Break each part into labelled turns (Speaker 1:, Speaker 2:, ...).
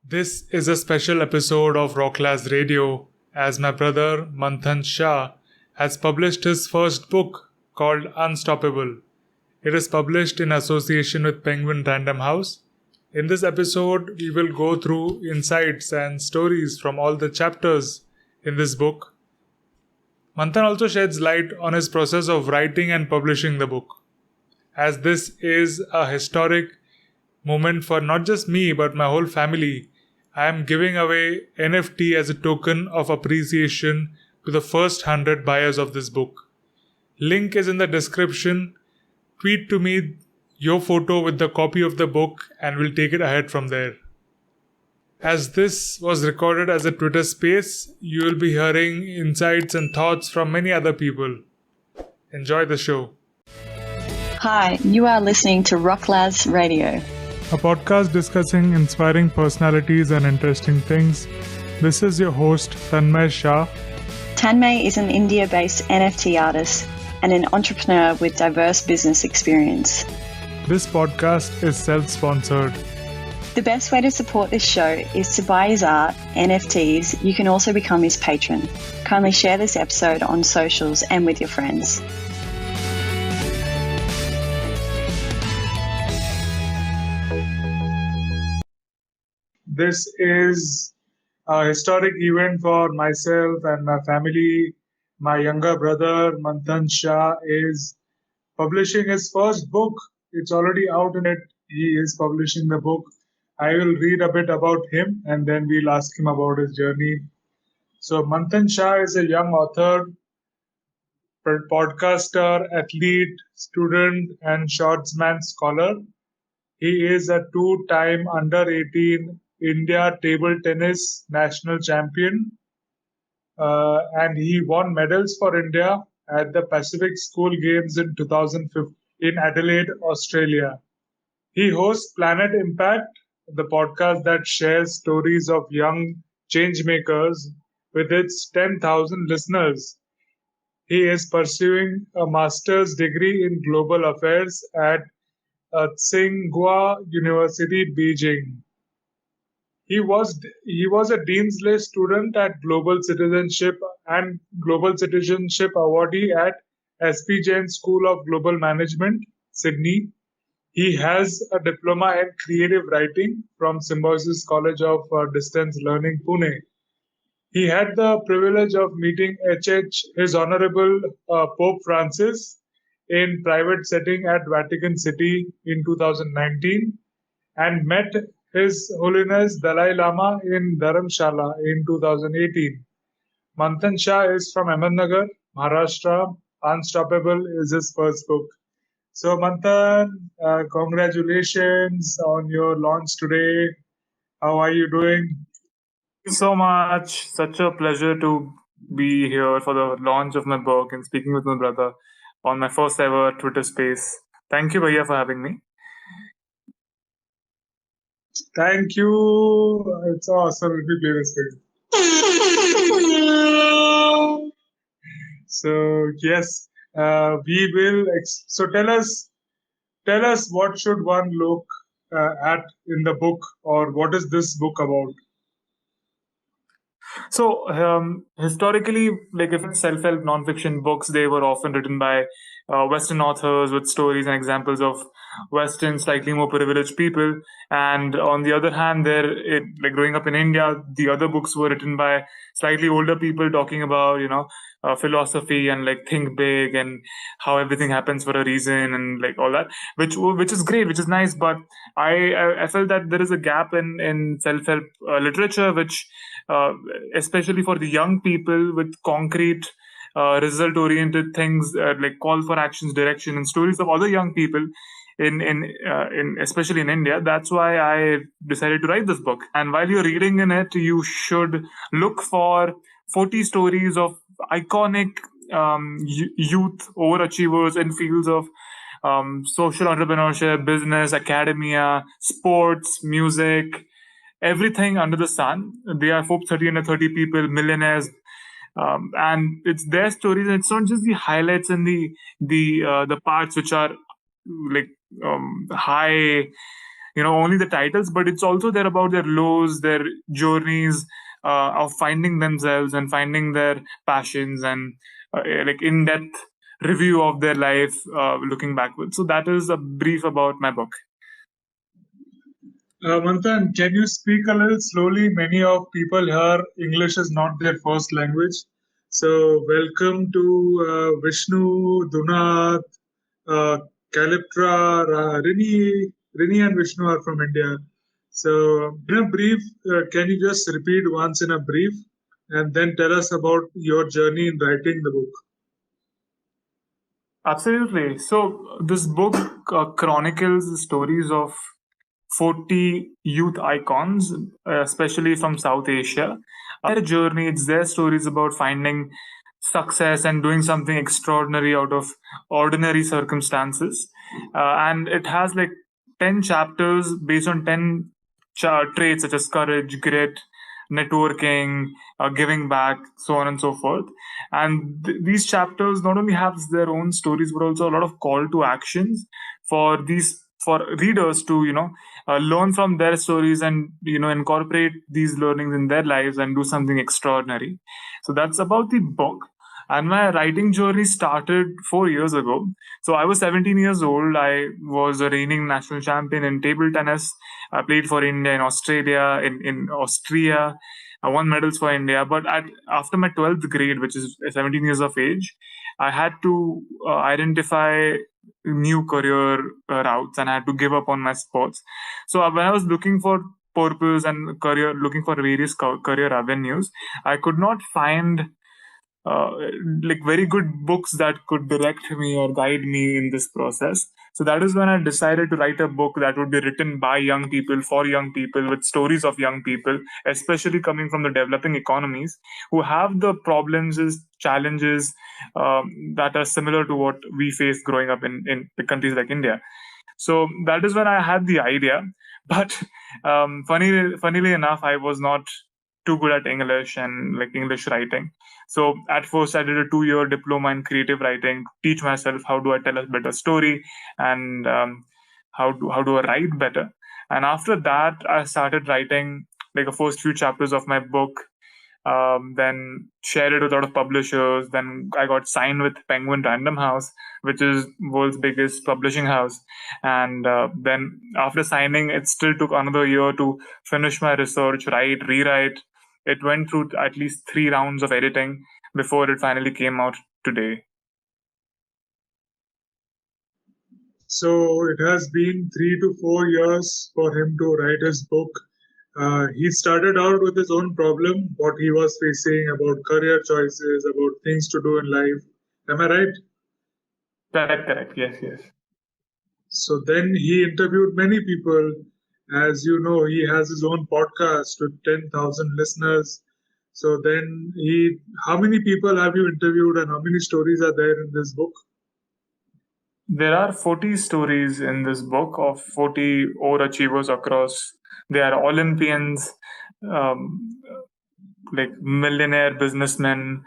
Speaker 1: This is a special episode of Rocklaz Radio as my brother Manthan Shah has published his first book called Unstoppable. It is published in association with Penguin Random House. In this episode, we will go through insights and stories from all the chapters in this book. Manthan also sheds light on his process of writing and publishing the book. As this is a historic moment for not just me but my whole family, I am giving away NFT as a token of appreciation to the first 100 buyers of this book. Link is in the description. Tweet to me your photo with the copy of the book and we'll take it ahead from there. As this was recorded as a Twitter space, you will be hearing insights and thoughts from many other people. Enjoy the show.
Speaker 2: Hi, you are listening to Rocklaz Radio,
Speaker 1: A podcast discussing inspiring personalities and interesting things. This is your host, Tanmay Shah.
Speaker 2: Tanmay is an India-based NFT artist and an entrepreneur with diverse business experience.
Speaker 1: This podcast is self-sponsored.
Speaker 2: The best way to support this show is to buy his art, NFTs. You can also become his patron. Kindly share this episode on socials and with your friends.
Speaker 1: This is a historic event for myself and my family. My younger brother, Manthan Shah, is publishing his first book. It's already out in it. He is publishing the book. I will read a bit about him and then we'll ask him about his journey. So, Manthan Shah is a young author, podcaster, athlete, student, and shortsman scholar. He is a two-time under-18 India table tennis national champion, and he won medals for India at the Pacific School Games in 2015 in Adelaide, Australia. He hosts Planet Impact, the podcast that shares stories of young changemakers with its 10,000 listeners. He is pursuing a master's degree in global affairs at Tsinghua University, Beijing. He was a Dean's List student at Global Citizenship and Global Citizenship awardee at SP Jain School of Global Management, Sydney. He has a diploma in creative writing from Symbiosis College of Distance Learning, Pune. He had the privilege of meeting His Honorable Pope Francis in private setting at Vatican City in 2019 and met His Holiness Dalai Lama in Dharamshala in 2018. Manthan Shah is from Ahmednagar, Maharashtra. Unstoppable is his first book. So, Manthan, congratulations on your launch today. How are you doing?
Speaker 3: Thank you so much. Such a pleasure to be here for the launch of my book and speaking with my brother on my first ever Twitter space. Thank you, Bhaiya, for having me.
Speaker 1: Thank you. It's awesome. Let me play this video. So yes, we will. So tell us what should one look at in the book, or what is this book about?
Speaker 3: So, historically, like if it's self-help non-fiction books, they were often written by Western authors with stories and examples of Western, slightly more privileged people. And on the other hand, like growing up in India, the other books were written by slightly older people talking about, philosophy and like think big and how everything happens for a reason and like all that, which is great, which is nice. But I felt that there is a gap in self-help literature, which especially for the young people with concrete result-oriented things like call for actions, direction, and stories of other young people in especially in India. That's why I decided to write this book. And while you're reading in it, you should look for 40 stories of iconic youth overachievers in fields of social entrepreneurship, business, academia, sports, music, everything under the sun. They are 30 under 30 people, millionaires, and it's their stories. And it's not just the highlights and the parts which are like high only the titles, but it's also there about their lows, their journeys of finding themselves and finding their passions, and like in-depth review of their life, looking backwards. So that is a brief about my book.
Speaker 1: Manthan, can you speak a little slowly? Many of people here, English is not their first language. So, welcome to Vishnu, Dunath, Kaliptra, Rini and Vishnu are from India. So, in a brief, can you just repeat once in a brief and then tell us about your journey in writing the book?
Speaker 3: Absolutely. So this book chronicles the stories of 40 youth icons, especially from South Asia. Their journey, it's their stories about finding success and doing something extraordinary out of ordinary circumstances. And it has like 10 chapters based on 10 traits such as courage, grit, networking, giving back, so on and so forth. And these chapters not only have their own stories, but also a lot of call to actions for readers to learn from their stories, and incorporate these learnings in their lives and do something extraordinary. So that's about the book. And my writing journey started 4 years ago. So I was 17 years old. I was a reigning national champion in table tennis. I played for India in Australia, in Austria. I won medals for India. But after my 12th grade, which is 17 years of age, I had to identify new career routes, and I had to give up on my sports. So when I was looking for purpose and career, looking for various career avenues, I could not find uh, like very good books that could direct me or guide me in this process. So that is when I decided to write a book that would be written by young people, for young people, with stories of young people, especially coming from the developing economies, who have the problems, challenges that are similar to what we face growing up in countries like India. So that is when I had the idea. But funnily enough, I was not too good at English and like English writing. So at first, I did a 2-year diploma in creative writing, teach myself how do I tell a better story, and how do I write better. And after that, I started writing like the first few chapters of my book. Then shared it with a lot of publishers. Then I got signed with Penguin Random House, which is world's biggest publishing house. And then after signing, it still took another year to finish my research, write, rewrite. It went through at least 3 rounds of editing before it finally came out today.
Speaker 1: So it has been 3 to 4 years for him to write his book. He started out with his own problem, what he was facing about career choices, about things to do in life. Am I right?
Speaker 3: Correct. Yes.
Speaker 1: So then he interviewed many people. As you know, he has his own podcast with 10,000 listeners. So then how many people have you interviewed and how many stories are there in this book?
Speaker 3: There are 40 stories in this book of 40 overachievers across. They are Olympians, um, like millionaire businessmen,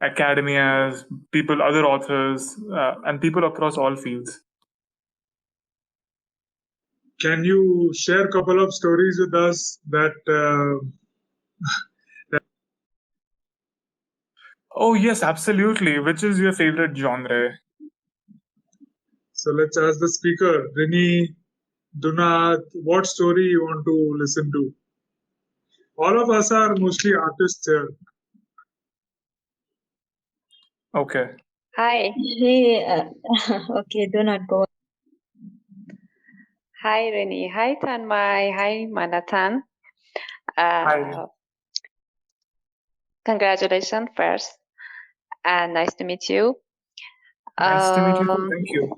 Speaker 3: academias, people, other authors, and people across all fields.
Speaker 1: Can you share a couple of stories with us
Speaker 3: Oh, yes, absolutely. Which is your favorite genre?
Speaker 1: So let's ask the speaker, Rini, Dunath, what story you want to listen to? All of us are mostly artists here.
Speaker 3: Okay.
Speaker 4: Hi. Hey, okay, do not go.
Speaker 5: Hi, Renee. Hi, Tanmay. Hi, Manathan.
Speaker 3: Hi.
Speaker 5: Congratulations first, and nice to meet you.
Speaker 3: Nice to meet you too. Thank you.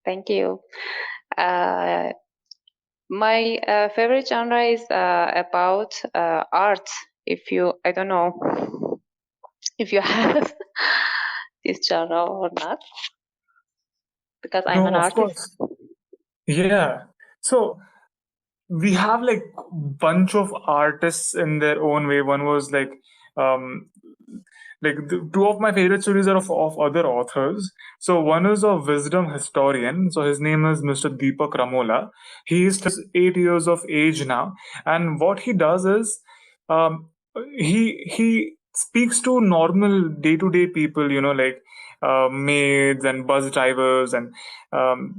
Speaker 5: Thank you. My favorite genre is about art. I don't know if you have this genre or not, because I'm an
Speaker 3: No, of
Speaker 5: artist.
Speaker 3: course. Yeah. So we have like bunch of artists in their own way. One was like um like two of my favorite stories are of other authors. So one is a wisdom historian. So his name is Mr. Deepak Ramola. He is 8 years of age now, and what he does is, um, he speaks to normal day to day people. Like maids and bus drivers and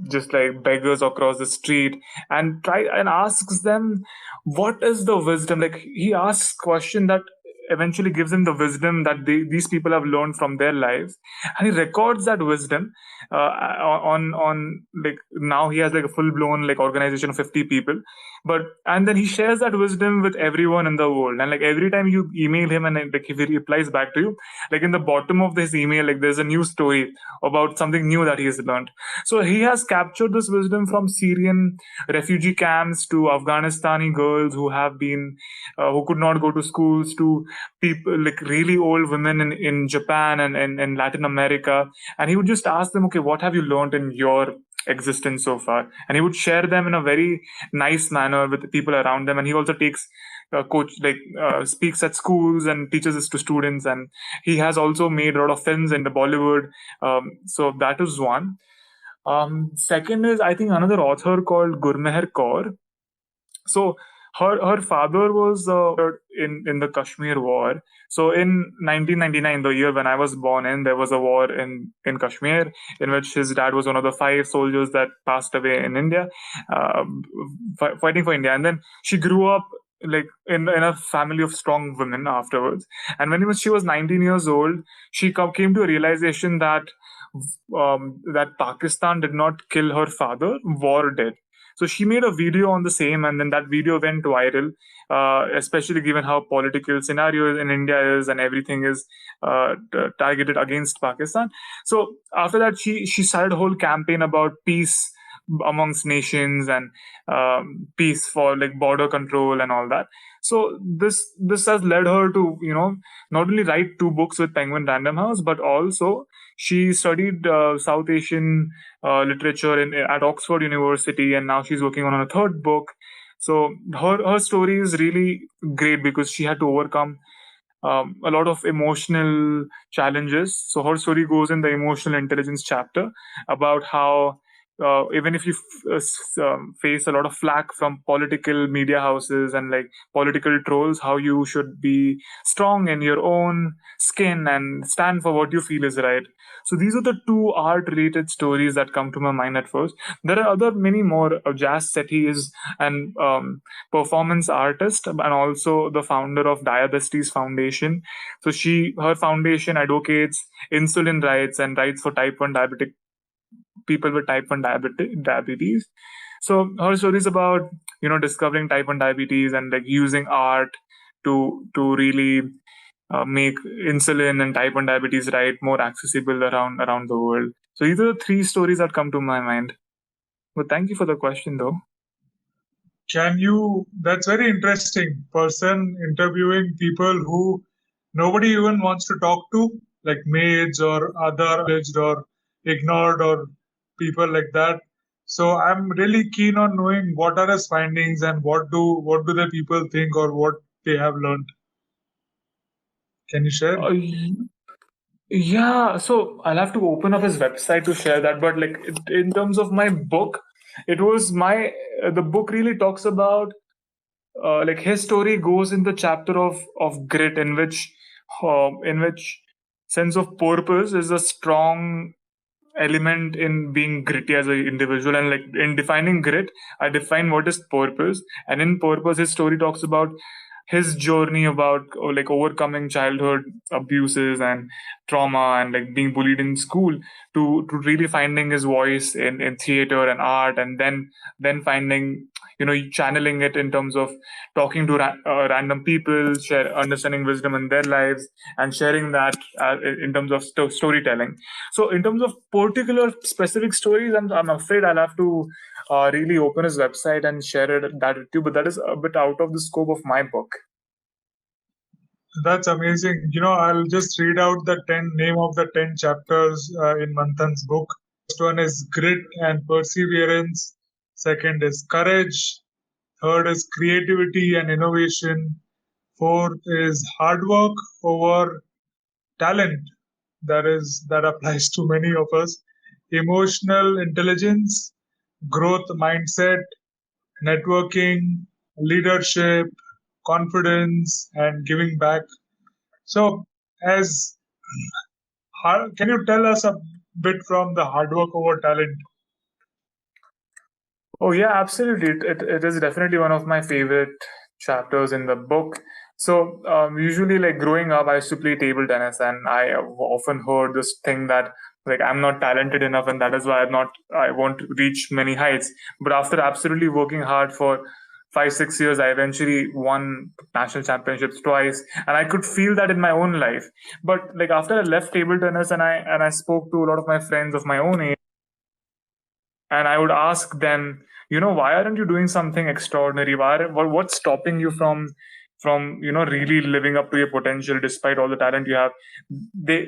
Speaker 3: just like beggars across the street, and try and asks them what is the wisdom. Like he asks question that eventually gives him the wisdom that these people have learned from their lives, and he records that wisdom on like now he has like a full blown like organization of 50 people. But and then he shares that wisdom with everyone in the world, and like every time you email him, and like if he replies back to you, like in the bottom of this email, like there's a new story about something new that he has learned. So he has captured this wisdom from Syrian refugee camps to Afghanistani girls who have been who could not go to schools, to people like really old women in Japan and in Latin America. And he would just ask them, okay, what have you learned in your existence so far? And he would share them in a very nice manner with the people around them. And he also takes coach like speaks at schools and teaches this to students. And he has also made a lot of films in the Bollywood. So that is one. Second is, I think, another author called Gurme Kaur. So her father was in the Kashmir War. So in 1999, the year when I was born in, there was a war in Kashmir in which his dad was one of the 5 soldiers that passed away in India, uh, fighting for India. And then she grew up like in a family of strong women afterwards. And when she was 19 years old, she came to a realization that that Pakistan did not kill her father, war did. So she made a video on the same, and then that video went viral, especially given how political scenario in India is and everything is targeted against Pakistan. So after that, she started a whole campaign about peace amongst nations and peace for like border control and all that. So this has led her to not only write 2 books with Penguin Random House, but also she studied South Asian literature at Oxford University, and now she's working on a 3rd book. So her story is really great because she had to overcome a lot of emotional challenges. So her story goes in the emotional intelligence chapter about how even if you face a lot of flack from political media houses and like political trolls, how you should be strong in your own skin and stand for what you feel is right. So these are the 2 art-related stories that come to my mind at first. There are other many more. Jazz Sethi is an performance artist and also the founder of Diabetes Foundation. So her foundation advocates insulin rights and rights for type 1 diabetic people with type 1 diabetes. So her story is about discovering type 1 diabetes and like using art to really make insulin and type 1 diabetes right more accessible around the world. So these are the 3 stories that come to my mind. But thank you for the question, though.
Speaker 1: That's very interesting. Person interviewing people who nobody even wants to talk to, like maids or other privileged or ignored or people like that. So I'm really keen on knowing what are his findings and what do the people think or what they have learned. Can you share?
Speaker 3: Yeah, so I'll have to open up his website to share that. But like in terms of my book, it was the book really talks about like his story goes in the chapter of grit, in which sense of purpose is a strong element in being gritty as an individual. And like in defining grit, I define what is purpose, and in purpose his story talks about his journey about like overcoming childhood abuses and trauma and like being bullied in school to really finding his voice in theater and art, and then finding channeling it in terms of talking to random people, understanding wisdom in their lives and sharing that in terms of storytelling. So in terms of particular specific stories, I'm afraid I'll have to really open his website and share that with you, but that is a bit out of the scope of my book.
Speaker 1: That's amazing. I'll just read out the name of the 10 chapters in Manthan's book. First one is grit and perseverance. Second is courage. Third is creativity and innovation. Fourth is hard work over talent that applies to many of us: emotional intelligence, growth mindset, networking, leadership, confidence, and giving back. So, as can you tell us a bit from the hard work over talent?
Speaker 3: Oh yeah, absolutely. It is definitely one of my favorite chapters in the book. So usually, like growing up, I used to play table tennis, and I have often heard this thing that like I'm not talented enough, and that is why I won't reach many heights. But after absolutely working hard for 5 6 years, I eventually won national championships twice, and I could feel that in my own life. But like after I left table tennis, and I spoke to a lot of my friends of my own age, and I would ask them, why aren't you doing something extraordinary? What's stopping you from really living up to your potential despite all the talent you have? They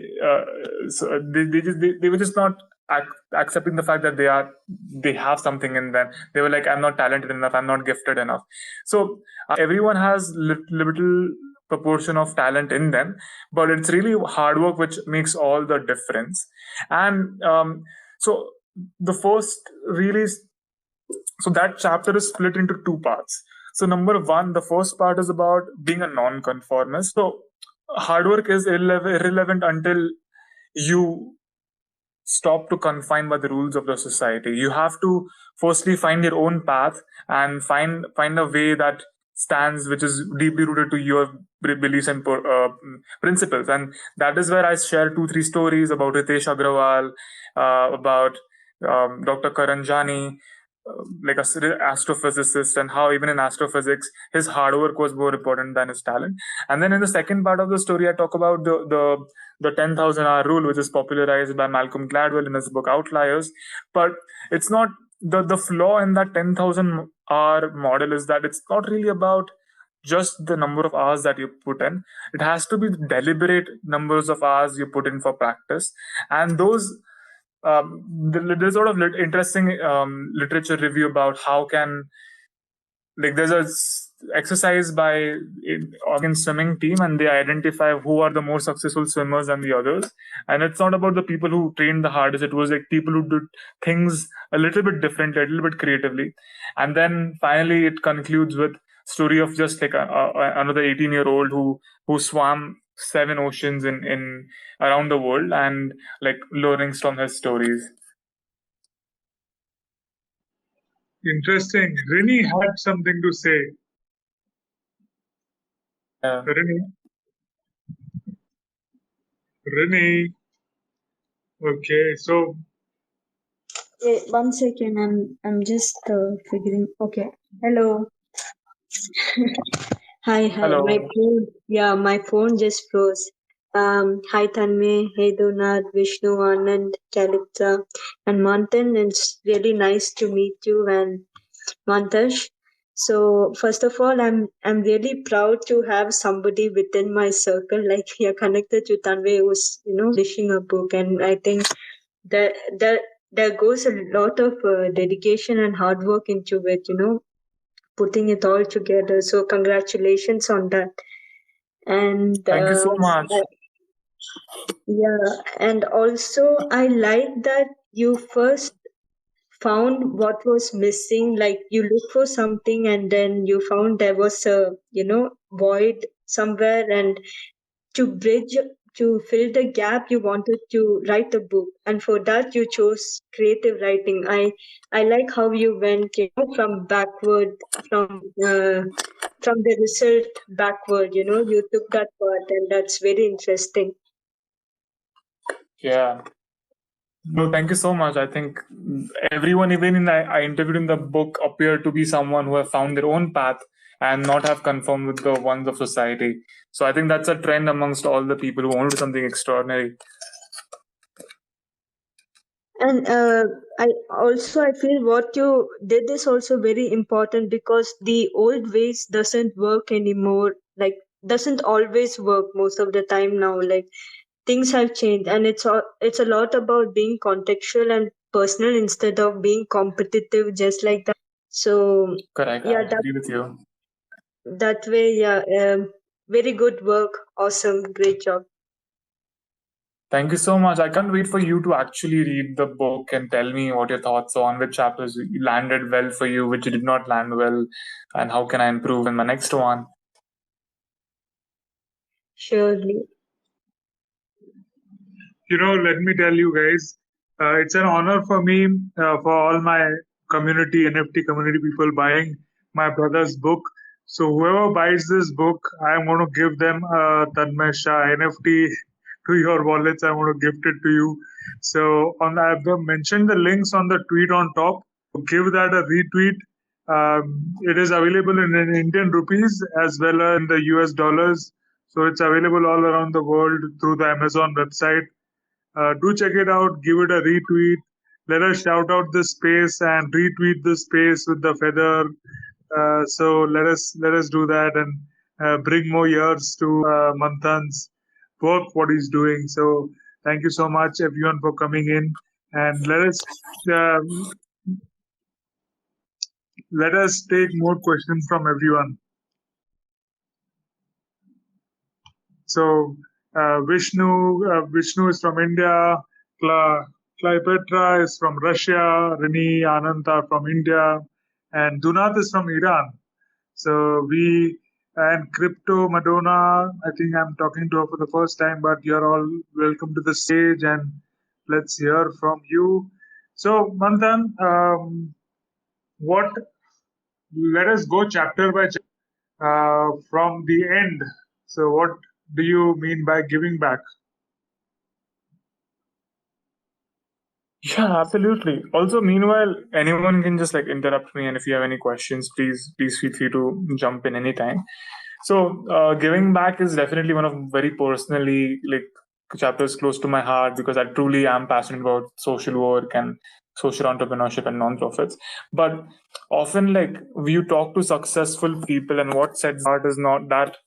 Speaker 3: they were just not accepting the fact that they have something in them. They were like, I'm not talented enough, I'm not gifted enough. So everyone has little proportion of talent in them, but it's really hard work which makes all the difference. And so the first really so that chapter is split into two parts. So number one, the first part is about being a non-conformist. So hard work is irrelevant until you stop to confine by the rules of the society. You have to firstly find your own path and find a way that stands, which is deeply rooted to your beliefs and principles. And that is where I share 2 3 stories about Ritesh Agrawal, about Dr. Karanjani, like a astrophysicist, and how even in astrophysics his hard work was more important than his talent. And then in the second part of the story, I talk about the 10,000 hour rule, which is popularized by Malcolm Gladwell in his book Outliers. But it's not the flaw in that 10,000 hour model is that it's not really about just the number of hours that you put in. It has to be deliberate numbers of hours you put in for practice. And those there's a lot of interesting literature review about how can, like, there's a exercise by in swimming team, and they identify who are the more successful swimmers than the others. And it's not about the people who trained the hardest, it was like people who did things a little bit differently, a little bit creatively. And then finally it concludes with story of just like another 18-year-old who swam 7 oceans in around the world, and like learnings from his stories.
Speaker 1: Interesting. Rini had something to say. Rini? Rini? Okay, so
Speaker 4: Wait, 1 second. I'm just figuring. Okay. Hello. Hi.
Speaker 3: Hello.
Speaker 4: My phone just froze. Hi Tanmay, hey Donald, Vishnu, Anand, Kalitha, and Manthan. It's really nice to meet you and Mantash. So first of all, I'm really proud to have somebody within my circle, like you're connected to Tanmay, who's publishing a book, and I think that there goes a lot of dedication and hard work into it, putting it all together. So congratulations on that. And
Speaker 3: Thank you so much.
Speaker 4: yeah, and also I like that you first found what was missing. Like you look for something and then you found there was a void somewhere, and to bridge, to fill the gap, you wanted to write a book, and for that you chose creative writing. I like how you went from backward, from the result backward. You took that part, and that's very interesting.
Speaker 3: Yeah. No, thank you so much. I think everyone, even I interviewed in the book, appear to be someone who have found their own path and not have conformed with the ones of society. So I think that's a trend amongst all the people who want to do something extraordinary.
Speaker 4: And I feel what you did is also very important, because the old ways doesn't work anymore. Like doesn't always work most of the time now. Like things have changed, and it's a lot about being contextual and personal instead of being competitive, just like that. So
Speaker 3: Correct.
Speaker 4: yeah,
Speaker 3: I agree with you.
Speaker 4: that way, yeah, very good work, awesome, great job.
Speaker 3: Thank you so much. I can't wait for you to actually read the book and tell me what your thoughts on which chapters landed well for you, which did not land well, and how can I improve in my next one.
Speaker 4: Surely.
Speaker 1: Let me tell you guys, it's an honor for me, for all my community, NFT community people buying my brother's book. So whoever buys this book, I'm going to give them a Tanmay Shah NFT to your wallets. I'm going to gift it to you. So I've mentioned the links on the tweet on top. Give that a retweet. It is available in Indian rupees as well as in the US dollars. So it's available all around the world through the Amazon website. Do check it out, give it a retweet. Let us shout out this space and retweet this space with the feather. So let us do that and bring more years to Manthan's work, what he's doing. So thank you so much, everyone, for coming in, and uh, let us take more questions from everyone. So Vishnu is from India. Cleopatra is from Russia. Rini Ananta from India, and Dunat is from Iran. So and Crypto Madonna. I think I'm talking to her for the first time, but you're all welcome to the stage, and let's hear from you. So Manthan, what? Let us go chapter by chapter from the end. So what do you mean by giving back?
Speaker 3: Yeah, absolutely. Also, meanwhile, anyone can just interrupt me, and if you have any questions, please feel free to jump in anytime. So, giving back is definitely one of very personally chapters close to my heart because I truly am passionate about social work and social entrepreneurship and non-profits. But often, you talk to successful people, and what sets apart is not that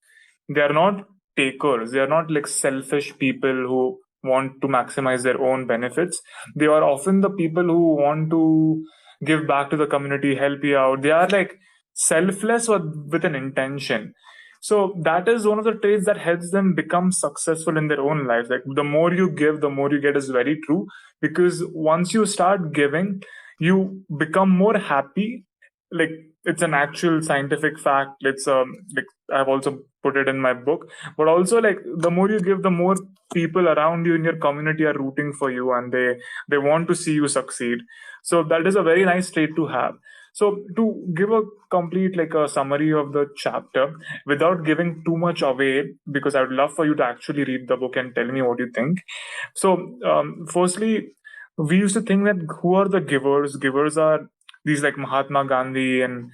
Speaker 3: they are not takers. They are not selfish people who want to maximize their own benefits. They are often the people who want to give back to the community, help you out. They are selfless with an intention. So that is one of the traits that helps them become successful in their own lives. Like the more you give, the more you get is very true. Because once you start giving, you become more happy. Like it's an actual scientific fact. It's I've also put it in my book. But also the more you give, the more people around you in your community are rooting for you, and they want to see you succeed. So that is a very nice trait to have. So to give a complete a summary of the chapter without giving too much away, because I would love for you to actually read the book and tell me what you think. So firstly, we used to think that who are the givers? Givers are these Mahatma Gandhi and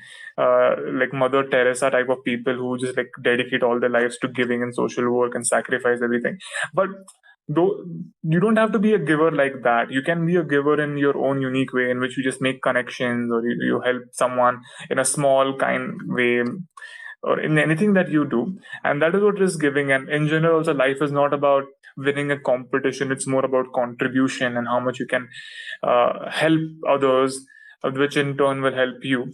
Speaker 3: Mother Teresa type of people who just dedicate all their lives to giving and social work and sacrifice everything. But though you don't have to be a giver like that. You can be a giver in your own unique way, in which you just make connections, or you help someone in a small kind way, or in anything that you do. And that is what is giving. And in general also, life is not about winning a competition. It's more about contribution and how much you can help others, which in turn will help you.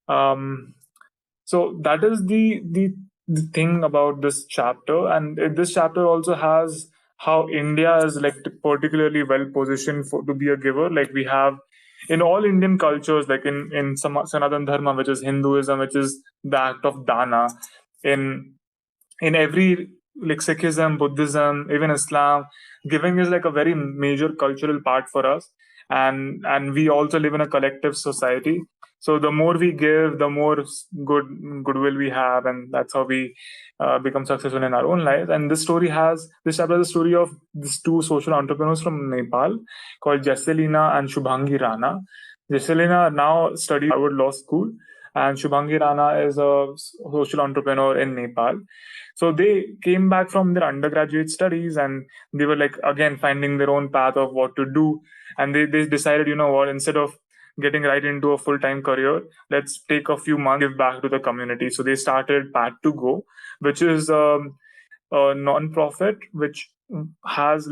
Speaker 3: So that is the thing about this chapter. And this chapter also has how India is particularly well positioned to be a giver. Like we have in all Indian cultures, in Sanatan Dharma, which is Hinduism, which is the act of dana. In every Sikhism, Buddhism, even Islam, giving is a very major cultural part for us. And we also live in a collective society. So the more we give, the more goodwill we have, and that's how we become successful in our own lives. And this chapter has the story of these two social entrepreneurs from Nepal called Jesselina and Shubhangi Rana. Jesselina now studies at Harvard Law School, and Shubhangi Rana is a social entrepreneur in Nepal. So they came back from their undergraduate studies, and they were again finding their own path of what to do. And they decided, you know what, instead of getting right into a full-time career, let's take a few months, give back to the community. So they started Pad to Go, which is a non-profit which has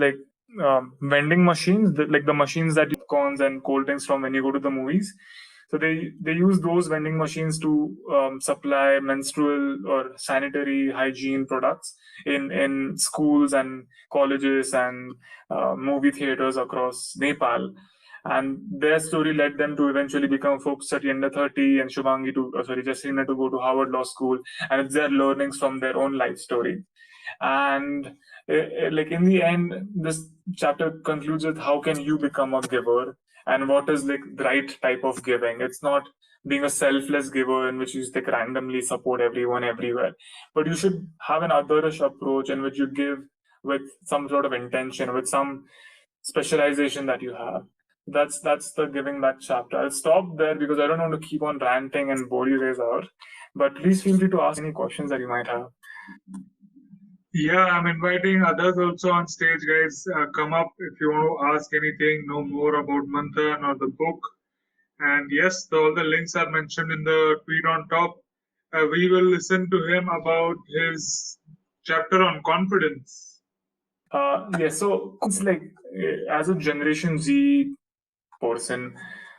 Speaker 3: vending machines, the machines that you corns and cold drinks from when you go to the movies. So they use those vending machines to supply menstrual or sanitary hygiene products in schools and colleges and movie theaters across Nepal. And their story led them to eventually become folks at under 30 and Jasina to go to Harvard Law School. And it's their learnings from their own life story. And like in the end, this chapter concludes with how can you become a giver and what is like the right type of giving. It's not being a selfless giver in which you just like randomly support everyone everywhere, but you should have an otherish approach in which you give with some sort of intention, with some specialization that you have. That's the giving back chapter. I'll stop there because I don't want to keep on ranting and bore you guys out, but please feel free to ask any questions that you might have.
Speaker 1: Yeah, I'm inviting others also on stage, guys. Come up if you want to ask anything, know more about Manthan or the book. And yes, all the links are mentioned in the tweet on top. We will listen to him about his chapter on confidence.
Speaker 3: So it's like as a Generation Z person,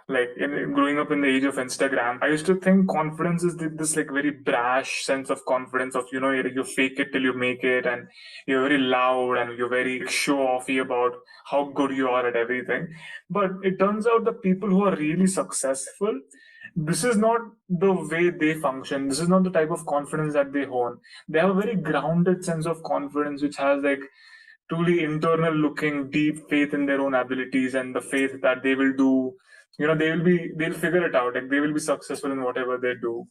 Speaker 3: like growing up in the age of Instagram, I used to think confidence is this like very brash sense of confidence of you fake it till you make it, and you're very loud and you're very show offy about how good you are at everything. But it turns out the people who are really successful, this is not the way they function. This is not the type of confidence that they own. They have a very grounded sense of confidence which has like truly internal looking deep faith in their own abilities and the faith that they will do, they'll figure it out, like they will be successful in whatever they do.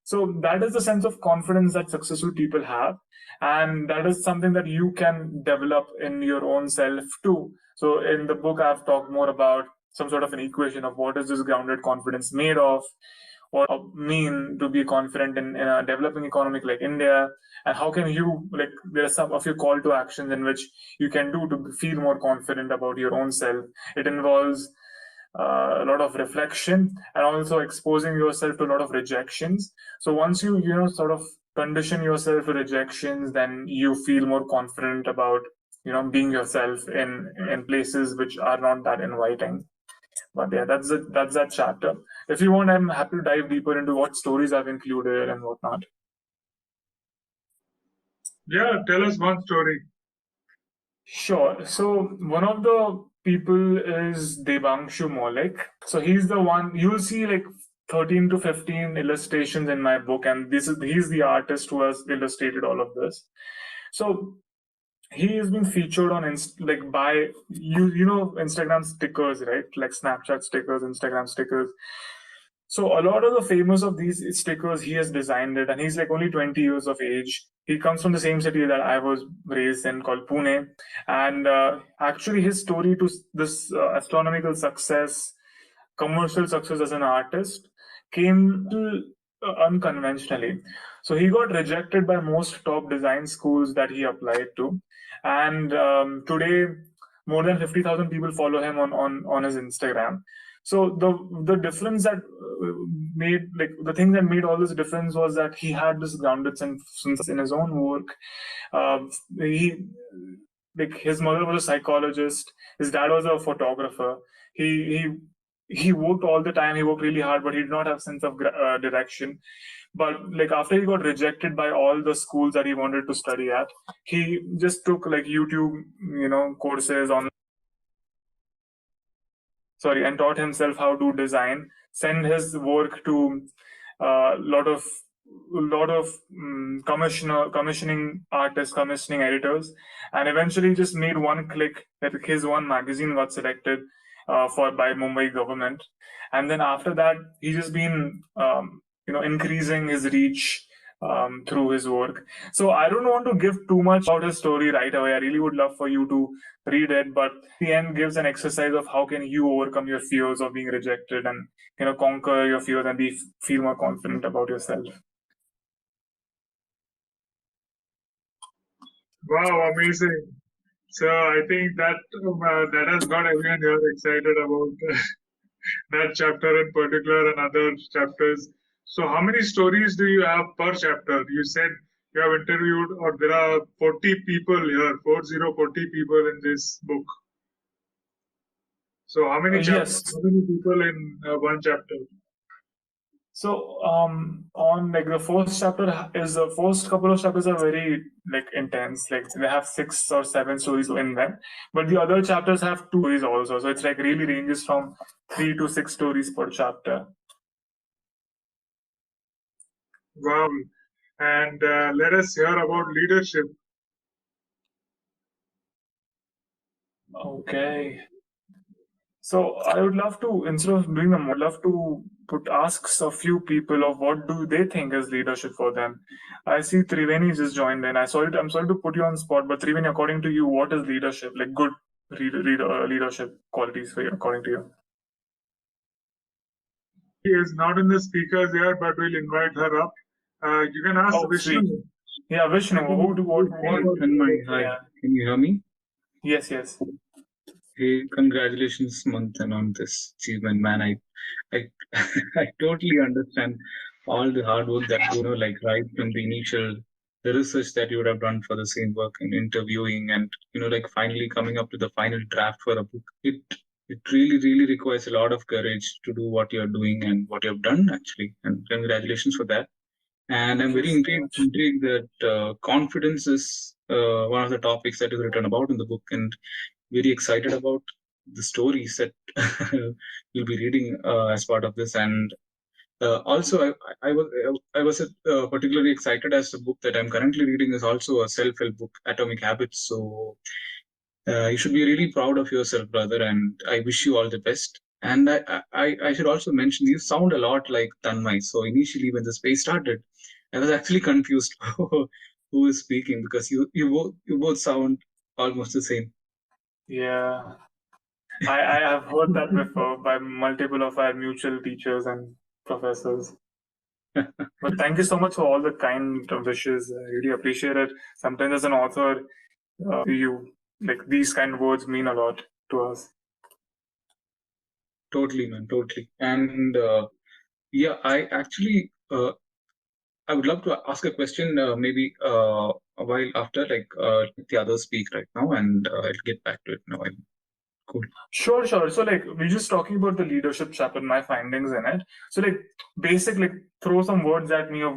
Speaker 3: So that is the sense of confidence that successful people have, and that is something that you can develop in your own self too. So in the book I've talked more about some sort of an equation of what is this grounded confidence made of, what mean to be confident in a developing economy like India, and how can you, like there are some of your call to actions in which you can do to feel more confident about your own self. It involves a lot of reflection and also exposing yourself to a lot of rejections. So once you sort of condition yourself to rejections, then you feel more confident about being yourself in places which are not that inviting. But yeah, that's that chapter. If you want, I'm happy to dive deeper into what stories I've included and whatnot.
Speaker 1: Yeah, tell us one story.
Speaker 3: Sure. So one of the people is Devanshu Maulik. So he's the one you'll see like 13 to 15 illustrations in my book, and he's the artist who has illustrated all of this. So he has been featured on by Instagram stickers, right? Like Snapchat stickers, Instagram stickers. So a lot of the famous of these stickers he has designed it, and he's like only 20 years of age. He comes from the same city that I was raised in, called Pune, and actually his story to this astronomical success, commercial success as an artist, came unconventionally. So he got rejected by most top design schools that he applied to, and today more than 50,000 people follow him on his Instagram. So the difference that made, like the thing that made all this difference, was that he had this grounded sense in his own work. He like his mother was a psychologist, his dad was a photographer. He worked all the time. He worked really hard, but he did not have sense of direction. But like after he got rejected by all the schools that he wanted to study at, he just took like YouTube, courses on and taught himself how to design, send his work to a lot of commissioning artists, commissioning editors, and eventually just made one click that his one magazine got selected by Mumbai government. And then after that, he's just been increasing his reach through his work. So I don't want to give too much about his story right away. I really would love for you to read it, but the end gives an exercise of how can you overcome your fears of being rejected and conquer your fears and feel more confident about yourself.
Speaker 1: Wow, amazing. So I think that has got everyone here excited about that chapter in particular and other chapters. So how many stories do you have per chapter? You said you have interviewed, or there are 40 people here, 40 people in this book. So how many
Speaker 3: Yes.
Speaker 1: How many people in one chapter?
Speaker 3: So on like the first couple of chapters are very like intense. Like they have 6 or 7 stories in them, but the other chapters have 2 stories also. So it's like really ranges from 3 to 6 stories per chapter.
Speaker 1: Wow. And let us hear about leadership.
Speaker 3: Okay. So I would love to, instead of doing them, I'd love to ask a few people of what do they think is leadership for them. I see Triveni just joined in. I'm sorry to put you on the spot, but Triveni, according to you, what is leadership? Like good leadership qualities for you, according to you.
Speaker 1: She is not in the speakers yet, but we'll invite her up. You can ask
Speaker 3: Oh,
Speaker 1: Vishnu.
Speaker 3: sweet. Yeah, Vishnu, who do what?
Speaker 6: Hey, Tanmay, hi.
Speaker 3: Yeah.
Speaker 6: Can you hear me?
Speaker 3: Yes.
Speaker 6: Hey, congratulations, Manthan, on this achievement, man. I, I totally understand all the hard work that like right from the initial, the research that you would have done for the same work and interviewing, and like finally coming up to the final draft for a book. It really requires a lot of courage to do what you're doing and what you've done actually, and congratulations for that. And I'm
Speaker 3: Thank you
Speaker 6: very
Speaker 3: so much.
Speaker 6: intrigued that confidence is one of the topics that is written about in the book, and very excited about the stories that you'll be reading as part of this. And also, I was particularly excited as the book that I'm currently reading is also a self-help book, Atomic Habits. So you should be really proud of yourself, brother, and I wish you all the best. And I should also mention you sound a lot like Tanmay. So initially, when the space started, I was actually confused who is speaking because you both sound almost the same.
Speaker 3: Yeah. I have heard that before by multiple of our mutual teachers and professors. But thank you so much for all the kind wishes. I really appreciate it. Sometimes as an author, you like these kind of words mean a lot to us.
Speaker 6: Totally, man, totally. And yeah, I would love to ask a question maybe a while after, like the others speak right now, and I'll get back to it now. Cool.
Speaker 3: Sure. So like we're just talking about the leadership chapter, my findings in it. So like like throw some words at me of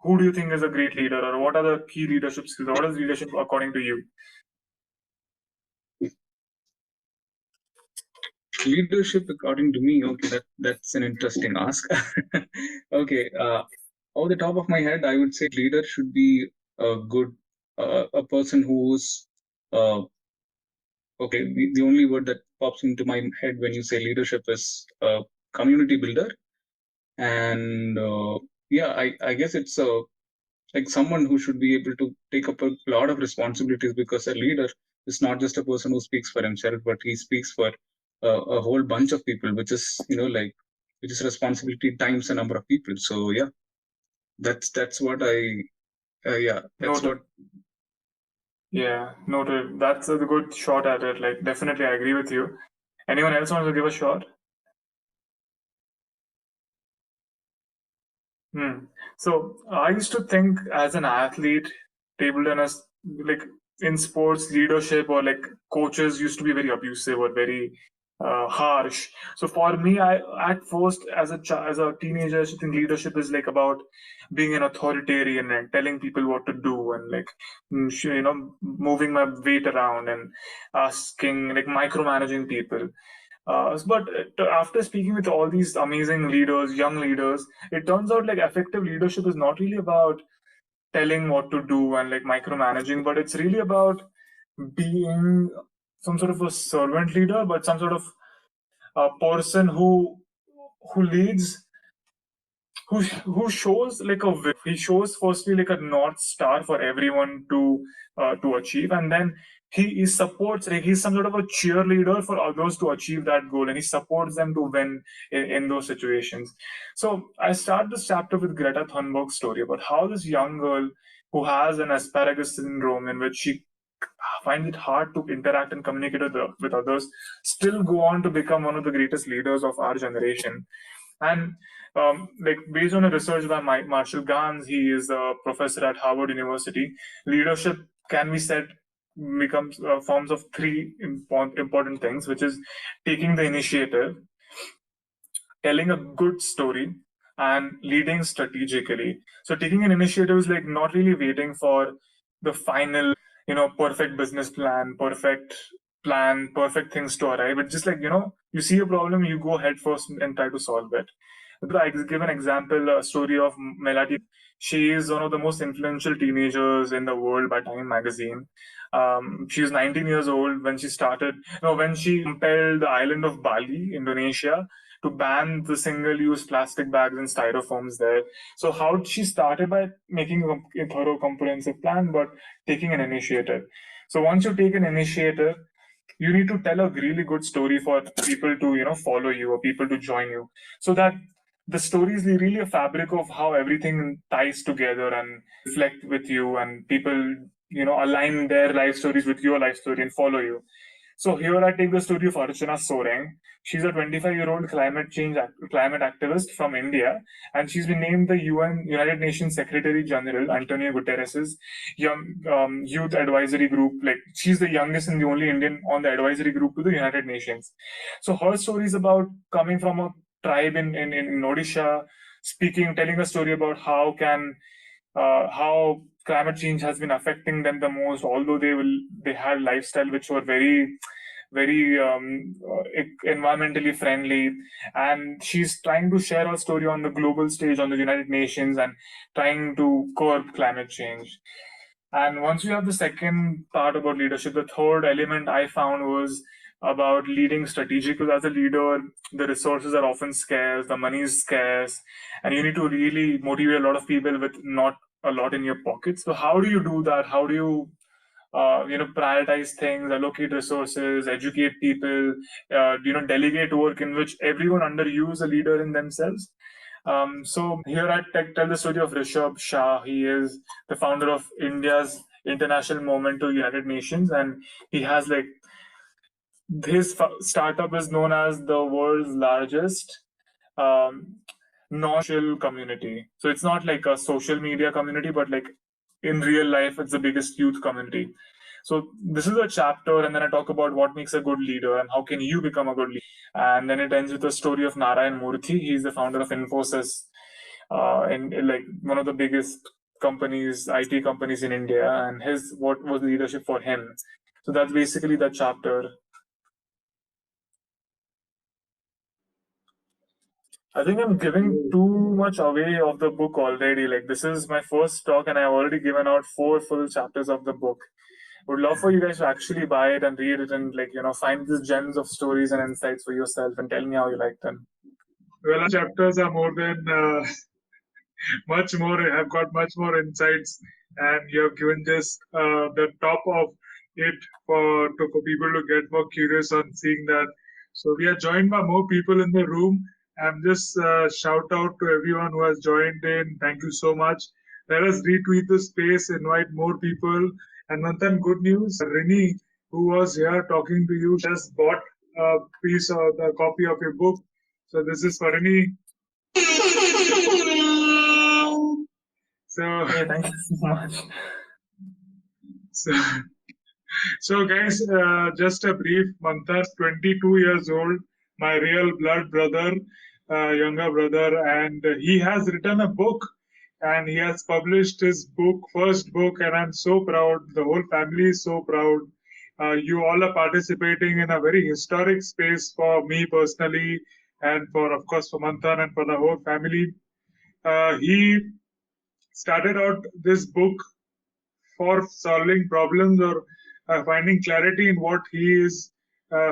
Speaker 3: who do you think is a great leader, or what are the key leadership skills? What is leadership according to you?
Speaker 6: Leadership, according to me, okay, that's an interesting ask. Okay, off the top of my head, I would say leader should be a person who's okay. The only word that pops into my head when you say leadership is community builder, and yeah, I guess it's like someone who should be able to take up a lot of responsibilities, because a leader is not just a person who speaks for himself, but he speaks for a whole bunch of people, which is which is responsibility times a number of people. So yeah, that's what that's
Speaker 3: Noted.
Speaker 6: what.
Speaker 3: Yeah, noted. That's a good shot at it. Like definitely, I agree with you. Anyone else wants to give a shot? So I used to think as an athlete, table tennis, like in sports, leadership or like coaches used to be very abusive or very harsh. So for me, I at first as a teenager, I used to think leadership is like about being an authoritarian and telling people what to do and like moving my weight around and asking like micromanaging people. But after speaking with all these amazing leaders, young leaders, it turns out like effective leadership is not really about telling what to do and like micromanaging, but it's really about being some sort of a servant leader, but some sort of a person who leads, who shows like he shows firstly like a north star for everyone to achieve, and then he supports, like he's some sort of a cheerleader for others to achieve that goal, and he supports them to win in those situations. So I start this chapter with Greta Thunberg's story about how this young girl who has an asparagus syndrome, in which she finds it hard to interact and communicate with others, still go on to become one of the greatest leaders of our generation. And like based on a research by Marshall Gans, he is a professor at Harvard University. Leadership can be said becomes forms of three important things, which is taking the initiative, telling a good story, and leading strategically. So taking an initiative is like not really waiting for the final, perfect business plan, perfect things to arrive. It's just like, you see a problem, you go head first and try to solve it. I give an example, a story of Melati. She is one of the most influential teenagers in the world by Time magazine. She was 19 years old when she started, when she compelled the island of Bali, Indonesia, to ban the single-use plastic bags and styrofoams there. So how she started by making a thorough, comprehensive plan, but taking an initiative. So once you take an initiative, you need to tell a really good story for people to follow you or people to join you, so that the story is really a fabric of how everything ties together and reflect with you, and people align their life stories with your life story and follow you. So here I take the story of Archana Soreng. She's a 25-year-old climate activist from India, and she's been named the United Nations Secretary General Antonio Guterres's young youth advisory group. Like, she's the youngest and the only Indian on the advisory group to the United Nations. So her story is about coming from a tribe in Odisha, telling a story about how climate change has been affecting them the most, although they had lifestyle which were very environmentally friendly, and she's trying to share her story on the global stage on the United Nations and trying to curb climate change. And once you have the second part about leadership, the third element I found was about leading strategic. Because as a leader, the resources are often scarce, the money is scarce, and you need to really motivate a lot of people with not a lot in your pockets. So how do you do that? How do you prioritize things, allocate resources, educate people, delegate work in which everyone under you is a leader in themselves? So here I tell the story of Rishabh Shah. He is the founder of India's international movement to United Nations, and he has like his startup is known as the world's largest non-social community. So it's not like a social media community, but like in real life, it's the biggest youth community. So this is a chapter, and then I talk about what makes a good leader and how can you become a good leader. And then it ends with the story of Narayan Murthy. He's the founder of Infosys, in like one of the biggest companies, IT companies in India, and his what was leadership for him. So that's basically that chapter. I think I'm giving too much away of the book already. Like, this is my first talk, and I've already given out 4 full chapters of the book. Would love for you guys to actually buy it and read it and find these gems of stories and insights for yourself and tell me how you like them.
Speaker 1: Well, chapters are more than much more. Have got much more insights, and you have given just the top of it for people to get more curious on seeing that. So we are joined by more people in the room. I'm just shout out to everyone who has joined in. Thank you so much. Let us retweet the space, invite more people. And Manthan, good news. Rini, who was here talking to you, just bought a piece of the copy of your book. So this is for Rini. So,
Speaker 3: Hey, thank you so much.
Speaker 1: so, so guys, just a brief. Manthan's 22 years old, my real blood brother, younger brother, and he has written a book, and he has published his first book, and I'm so proud. The whole family is so proud. You all are participating in a very historic space for me personally, and of course, for Manthan and for the whole family. He started out this book for solving problems or finding clarity in what he is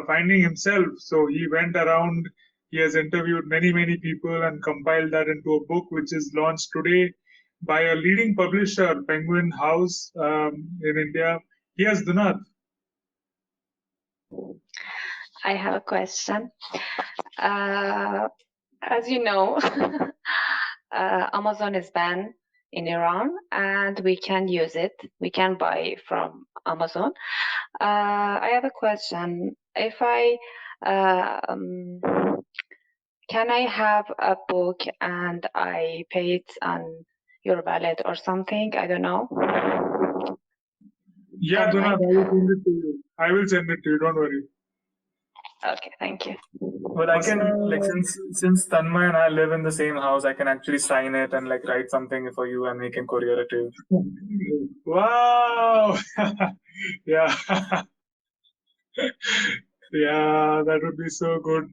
Speaker 1: finding himself. So he went around, he has interviewed many people and compiled that into a book, which is launched today by a leading publisher, Penguin House, in India. Yes, Dunath.
Speaker 5: I have a question. As you know, Amazon is banned in Iran, and we can use it. We can buy from Amazon. I have a question. If I can I have a book and I pay it on your wallet or something? I don't know.
Speaker 1: Yeah, Dunath, I will send it to you. I will send it to you. Don't worry.
Speaker 5: Okay, thank you.
Speaker 3: Well, I can since Tanmay and I live in the same house, I can actually sign it and write something for you, and we can courier it to you.
Speaker 1: Wow! Yeah. Yeah, that would be so good.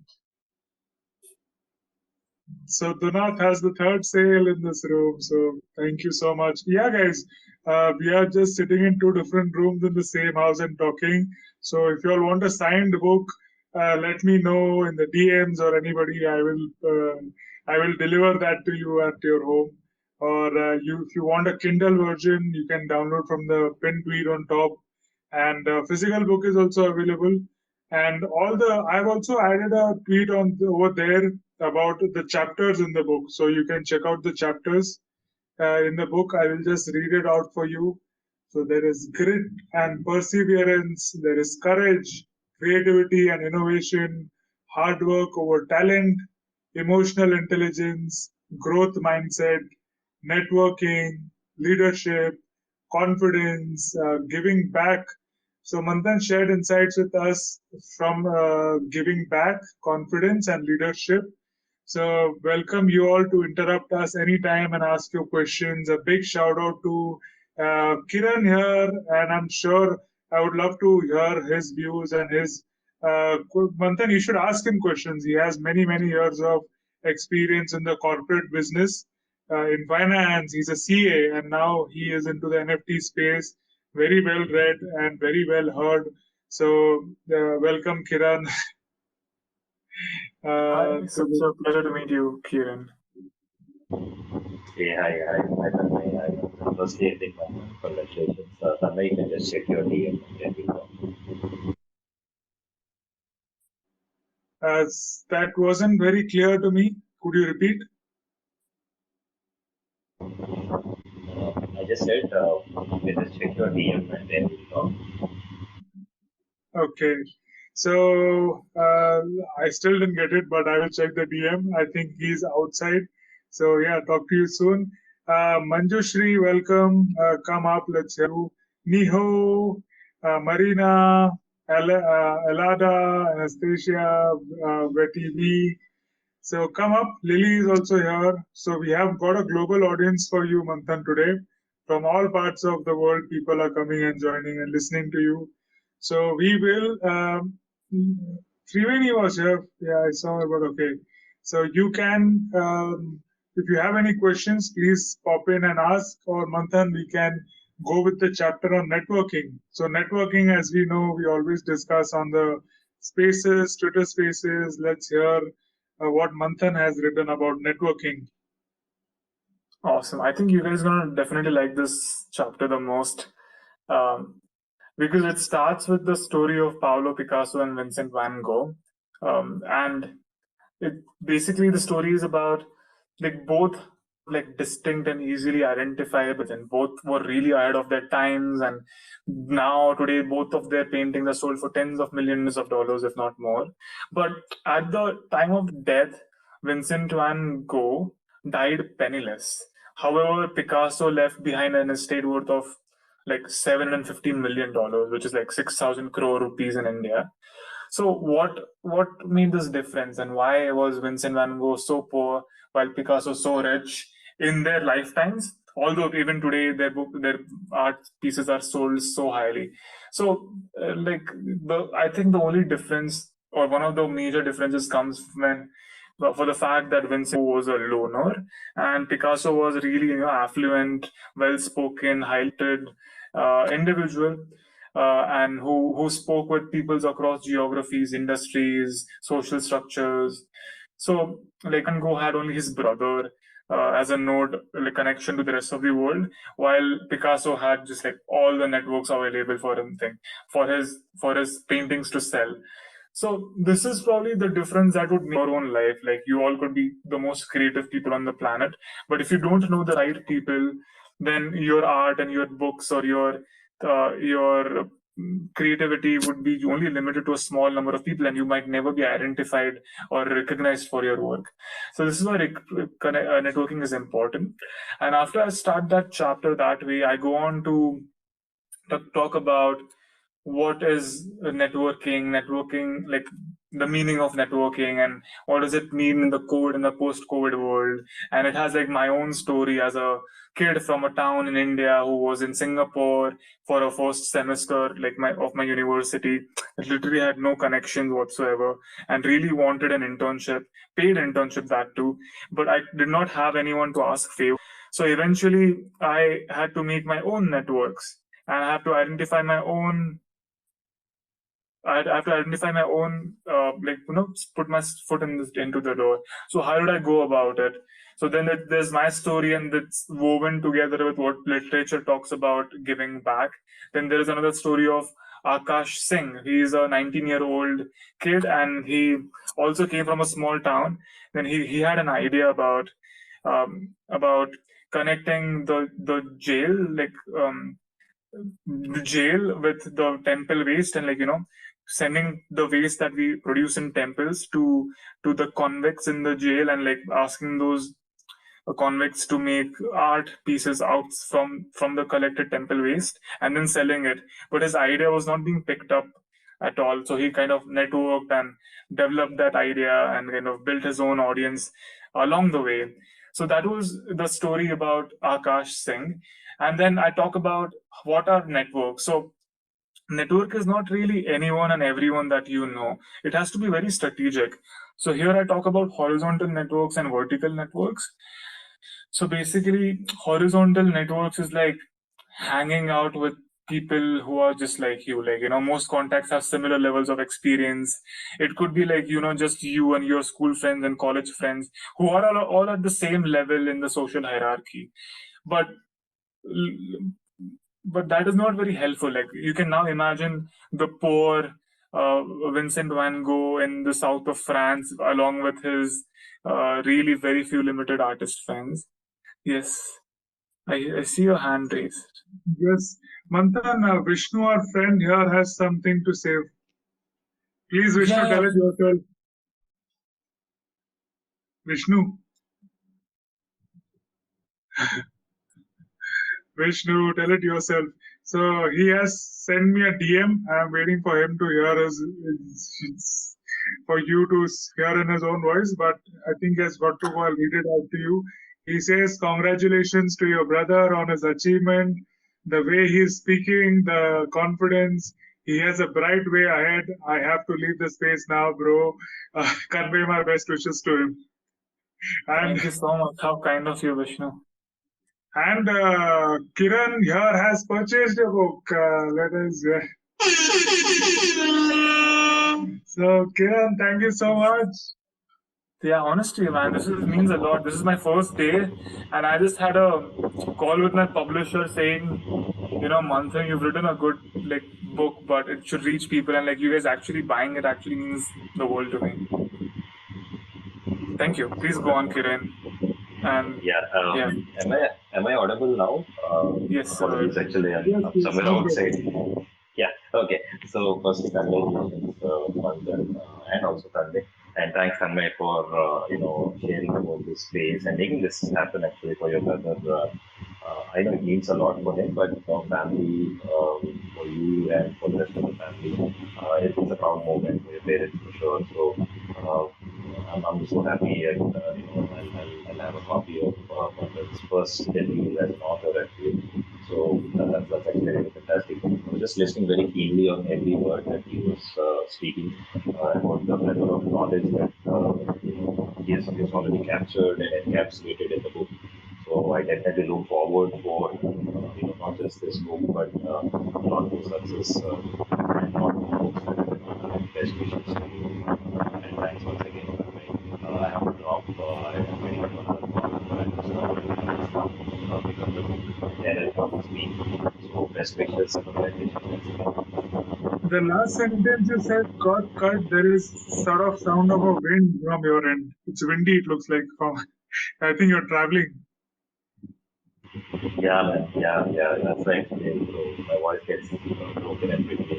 Speaker 1: So Dunath has the third sale in this room. So thank you so much. Yeah, guys, we are just sitting in two different rooms in the same house and talking. So if you all want a signed book, let me know in the DMs or anybody. I will deliver that to you at your home. Or if you want a Kindle version, you can download from the pinned tweet on top. And physical book is also available. And I've also added a tweet over there about the chapters in the book. So you can check out the chapters in the book. I will just read it out for you. So there is grit and perseverance, there is courage, creativity and innovation, hard work over talent, emotional intelligence, growth mindset, networking, leadership, confidence, giving back. So Manthan shared insights with us from giving back, confidence, and leadership. So welcome you all to interrupt us anytime and ask your questions. A big shout out to Kiran here, and I'm sure I would love to hear his views and his. Manthan, you should ask him questions. He has many years of experience in the corporate business, in finance. He's a CA, and now he is into the NFT space. Very well read and very well heard. So welcome, Kiran.
Speaker 3: Hi, it's a pleasure to meet you, Kiran.
Speaker 7: Hey, hi, Tanmay. Firstly, I think congratulations. Tanmay, you can just check your DM and then we'll talk.
Speaker 1: That wasn't very clear to me. Could you repeat?
Speaker 7: I just said you can just check your DM and then we'll talk.
Speaker 1: Okay. So I still didn't get it, but I will check the DM. I think he's outside. So yeah, talk to you soon. Manjushri, welcome. Come up. Let's hear you. Niho, Marina, Elada, Anastasia, Betty V. So come up. Lily is also here. So we have got a global audience for you, Manthan, today. From all parts of the world, people are coming and joining and listening to you. So we will. Triveni was here. Yeah, I saw her, but okay. So you can, if you have any questions, please pop in and ask. Or Manthan, we can go with the chapter on networking. So networking, as we know, we always discuss on the spaces, Twitter spaces. Let's hear what Manthan has written about networking.
Speaker 3: Awesome. I think you guys are going to definitely like this chapter the most because it starts with the story of Pablo Picasso and Vincent van Gogh. And basically the story is about both distinct and easily identifiable, and both were really ahead of their times, and now today both of their paintings are sold for tens of millions of dollars, if not more. But at the time of death, Vincent van Gogh died penniless. However, Picasso left behind an estate worth of $750 million, which is 6,000 crore rupees in India. So what made this difference, and why was Vincent van Gogh so poor while Picasso so rich in their lifetimes? Although even today their art pieces are sold so highly. So I think the only difference, or one of the major differences, comes when for the fact that Vincent was a loner and Picasso was really affluent, well-spoken, highlighted individual. And who spoke with peoples across geographies, industries, social structures. So Van Gogh had only his brother as a node, connection to the rest of the world, while Picasso had just all the networks available for him, for his paintings to sell. So this is probably the difference that would make your own life. You all could be the most creative people on the planet, but if you don't know the right people, then your art and your books or your creativity would be only limited to a small number of people, and you might never be identified or recognized for your work. So this is why networking is important. And after I start that chapter that way, I go on to talk about what is networking, the meaning of networking and what does it mean in the post-COVID world. And it has like my own story as a kid from a town in India who was in Singapore for a first semester like my university. It literally had no connections whatsoever and really wanted an internship, paid internship that too, but I did not have anyone to ask favor. So eventually I had to make my own networks and I have to identify my own I have to identify my own, put my foot into the door. So how did I go about it? So then there's my story, and it's woven together with what literature talks about giving back. Then there is another story of Akash Singh. He's a 19-year-old kid, and he also came from a small town. Then he had an idea about connecting the jail, the jail with the temple waste, and sending the waste that we produce in temples to the convicts in the jail, and asking those convicts to make art pieces out from the collected temple waste and then selling it. But his idea was not being picked up at all, so he kind of networked and developed that idea and kind of built his own audience along the way. So that was the story about Akash Singh. And then I talk about what are networks. So network is not really anyone and everyone that you know. It has to be very strategic. So here I talk about horizontal networks and vertical networks. So basically, horizontal networks is like hanging out with people who are just like you. Most contacts have similar levels of experience. It could be just you and your school friends and college friends who are all at the same level in the social hierarchy. But that is not very helpful. Like, you can now imagine the poor Vincent van Gogh in the south of France, along with his really very few limited artist friends. Yes, I see your hand raised.
Speaker 1: Yes, Manthan, Vishnu, our friend here, has something to say. Please, Vishnu,
Speaker 3: Yeah,
Speaker 1: tell it yourself. Vishnu. Vishnu, tell it yourself. So he has sent me a DM. I'm waiting for him to hear for you to hear in his own voice, but I think he has got to go. I'll read it out to you. He says, congratulations to your brother on his achievement, the way he's speaking, the confidence. He has a bright way ahead. I have to leave the space now, bro. Convey my best wishes to him. And
Speaker 3: thank you so much. How kind of you, Vishnu.
Speaker 1: And Kiran here has purchased a book. Let us. So, Kiran, thank you so much.
Speaker 3: Yeah, honestly, man, this means a lot. This is my first day, and I just had a call with my publisher saying, Manthan, you've written a good book, but it should reach people, and you guys actually buying it actually means the world to me. Thank you. Please go on, Kiran. And
Speaker 7: yeah. Am I audible now?
Speaker 3: Yes, sir.
Speaker 7: Apologies, actually, I'm somewhere outside. Yeah. Okay. So firstly, congratulations, Manthan, and also Tanmay. And thanks, Tanmay, for sharing about this space and making this happen actually for your brother. I know it means a lot for him, but for family, for you and for the rest of the family, it's a proud moment for your parents for sure. So I'm so happy, and I'll have a copy of Manthan's first debut as an author actually. So that's actually really fantastic. I was just listening very keenly on every word that he was speaking about the level of knowledge that he has already captured and encapsulated in the book. So I definitely look forward for not just this book but a lot more success and a lot more books and best wishes to you. And thanks once again. I have to drop. I'm waiting for another call, but I'm just not going to pick up the book. Then I'll come to speak. So best wishes and congratulations.
Speaker 1: The last sentence you said got cut. There is sort of sound of a wind from your end. It's windy, it looks like. I think you're traveling.
Speaker 7: Yeah, man. Yeah. That's right. So my voice gets broken and quickly.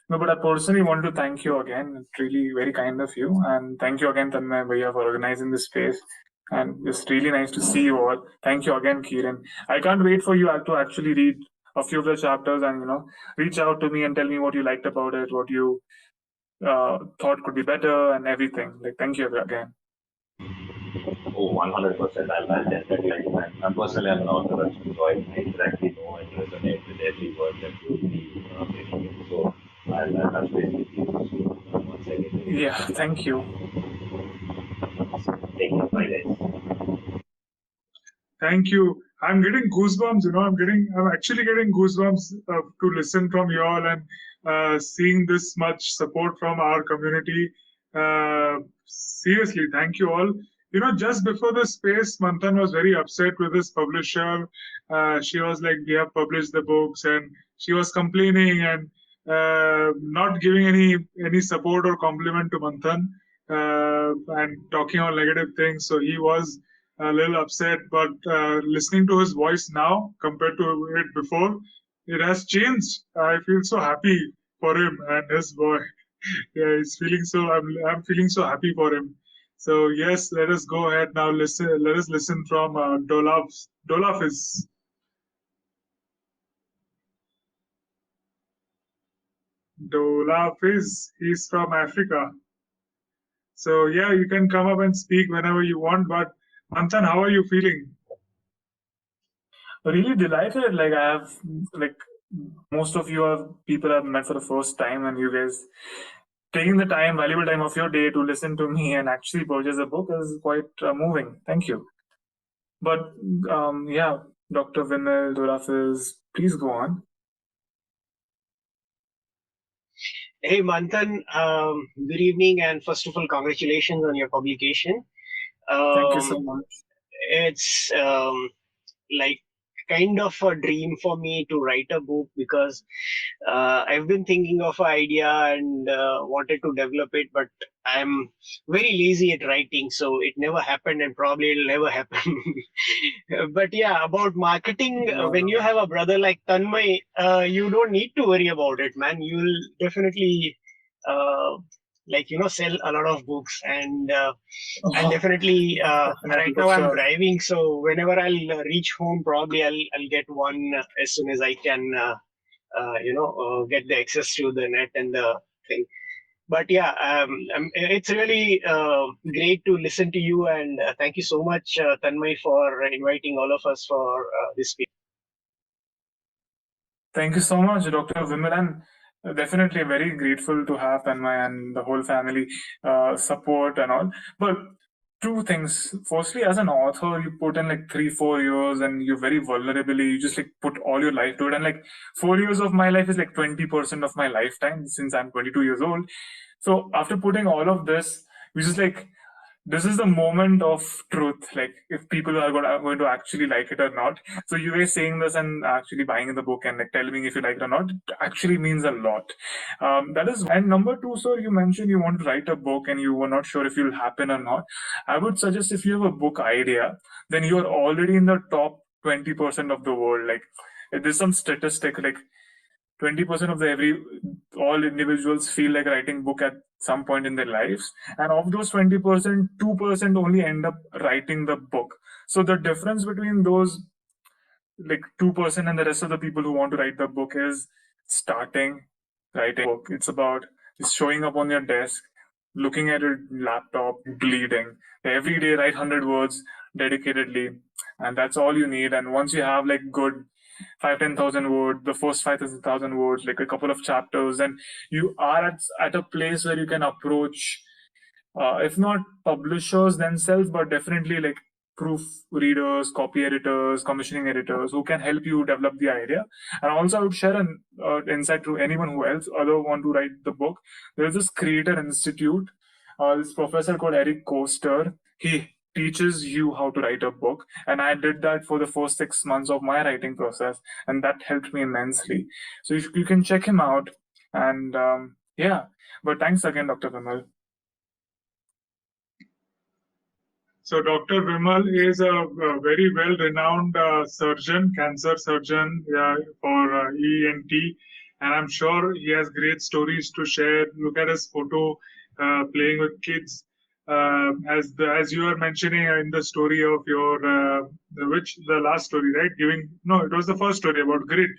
Speaker 3: No, but I personally want to thank you again. It's really very kind of you. And thank you again, Tanmay Bhaiya, for organizing this space. And it's really nice to see you all. Thank you again, Kiran. I can't wait for you to actually read a few of the chapters and reach out to me and tell me what you liked about it, what you thought could be better, and everything. Like, thank you again.
Speaker 7: Oh, 100%. I'll definitely like it. And personally, I'm an author, so I exactly know and resonate with every word that you'll be making in. So I'll touch base with you soon once I get the
Speaker 3: Yeah, thank you.
Speaker 7: Take care. Bye, guys.
Speaker 1: Thank you. I'm getting goosebumps. I'm actually getting goosebumps to listen from you all and seeing this much support from our community. Seriously, thank you all. Just before the space, Manthan was very upset with his publisher. She was like, "We have published the books," and she was complaining and not giving any support or compliment to Manthan and talking on negative things. So he was a little upset, but listening to his voice now compared to it before, it has changed. I feel so happy for him and his boy. Yeah, he's feeling so. I'm feeling so happy for him. So yes, let us go ahead now. Let us listen from Dolaf is. Dolaf is. He's from Africa. So yeah, you can come up and speak whenever you want. But Manthan, how are you feeling?
Speaker 3: Really delighted. Like, I have, like, most of you are people I've met for the first time, and you guys taking the valuable time of your day to listen to me and actually purchase a book is quite moving. Thank you. But yeah, Dr. Vimal Dolafis, please go on.
Speaker 8: Hey Manthan, good evening, and first of all, congratulations on your publication.
Speaker 3: Thank you so much.
Speaker 8: It's like kind of a dream for me to write a book, because I've been thinking of an idea and wanted to develop it, but I'm very lazy at writing, so it never happened, and probably it'll never happen. But yeah, about marketing, when you have a brother like Tanmay, you don't need to worry about it, man. You'll definitely sell a lot of books, and I'll definitely right now I'm driving, so whenever I'll reach home, probably I'll get one as soon as I can get the access to the net and the thing. But yeah, it's really great to listen to you, and thank you so much, Tanmay, for inviting all of us for this speech.
Speaker 3: Thank you so much, Dr. Vimal. I'm definitely very grateful to have Tanmay and the whole family support and all. But two things. Firstly, as an author, you put in like 3-4 years, and you're very vulnerably, you just like put all your life to it. And like 4 years of my life is like 20% of my lifetime, since I'm 22 years old. So after putting all of this, you just like, this is the moment of truth, like if people are going to actually like it or not. So you guys saying this and actually buying the book and like telling me if you like it or not actually means a lot. That is. And number two, sir, you mentioned you want to write a book and you were not sure if it will happen or not. I would suggest, if you have a book idea, then you are already in the top 20% of the world. Like, there's some statistic, like 20% of all individuals feel like writing book at some point in their lives, and of those 20%, 2% only end up writing the book. So the difference between those like 2% and the rest of the people who want to write the book is starting writing a book. It's about just showing up on your desk, looking at your laptop, bleeding every day, write 100 words dedicatedly, and that's all you need. And once you have like good 5-10,000 words, the first 5,000 words, like a couple of chapters, and you are at a place where you can approach, if not publishers themselves, but definitely like proof readers, copy editors, commissioning editors who can help you develop the idea. And also, I would share an insight to anyone who else other want to write the book. There's this Creator Institute. This professor called Eric Koester. He teaches you how to write a book, and I did that for the first 6 months of my writing process, and that helped me immensely. So you can check him out. And yeah, but thanks again, Dr. Vimal.
Speaker 1: So Dr. Vimal is a very well-renowned surgeon, cancer surgeon for ENT, and I'm sure he has great stories to share. Look at his photo playing with kids. As you are mentioning in the story of your the last story, right? It was the first story about grit.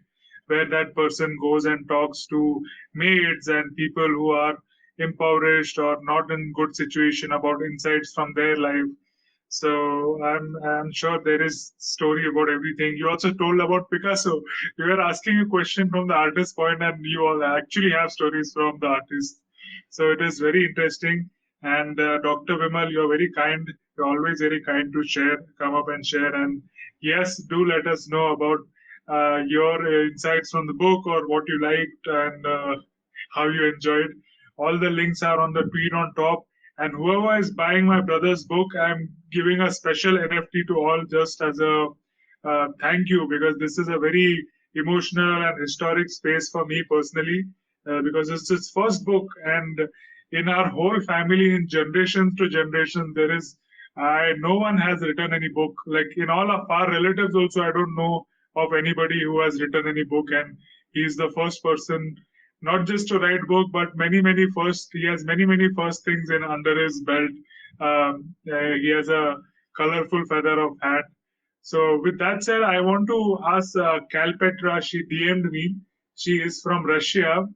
Speaker 1: where that person goes and talks to maids and people who are impoverished or not in good situation about insights from their life. So I'm sure there is story about everything. You also told about Picasso. You were asking a question from the artist point, and you all actually have stories from the artist. So it is very interesting. And Dr. Vimal, you're very kind. You're always very kind to share, come up and share. And yes, do let us know about your insights from the book or what you liked and how you enjoyed. All the links are on the tweet on top. And whoever is buying my brother's book, I'm giving a special NFT to all just as a thank you, because this is a very emotional and historic space for me personally, because it's his first book. And in our whole family, in generation to generation, there is no one has written any book. Like in all of our relatives also, I don't know of anybody who has written any book, and he's the first person not just to write book, but many first. He has many first things in under his belt. He has a colorful feather of hat. So with that said, I want to ask Calpetra. She DM'd me. She is from Russia.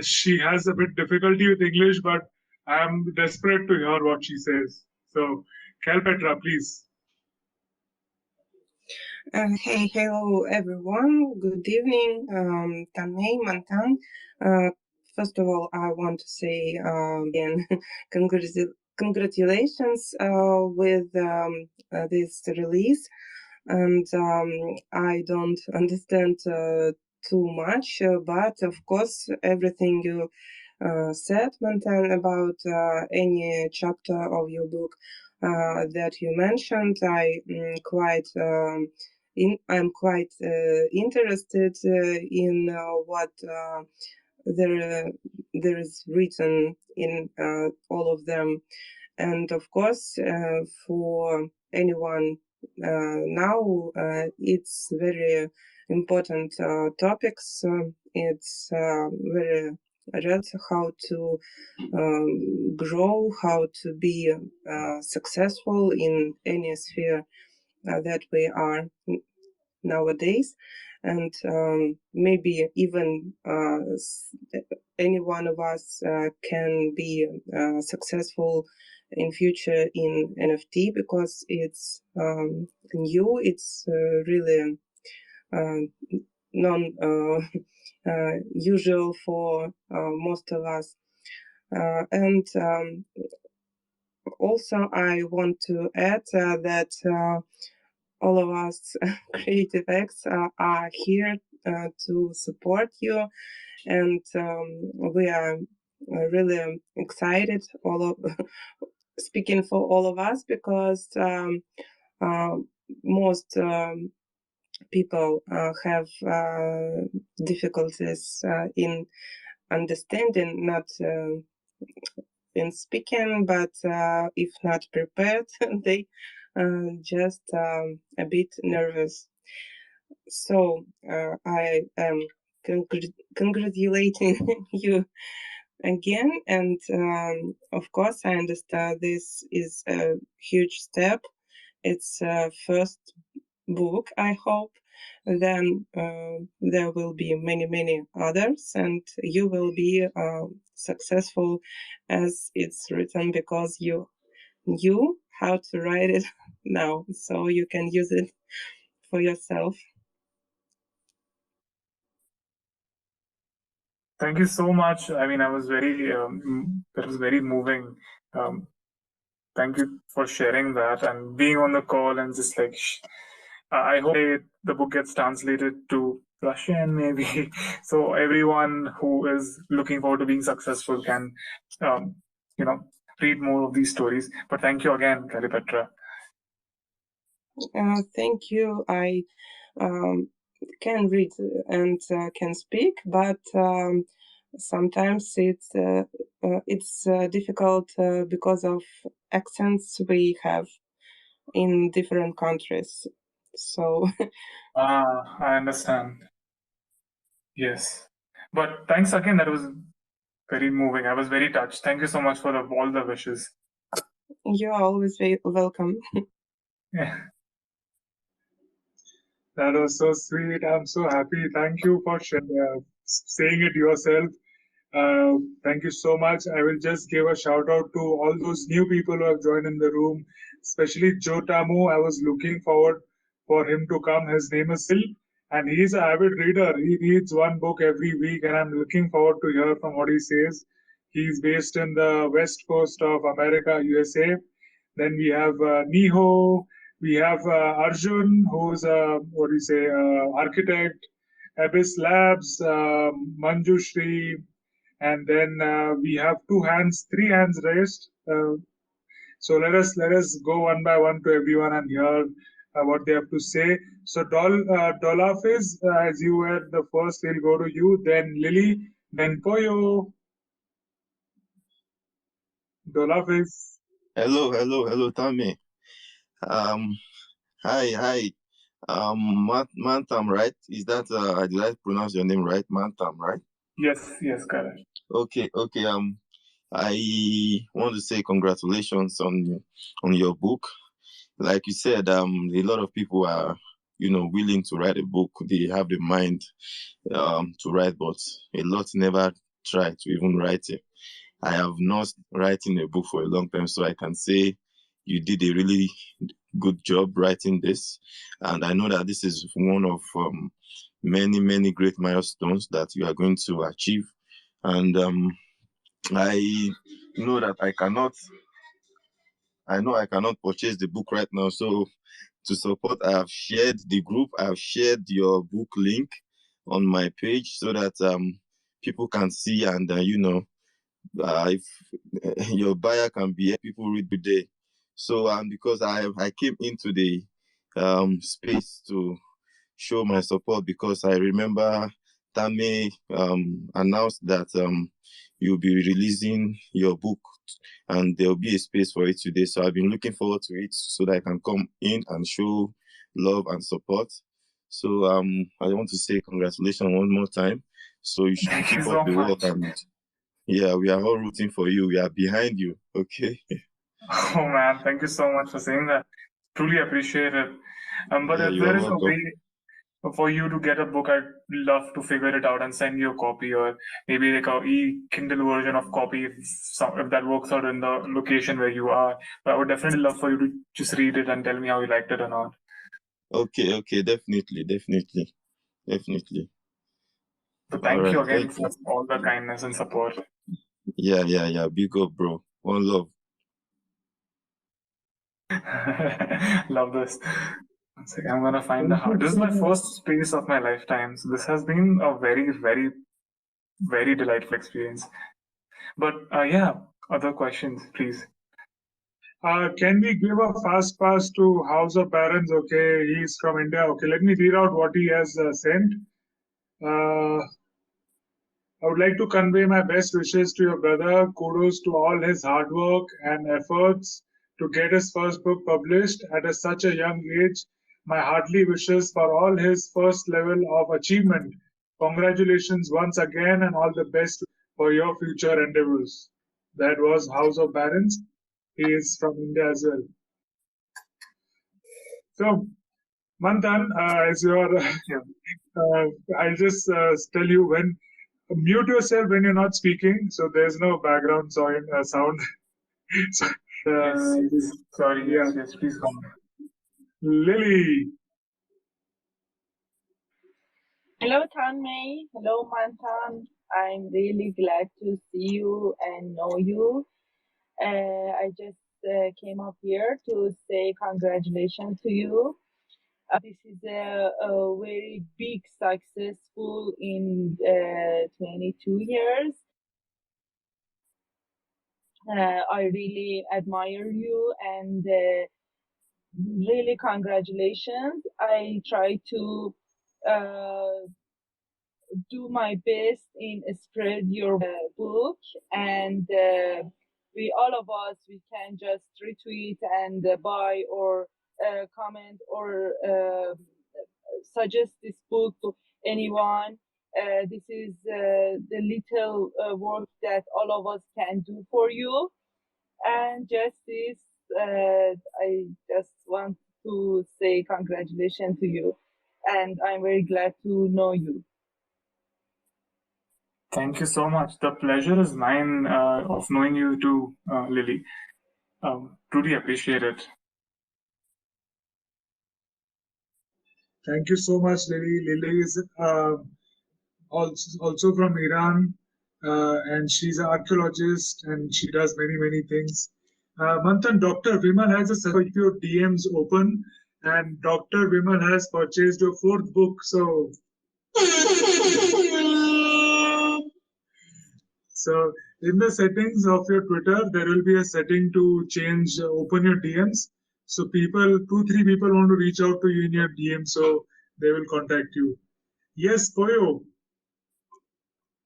Speaker 1: She has a bit difficulty with English, but I'm desperate to hear what she says. So Calpetra, please.
Speaker 9: Hello everyone. Good evening, Tanmay, Manthan. First of all, I want to say again, congratulations with this release. And I don't understand too much, but of course, everything you said, Manthan, about any chapter of your book that you mentioned, I'm quite interested in what there is written in all of them, and of course, for anyone now, it's very important topics. It's very read how to grow, how to be successful in any sphere that we are nowadays, and maybe even any one of us can be successful in future in NFT, because it's new, it's really non usual for most of us. And also I want to add that all of us creative X are here to support you, and we are really excited, speaking for all of us, because most people have difficulties in understanding, not in speaking, but if not prepared, they just a bit nervous. So I am congratulating you again, and of course I understand this is a huge step. It's first book, I hope. Then there will be many others, and you will be successful as it's written, because you knew how to write it now, so you can use it for yourself.
Speaker 3: Thank you so much. I mean, I was very, that was very moving. Thank you for sharing that and being on the call, and just like, I hope the book gets translated to Russian, maybe, so everyone who is looking forward to being successful can, read more of these stories. But thank you again, Kalipetra.
Speaker 9: Thank you. I can read and can speak, but sometimes it's difficult because of accents we have in different countries. So
Speaker 3: I understand. Yes, but thanks again. That was very moving. I was very touched. Thank you so much for all the wishes.
Speaker 9: You are always very welcome.
Speaker 3: Yeah.
Speaker 1: That was so sweet. I'm so happy. Thank you for saying it yourself. Thank you so much. I will just give a shout out to all those new people who have joined in the room, especially Joe Tamu. I was looking forward for him to come. His name is Sil, and he's an avid reader. He reads one book every week, and I'm looking forward to hear from what he says. He's based in the west coast of America, USA. Then we have Niho. We have Arjun, who's a what do you say, architect. Abyss Labs, Manjushri, and then we have three hands raised. So let us go one by one to everyone and hear what they have to say. So Dolafiz, as you were the first, we'll go to you. Then Lily, then Poyo. Dolafiz.
Speaker 10: Hello, Tammy. Um, hi. Mantam, right? Is that did I pronounce your name right? Mantam, right?
Speaker 1: Yes, correct.
Speaker 10: Okay. I want to say congratulations on your book. Like you said, a lot of people are, willing to write a book. They have the mind to write, but a lot never try to even write it. I have not writing a book for a long time, so I can say you did a really good job writing this. And I know that this is one of many great milestones that you are going to achieve. And I know that I cannot purchase the book right now. So to support, I have shared the group, I have shared your book link on my page so that people can see and if your buyer can be people read the day. So because I came into the space to show my support because I remember Tanmay announced that you'll be releasing your book and there'll be a space for it today. So I've been looking forward to it so that I can come in and show love and support. So I want to say congratulations one more time. So you should keep up the work and yeah, we are all rooting for you. We are behind you. Okay.
Speaker 3: Oh man, thank you so much for saying that. Truly appreciate it. But
Speaker 10: Yeah,
Speaker 3: if
Speaker 10: you
Speaker 3: there
Speaker 10: are
Speaker 3: is a
Speaker 10: welcome.
Speaker 3: way for you to get a book, I'd love to figure it out and send you a copy, or maybe like a e-Kindle version of copy if that works out in the location where you are. But I would definitely love for you to just read it and tell me how you liked it or not.
Speaker 10: Okay, definitely.
Speaker 3: So
Speaker 10: All
Speaker 3: thank
Speaker 10: right,
Speaker 3: you again
Speaker 10: thank you.
Speaker 3: for all the kindness and support.
Speaker 10: Yeah. Big up, bro. One love.
Speaker 3: Love this. One second, I'm gonna find the heart. This is my first space of my lifetime, so this has been a very delightful experience. But yeah, other questions, please.
Speaker 1: Can we give a fast pass to House of Barons? Okay, he's from India. Okay, let me read out what he has sent. I would like to convey my best wishes to your brother. Kudos to all his hard work and efforts to get his first book published at such a young age. My heartily wishes for all his first level of achievement. Congratulations once again and all the best for your future endeavors. That was House of Barons. He is from India as well. So, Manthan, as your, I'll just tell you when mute yourself when you're not speaking, so there's no background sound. So,
Speaker 3: Yes. Sorry,
Speaker 1: yeah,
Speaker 3: yes, please go on.
Speaker 1: Lily.
Speaker 11: Hello, Tanmay. Hello, Manthan. I'm really glad to see you and know you. I just came up here to say congratulations to you. This is a very big successful in 22 years. I really admire you and really congratulations. I try to do my best in spread your book, and we all of us we can just retweet and buy or comment or suggest this book to anyone. This is the little work that all of us can do for you, and just this I just want to say congratulations to you. and I'm very glad to know you.
Speaker 3: Thank you so much. The pleasure is mine of knowing you too, Lily. Truly appreciate it.
Speaker 1: Thank you so much, Lily. Lily is also from Iran, and she's an archaeologist, and she does many things. Manthan, Dr. Vimal has a keep your DMs open, and Dr. Vimal has purchased your fourth book. So in the settings of your Twitter, there will be a setting to change, open your DMs. So people, 2-3 people want to reach out to you in your DM, so they will contact you. Yes, Poyo.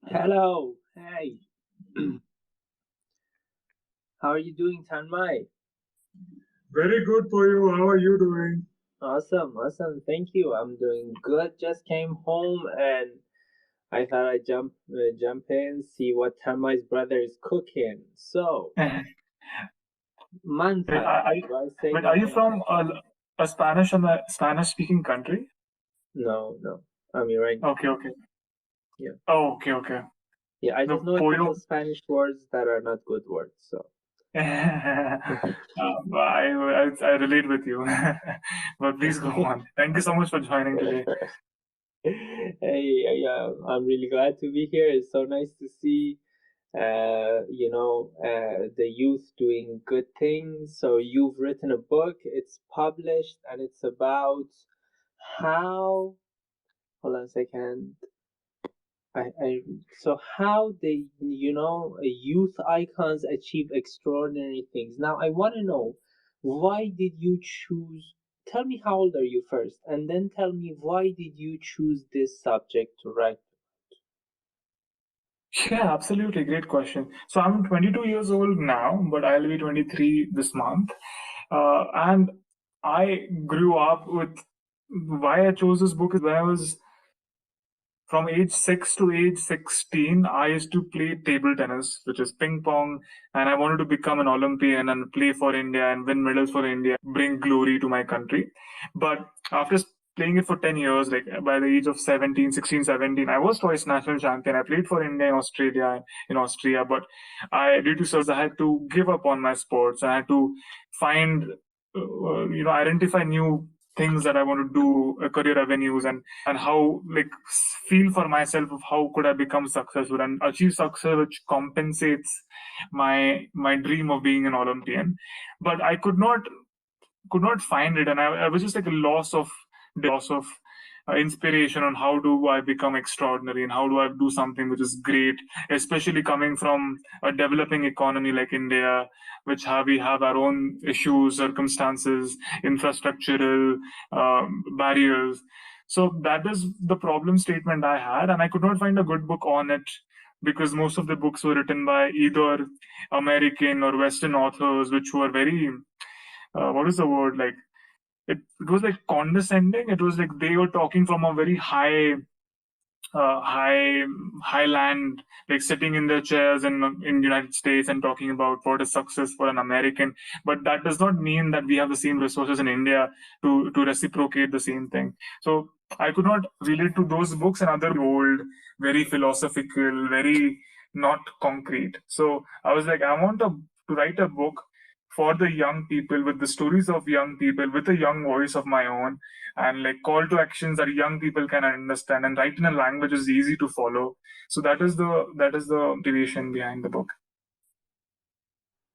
Speaker 12: Hello. Hey. How are you doing, Tanmay?
Speaker 1: Very good, Poyo. How are you doing?
Speaker 12: Awesome. Thank you. I'm doing good. Just came home and I thought I'd jump in, see what Tanmay's brother is cooking. So, Manthan.
Speaker 3: Are you from a Spanish-speaking country?
Speaker 12: No. I'm Iranian.
Speaker 3: Okay.
Speaker 12: Yeah.
Speaker 3: Oh, okay.
Speaker 12: Yeah, I just know a couple of Spanish words that are not good words, so.
Speaker 3: I relate with you. But please go on. Thank you so much for joining today.
Speaker 12: Hey, I'm really glad to be here. It's so nice to see the youth doing good things. So you've written a book, it's published, and it's about how, hold on a second. So how the youth icons achieve extraordinary things. Now I want to know, why did you choose? Tell me how old are you first, and then tell me why did you choose this subject to write?
Speaker 3: Yeah, absolutely. Great question. So I'm 22 years old now, but I'll be 23 this month. And I grew up with, why I chose this book is when I was from age 6 to age 16, I used to play table tennis, which is ping pong, and I wanted to become an Olympian and play for India and win medals for India, bring glory to my country. But after playing it for 10 years, like by the age of 16, 17, I was twice national champion. I played for India in Australia, in Austria, but due to service, I had to give up on my sports. I had to find, identify new things that I want to do, career avenues, and how, like, feel for myself of how could I become successful and achieve success which compensates my dream of being an Olympian. But I could not find it, and I was just like a loss of inspiration on how do I become extraordinary and how do I do something which is great, especially coming from a developing economy like India, which we have our own issues, circumstances, infrastructural barriers. So that is the problem statement I had, and I could not find a good book on it because most of the books were written by either American or Western authors, which were very, what is the word, like, it was like condescending. It was like they were talking from a very high land, like sitting in their chairs in United States and talking about what is success for an American. But that does not mean that we have the same resources in India to reciprocate the same thing. So I could not relate to those books, and other old, very philosophical, very not concrete. So I was like, I want to write a book for the young people, with the stories of young people, with a young voice of my own, and like call to actions that young people can understand and write in a language is easy to follow. So that is the motivation behind the book.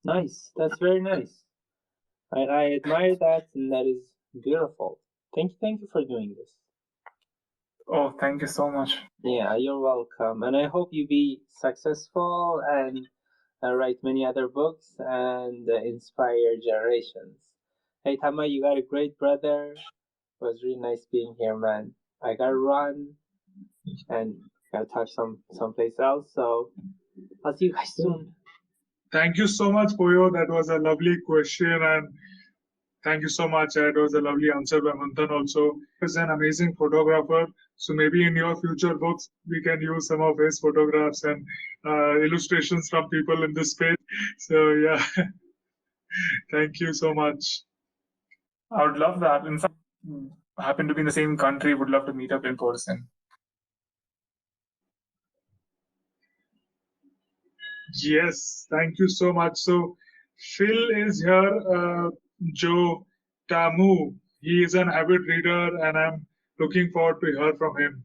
Speaker 12: Nice. That's very nice. I admire that, and that is beautiful. Thank you for doing this.
Speaker 3: Oh, thank you so much.
Speaker 12: Yeah, you're welcome. And I hope you be successful and write many other books and inspire generations. Hey, Tama, you got a great brother. It was really nice being here, man. I gotta run and gotta talk someplace else. So I'll see you guys soon.
Speaker 1: Thank you so much, Poyo. That was a lovely question, and thank you so much. It was a lovely answer by Manthan also. He's an amazing photographer. So maybe in your future books, we can use some of his photographs and illustrations from people in this space. So yeah, thank you so much.
Speaker 3: I would love that. In fact, happen to be in the same country, would love to meet up in person.
Speaker 1: Yes, thank you so much. So, Phil is here, Joe Tamu. He is an avid reader, and I'm looking forward to hear from him.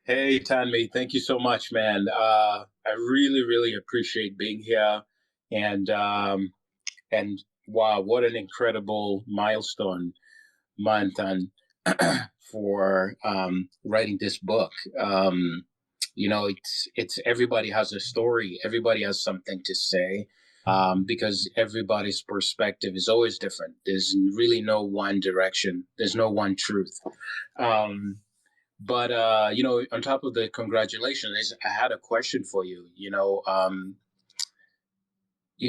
Speaker 13: Hey, Tanmay, thank you so much, man. I really, really appreciate being here, and wow, what an incredible milestone, Manthan, for writing this book. You know, it's everybody has a story, everybody has something to say, because everybody's perspective is always different. There's really no one direction. There's no one truth. But you know, on top of the congratulations, I had a question for you. You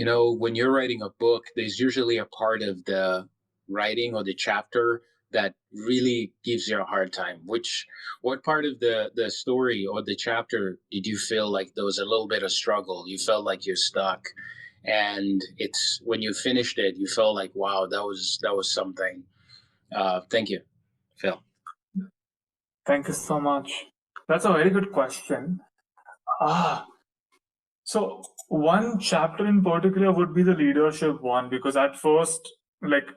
Speaker 13: know, when you're writing a book, there's usually a part of the writing or the chapter that really gives you a hard time. What part of the story or the chapter did you feel like there was a little bit of struggle? You felt like you're stuck, and it's when you finished it, you felt like, wow, that was something. Thank you, Phil.
Speaker 3: Thank you so much. That's a very good question. So one chapter in particular would be the leadership one, because at first, like,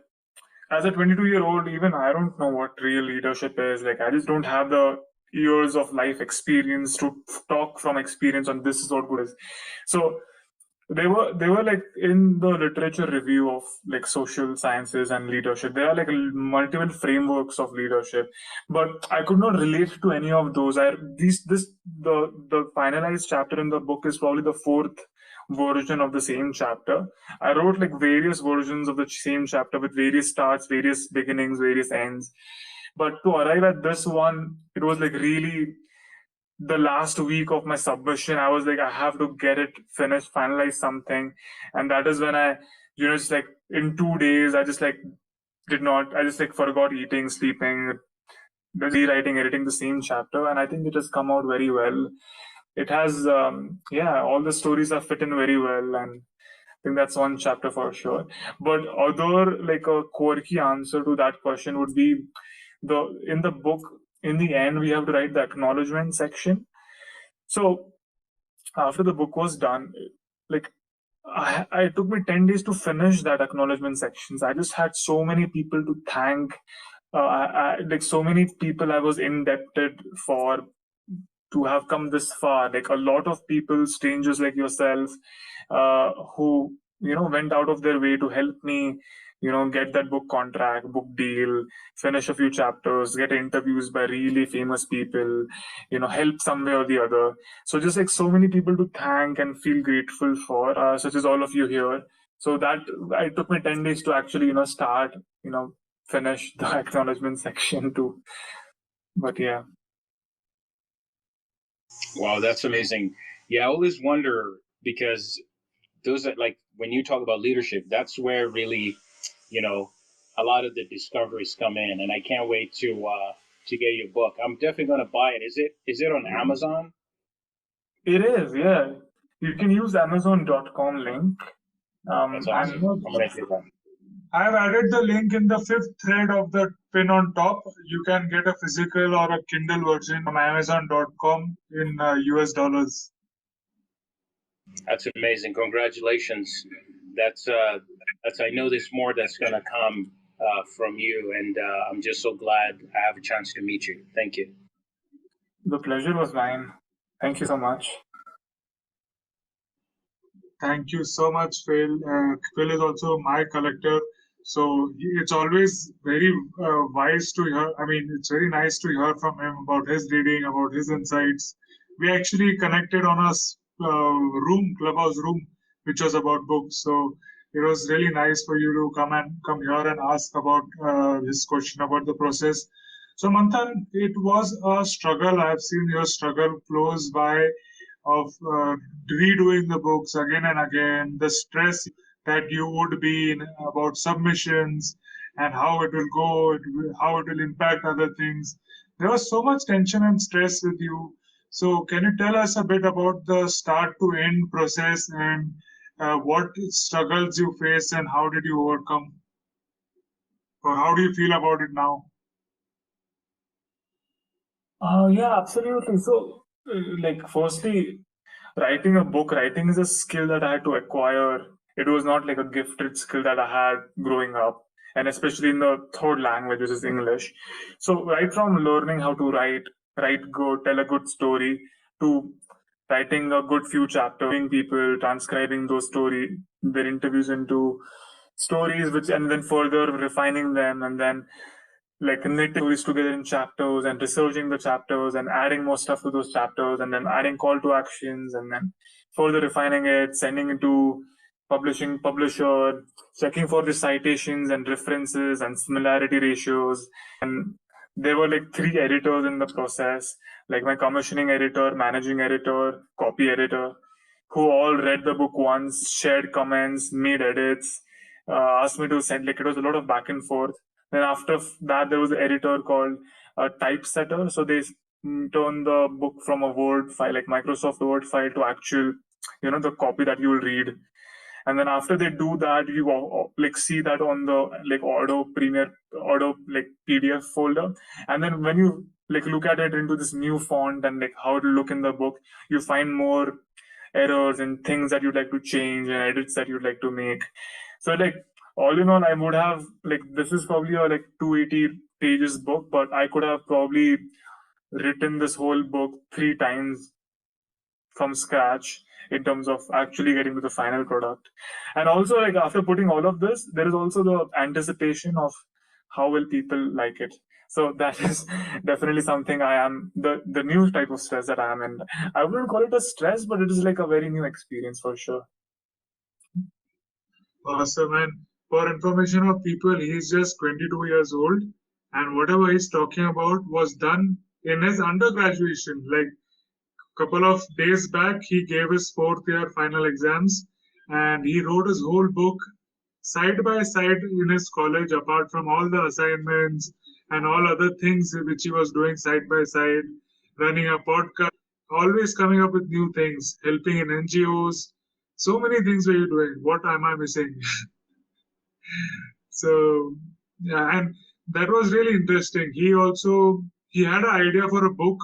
Speaker 3: as a 22-year-old, even I don't know what real leadership is. Like, I just don't have the years of life experience to talk from experience on this is what good is. So they were like in the literature review of like social sciences and leadership. There are like multiple frameworks of leadership, but I could not relate to any of those. The finalized chapter in the book is probably the fourth version of the same chapter. I wrote like various versions of the same chapter with various starts, various beginnings, various ends. But to arrive at this one, it was like really the last week of my submission. I was like, I have to get it finished, finalize something. And that is when I, just like in 2 days, I just like I just like forgot eating, sleeping, rewriting, editing the same chapter. And I think it has come out very well. It has, all the stories are fit in very well. And I think that's one chapter for sure. But other like a quirky answer to that question would be in the book, in the end, we have to write the acknowledgement section. So after the book was done, like I took me 10 days to finish that acknowledgement sections. I just had so many people to thank. Like so many people I was indebted for to have come this far. Like a lot of people, strangers like yourself, who went out of their way to help me get that book contract, book deal, finish a few chapters, get interviews by really famous people, help some way or the other. So just like so many people to thank and feel grateful for, such as all of you here. So that it took me 10 days to actually start, finish the acknowledgement section too. But yeah.
Speaker 13: Wow, that's amazing. Yeah, I always wonder because those are like when you talk about leadership, that's where really, a lot of the discoveries come in, and I can't wait to get your book. I'm definitely going to buy it. Is it on Amazon?
Speaker 3: It is, yeah. You can use Amazon.com link.
Speaker 13: That's awesome. I'm going to do that.
Speaker 1: I've added the link in the fifth thread of the pin on top. You can get a physical or a Kindle version from Amazon.com in US dollars.
Speaker 13: That's amazing. Congratulations. That's I know there's more that's going to come from you, and I'm just so glad I have a chance to meet you. Thank you.
Speaker 3: The pleasure was mine. Thank you so much.
Speaker 1: Thank you so much, Phil. Phil is also my collector. So it's always very wise to hear. I mean, it's very nice to hear from him about his reading, about his insights. We actually connected on a clubhouse room, which was about books. So it was really nice for you to come here and ask about his question about the process. So Manthan, it was a struggle. I've seen your struggle close by of redoing the books again and again, the stress that you would be in about submissions and how it will go, how it will impact other things. There was so much tension and stress with you. So, can you tell us a bit about the start to end process and what struggles you face and how did you overcome? Or how do you feel about it now?
Speaker 3: Yeah, absolutely. So, firstly, writing is a skill that I had to acquire. It was not like a gifted skill that I had growing up, and especially in the third language, which is English. So, right from learning how to write good, tell a good story, to writing a good few chapters, people, transcribing those their interviews into stories, which and then further refining them, and then like knitting stories together in chapters and researching the chapters and adding more stuff to those chapters and then adding call to actions and then further refining it, sending it to publisher, checking for the citations and references and similarity ratios. And there were like three editors in the process, like my commissioning editor, managing editor, copy editor, who all read the book once, shared comments, made edits, asked me to send, like it was a lot of back and forth. Then after that, there was an editor called a typesetter. So they turned the book from a Word file, like Microsoft Word file, to actual, the copy that you will read. And then after they do that, you like see that on the like Auto like PDF folder. And then when you like look at it into this new font and like how it look in the book, you find more errors and things that you'd like to change and edits that you'd like to make. So like all in all, I would have like this is probably a like 280 pages book, but I could have probably written this whole book 3 times from scratch in terms of actually getting to the final product. And also like after putting all of this, there is also the anticipation of how will people like it. So that is definitely something I am the new type of stress that I am in. I wouldn't call it a stress, but it is like a very new experience for sure.
Speaker 1: Awesome. And for information of people, he's just 22 years old, and whatever he's talking about was done in his undergraduation. Like couple of days back, he gave his fourth year final exams, and he wrote his whole book side by side in his college, apart from all the assignments and all other things which he was doing side by side, running a podcast, always coming up with new things, helping in NGOs. So many things were you doing. What am I missing? So yeah, and that was really interesting. He had an idea for a book,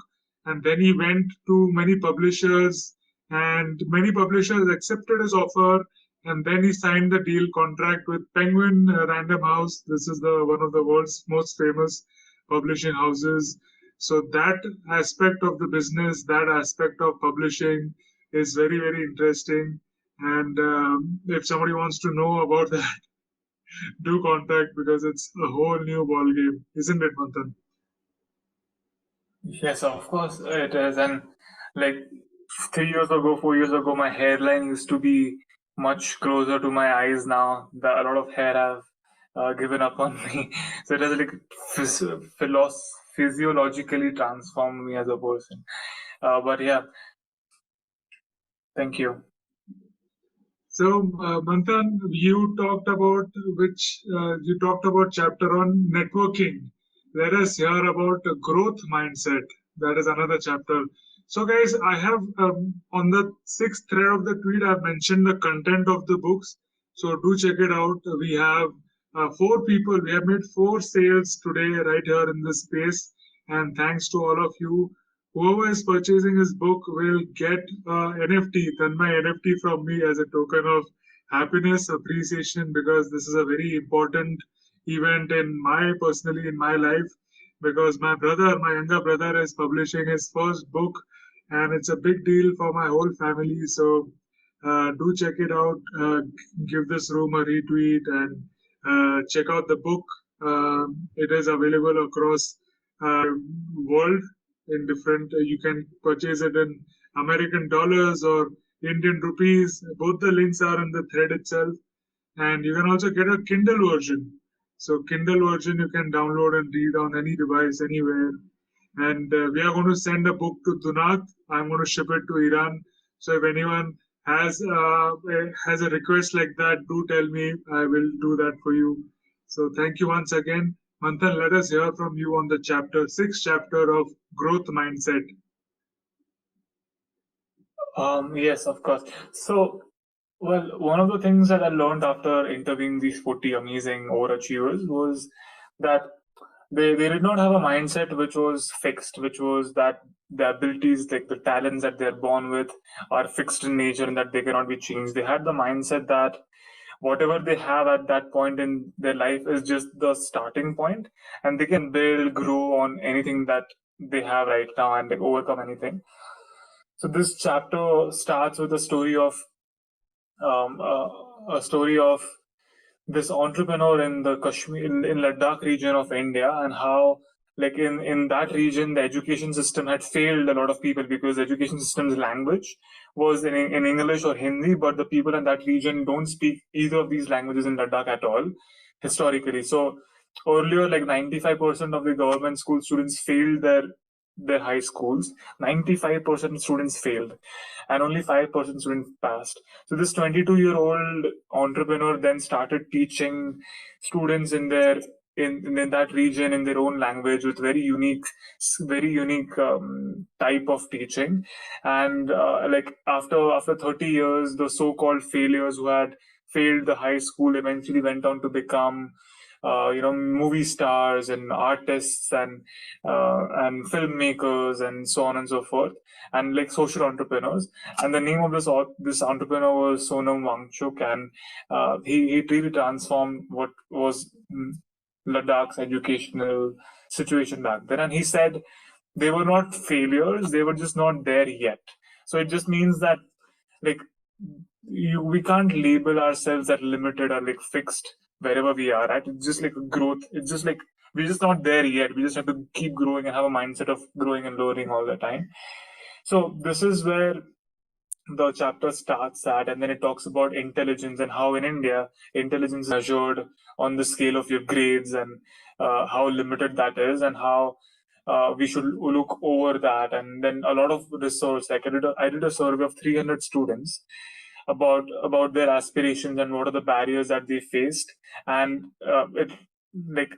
Speaker 1: and then he went to many publishers, and many publishers accepted his offer, and then he signed the deal contract with Penguin Random House. This is the one of the world's most famous publishing houses. So that aspect of the business, that aspect of publishing, is very very interesting. And if somebody wants to know about that, do contact because it's a whole new ball game, isn't it, Manthan?
Speaker 3: Yes, of course it is. And like 3 years ago, 4 years ago, my hairline used to be much closer to my eyes now. A lot of hair have given up on me. So it has like physiologically transformed me as a person. But yeah, thank you.
Speaker 1: So, Manthan, you talked about chapter on networking. Let us hear about a growth mindset. That is another chapter. So, guys, I have on the sixth thread of the tweet, I've mentioned the content of the books. So, do check it out. We have four people. We have made four sales today, right here in this space. And thanks to all of you. Whoever is purchasing his book will get NFT, Tanmay NFT from me as a token of happiness, appreciation, because this is a very important event personally in my life, because my younger brother is publishing his first book, and it's a big deal for my whole family. So do check it out. Give this room a retweet and check out the book. It is available across world in different. You can purchase it in American dollars or Indian rupees. Both the links are in the thread itself, and you can also get a Kindle version. So Kindle version you can download and read on any device anywhere. And we are going to send a book to Dunat. I'm going to ship it to Iran. So if anyone has a request like that, do tell me. I will do that for you. So thank you once again. Manthan, let us hear from you on the sixth chapter of growth mindset.
Speaker 3: Yes, of course. So Well, one of the things that I learned after interviewing these 40 amazing overachievers was that they did not have a mindset which was fixed, which was that the abilities, like the talents that they're born with, are fixed in nature and that they cannot be changed. They had the mindset that whatever they have at that point in their life is just the starting point, and they can build, grow on anything that they have right now and like overcome anything. So this chapter starts with a story of this entrepreneur in the Kashmir in Ladakh region of India, and how like in that region the education system had failed a lot of people because the education system's language was in English or Hindi, but the people in that region don't speak either of these languages in Ladakh at all historically. So earlier, like 95% of the government school students failed their high schools. 95% students failed, and only 5% students passed. So this 22-year-old entrepreneur then started teaching students in that region in their own language with very unique type of teaching. And like after 30 years, the so-called failures who had failed the high school eventually went on to become movie stars and artists and filmmakers and so on and so forth, and like social entrepreneurs. And the name of this entrepreneur was Sonam Wangchuk, and he really transformed what was Ladakh's educational situation back then. And he said they were not failures; they were just not there yet. So it just means that like we can't label ourselves as limited or like fixed wherever we are at. It's just like growth. It's just like we're just not there yet. We just have to keep growing and have a mindset of growing and learning all the time. So this is where the chapter starts at, and then it talks about intelligence and how in India intelligence is measured on the scale of your grades, and how limited that is, and how we should look over that. And then a lot of research, like I did a survey of 300 students about their aspirations and what are the barriers that they faced, and like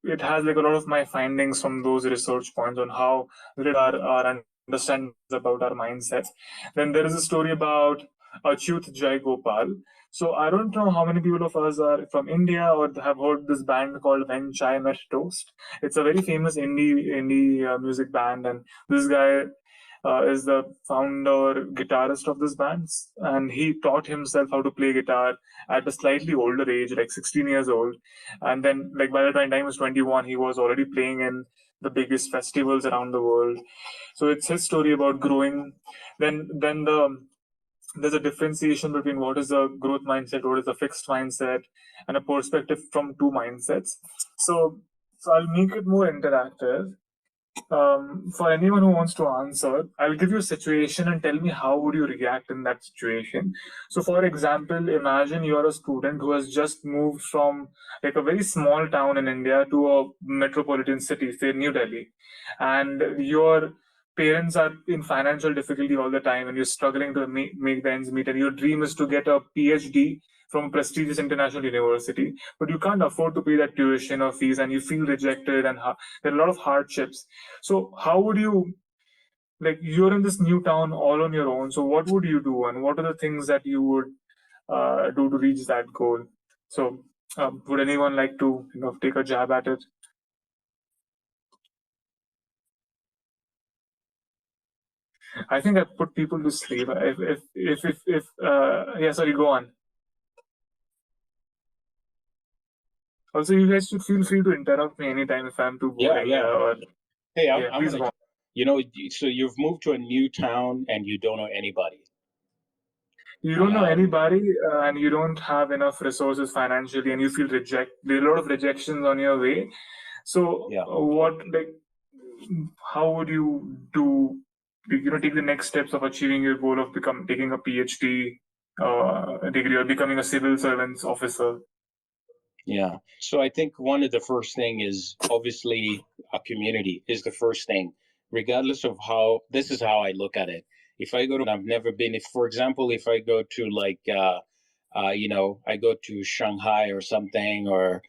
Speaker 3: it has like a lot of my findings from those research points on how our understanding about our mindsets. Then there is a story about Achyut Jai Gopal. So I don't know how many people of us are from India or have heard this band called When Chai Met Toast. It's a very famous indie music band, and this guy is the founder guitarist of this band, and he taught himself how to play guitar at a slightly older age, like 16 years old. And then like by the time he was 21, he was already playing in the biggest festivals around the world. So it's his story about growing. Then there's a differentiation between what is a growth mindset, what is a fixed mindset, and a perspective from two mindsets. So I'll make it more interactive. For anyone who wants to answer, I'll give you a situation and tell me how would you react in that situation. So, for example, imagine you're a student who has just moved from like a very small town in India to a metropolitan city, say New Delhi, and your parents are in financial difficulty all the time, and you're struggling to make the ends meet, and your dream is to get a PhD from a prestigious international university, but you can't afford to pay that tuition or fees, and you feel rejected, and there are a lot of hardships. So how would you, like, you're in this new town all on your own, so what would you do, and what are the things that you would do to reach that goal? So would anyone like to take a jab at it? I think I put people to sleep. If yeah, sorry, go on. Also, you guys should feel free to interrupt me anytime if I'm too boring. Or
Speaker 13: Hey,
Speaker 3: yeah,
Speaker 13: I'm
Speaker 3: please
Speaker 13: gonna,
Speaker 3: go on.
Speaker 13: so you've moved to a new town and you don't know anybody.
Speaker 3: You don't know anybody, and you don't have enough resources financially, and you feel there are a lot of rejections on your way. So what, like, how would you do, take the next steps of achieving your goal of taking a PhD degree or becoming a civil servants officer?
Speaker 13: Yeah. So I think one of the first thing is obviously a community is the first thing, regardless of how, this is how I look at it. If I go to, I've never been, if, for example, if I go to like, I go to Shanghai or something, or,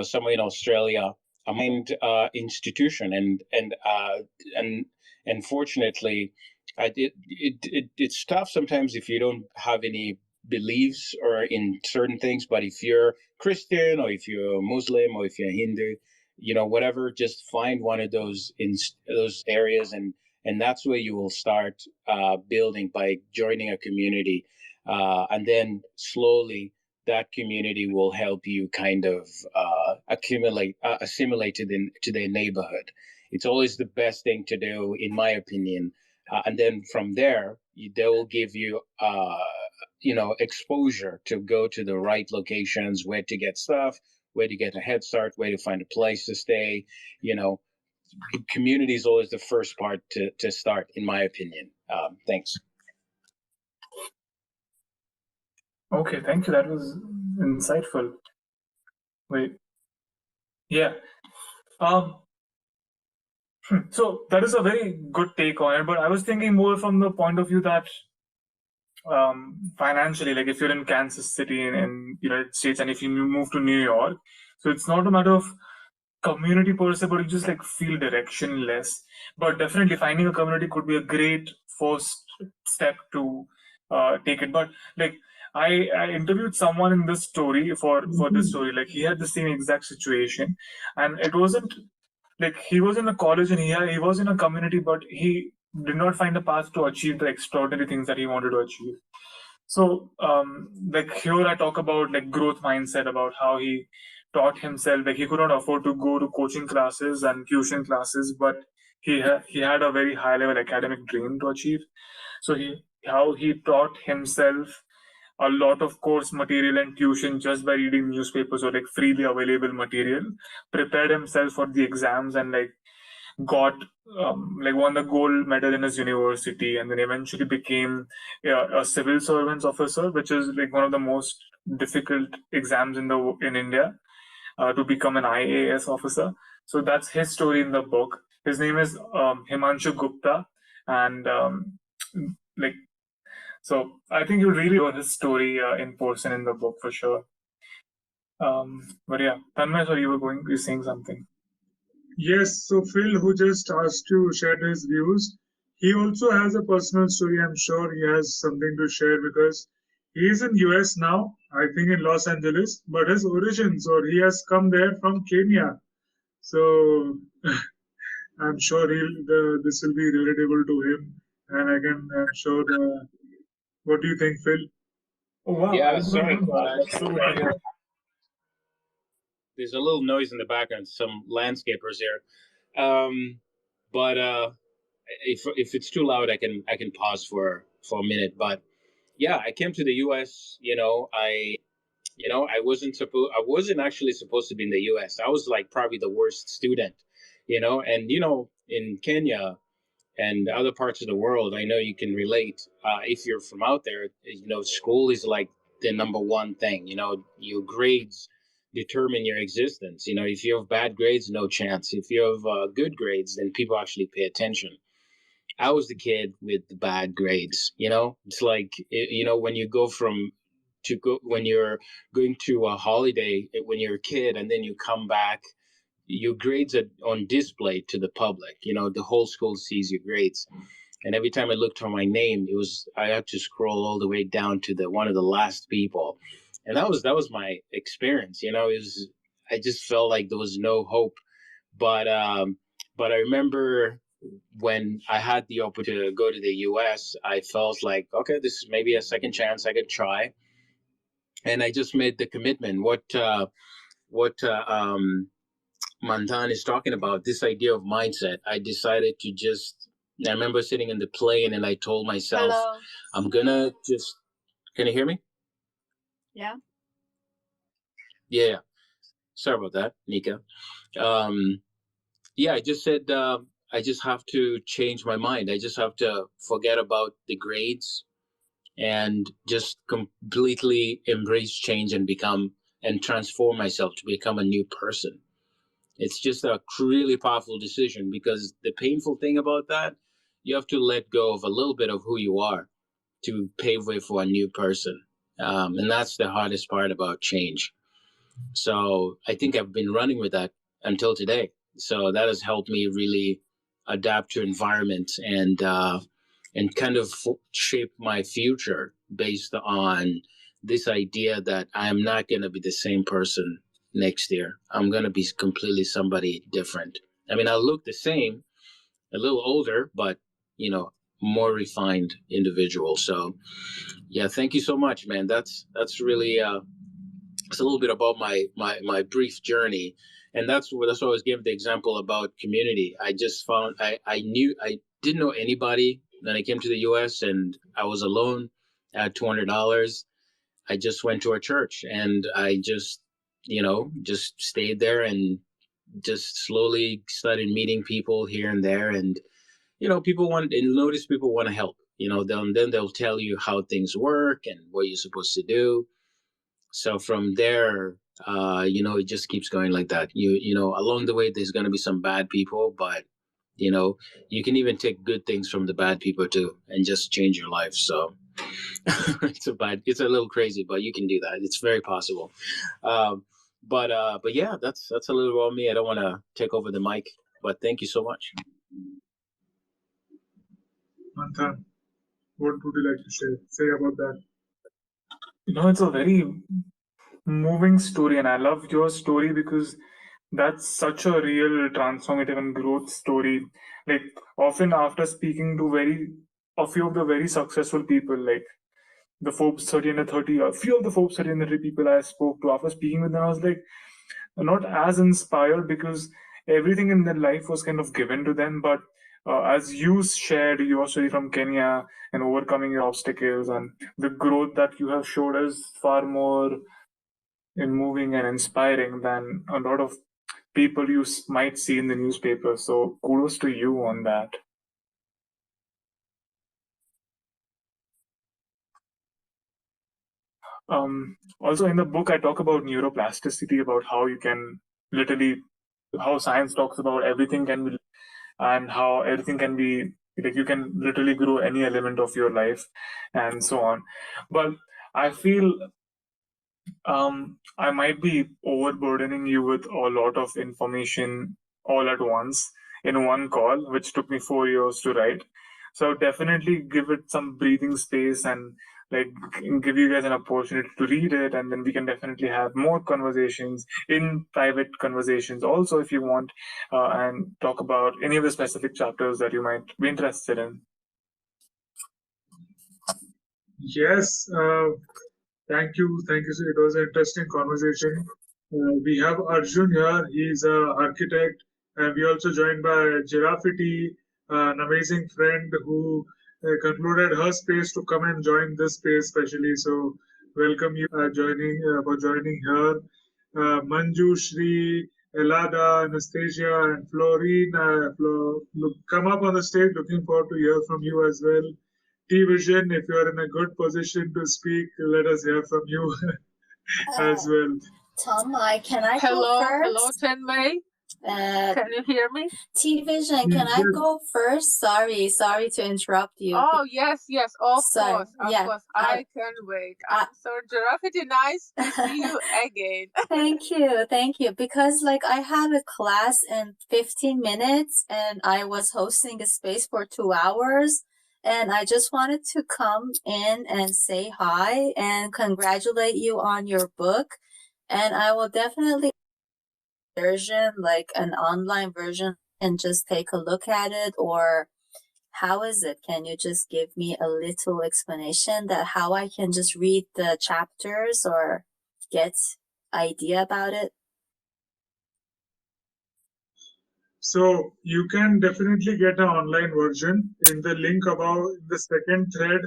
Speaker 13: somewhere in Australia, a mind institution. And fortunately, it's tough sometimes if you don't have any beliefs or in certain things, but if you're Christian or if you're Muslim or if you're Hindu, whatever, just find one of those in those areas, and that's where you will start building by joining a community, and then slowly that community will help you kind of assimilate to their neighborhood. It's always the best thing to do, in my opinion. And then from there, they will give you, exposure to go to the right locations, where to get stuff, where to get a head start, where to find a place to stay. Community is always the first part to start, in my opinion. Thanks.
Speaker 3: Okay, thank you. That was insightful. Wait. Yeah. So that is a very good take on it, but I was thinking more from the point of view that financially, like if you're in Kansas City in United States and if you move to New York, so it's not a matter of community per se, but you just like feel directionless. But definitely finding a community could be a great first step to take it. But like I interviewed someone in this story for this story, like he had the same exact situation, and it wasn't like he was in a college and he was in a community, but he did not find a path to achieve the extraordinary things that he wanted to achieve. So like here I talk about like growth mindset, about how he taught himself, like he could not afford to go to coaching classes and tuition classes, but he had a very high level academic dream to achieve. So how he taught himself a lot of course material and tuition just by reading newspapers or like freely available material, prepared himself for the exams, and like got like won the gold medal in his university, and then eventually became a civil servants officer, which is like one of the most difficult exams in India, to become an IAS officer. So that's his story in the book. His name is Himanshu Gupta, and like so I think you'll really learn his story in person in the book for sure. But yeah, Tanmay, sorry, you were saying something.
Speaker 1: Yes, so Phil, who just asked to share his views, he also has a personal story. I'm sure he has something to share because he is in US now, I think in Los Angeles, but his origins, or he has come there from Kenya. So I'm sure this will be relatable to him, and I'm sure. What do you think, Phil? Oh wow!
Speaker 13: Yeah,
Speaker 1: I did not
Speaker 13: sorry.
Speaker 1: know that. That's so good to hear.
Speaker 13: There's a little noise in the background, some landscapers here. But if it's too loud, I can pause for a minute. But yeah, I came to the US. I wasn't actually supposed to be in the US. I was like probably the worst student, and in Kenya and other parts of the world, I know you can relate. If you're from out there, school is like the number one thing. Your grades determine your existence. If you have bad grades, no chance. If you have good grades, then people actually pay attention. I was the kid with the bad grades. It's like when you go when you're going to a holiday when you're a kid, and then you come back, your grades are on display to the public. The whole school sees your grades. And every time I looked for my name, I had to scroll all the way down to one of the last people. And that was my experience. I just felt like there was no hope. But I remember when I had the opportunity to go to the US, I felt like, okay, this is maybe a second chance I could try. And I just made the commitment. What Manthan is talking about, this idea of mindset, I decided to I remember sitting in the plane and I told myself, hello, I'm gonna just, can you hear me?
Speaker 14: Yeah.
Speaker 13: Yeah. Sorry about that, Nika. Yeah, I just said, I just have to change my mind. I just have to forget about the grades and just completely embrace change and transform myself to become a new person. It's just a really powerful decision, because the painful thing about that, you have to let go of a little bit of who you are to pave way for a new person. And that's the hardest part about change. So I think I've been running with that until today. So that has helped me really adapt to environments and and kind of shape my future based on this idea that I am not going to be the same person next year. I'm going to be completely somebody different. I mean, I'll look the same, a little older, but, you know, more refined individual. So yeah, thank you so much, man. That's really, it's a little bit about my brief journey. And that's why I was giving the example about community. I just found, I didn't know anybody when I came to the US, and I was alone. I had $200. I just went to a church, and I just, just stayed there and just slowly started meeting people here and there. And, people want to help, then they'll tell you how things work and what you're supposed to do. So from there, it just keeps going like that. Along the way, there's going to be some bad people, but, you can even take good things from the bad people too, and just change your life. So it's a little crazy, but you can do that. It's very possible. But yeah, that's a little about me. I don't want to take over the mic, but thank you so much.
Speaker 1: Manthan, what would you like to say about that?
Speaker 3: It's a very moving story, and I love your story because that's such a real transformative and growth story. Like, often after speaking to a few of the very successful people, like the Forbes 30 under 30, a few of the Forbes 30 under 30 people I spoke to, after speaking with them, I was like, not as inspired because everything in their life was kind of given to them. But as you shared your story from Kenya and overcoming your obstacles, and the growth that you have showed is far more moving and inspiring than a lot of people you might see in the newspaper. So kudos to you on that. Also in the book, I talk about neuroplasticity, about how you can how science talks about everything can be, and how everything can be, like, you can literally grow any element of your life and so on. But I feel I might be overburdening you with a lot of information all at once in one call, which took me 4 years to write. So definitely give it some breathing space and like give you guys an opportunity to read it, and then we can definitely have more conversations in private conversations also if you want, and talk about any of the specific chapters that you might be interested in.
Speaker 1: Yes, thank you. It was an interesting conversation. We have Arjun here. He's an architect, and we also joined by Giraffiti, an amazing friend who concluded her space to come and join this space specially. So welcome you for joining her. Manju, Shri, Elada, Anastasia, and Florine. Come up on the stage. Looking forward to hear from you as well. T-Vision, if you're in a good position to speak, let us hear from you as well.
Speaker 14: Tanmay, can I go first?
Speaker 11: Hello, Tanmay. Can you hear me?
Speaker 14: T-Vision, can I go first? Sorry to interrupt you.
Speaker 11: Oh, yes, of course. I can wait. So, Giraffiti, nice to see you again.
Speaker 14: Thank you. Because I have a class in 15 minutes and I was hosting a space for 2 hours. And I just wanted to come in and say hi and congratulate you on your book. And I will definitely version, like an online version, and just take a look at it. Or how is it? Can you just give me a little explanation that how I can just read the chapters or get idea about it?
Speaker 1: So you can definitely get an online version in the link above the second thread,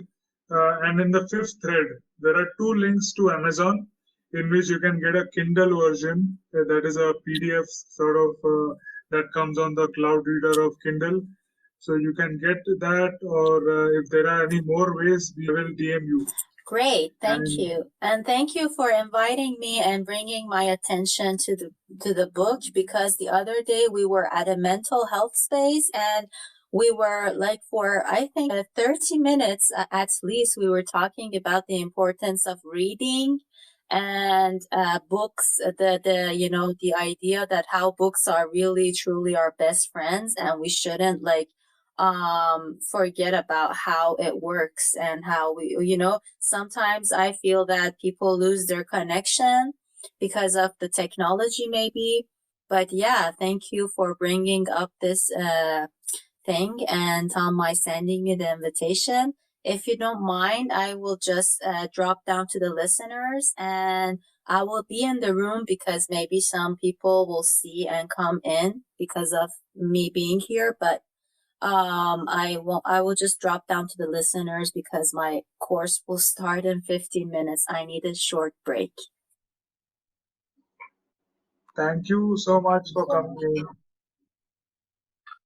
Speaker 1: and in the fifth thread there are 2 links to Amazon in which you can get a Kindle version, that is a PDF sort of that comes on the cloud reader of Kindle. So you can get that, or if there are any more ways, we will DM you.
Speaker 14: Great, thank you. And thank you for inviting me and bringing my attention to the book, because the other day we were at a mental health space and we were for I think 30 minutes at least, we were talking about the importance of reading and books, the idea that how books are really truly our best friends, and we shouldn't forget about how it works and how we, you know, sometimes I feel that people lose their connection because of the technology maybe. But yeah, thank you for bringing up this thing, and Tanmay sending you the invitation. If you don't mind, I will just drop down to the listeners, and I will be in the room because maybe some people will see and come in because of me being here. But I will just drop down to the listeners because my course will start in 15 minutes. I need a short break.
Speaker 3: Thank you so much for coming in.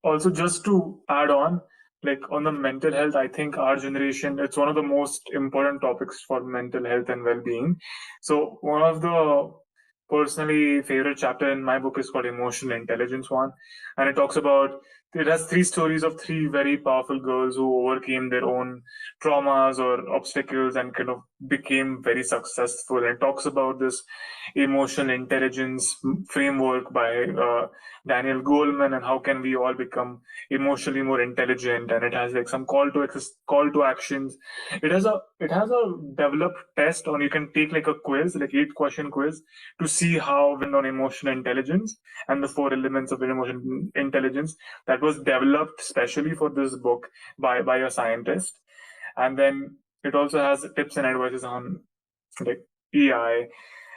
Speaker 3: Also, just to add on, like on the mental health, I think our generation, it's one of the most important topics for mental health and well-being. So one of the personally favorite chapter in my book is called Emotional Intelligence One, and it has three stories of three very powerful girls who overcame their own traumas or obstacles and kind of became very successful. And it talks about this emotional intelligence framework by Daniel Goleman, and how can we all become emotionally more intelligent. And it has like some call to actions. It has a developed test, or you can take like a quiz, like 8-question quiz, to see how when on emotional intelligence and the 4 elements of emotional intelligence that was developed specially for this book by a scientist. And then it also has tips and advices on like EI,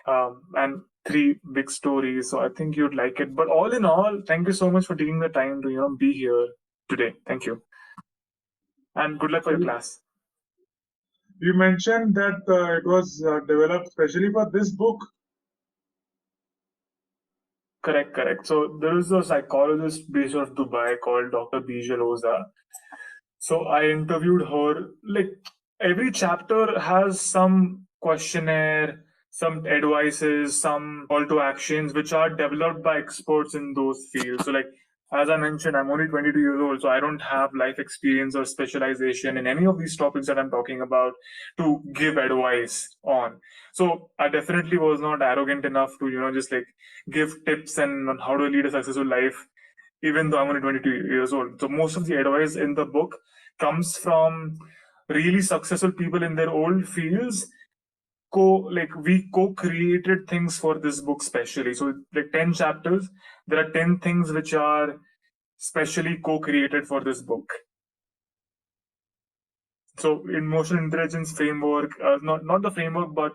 Speaker 3: and 3 big stories. So I think you'd like it. But all in all, thank you so much for taking the time to be here today. Thank you, and good luck for your class.
Speaker 1: You mentioned that it was developed specially for this book.
Speaker 3: Correct. So there is a psychologist based out of Dubai called Dr. Bijal Oza. So I interviewed her. Like every chapter has some questionnaire, some advices, some call to actions, which are developed by experts in those fields. So like as I mentioned, I'm only 22 years old, so I don't have life experience or specialization in any of these topics that I'm talking about to give advice on. So I definitely was not arrogant enough to just like give tips and on how to lead a successful life, even though I'm only 22 years old. So most of the advice in the book comes from really successful people in their old fields. We co-created things for this book specially. So like 10 chapters, there are 10 things which are specially co-created for this book. So emotional intelligence framework, not the framework, but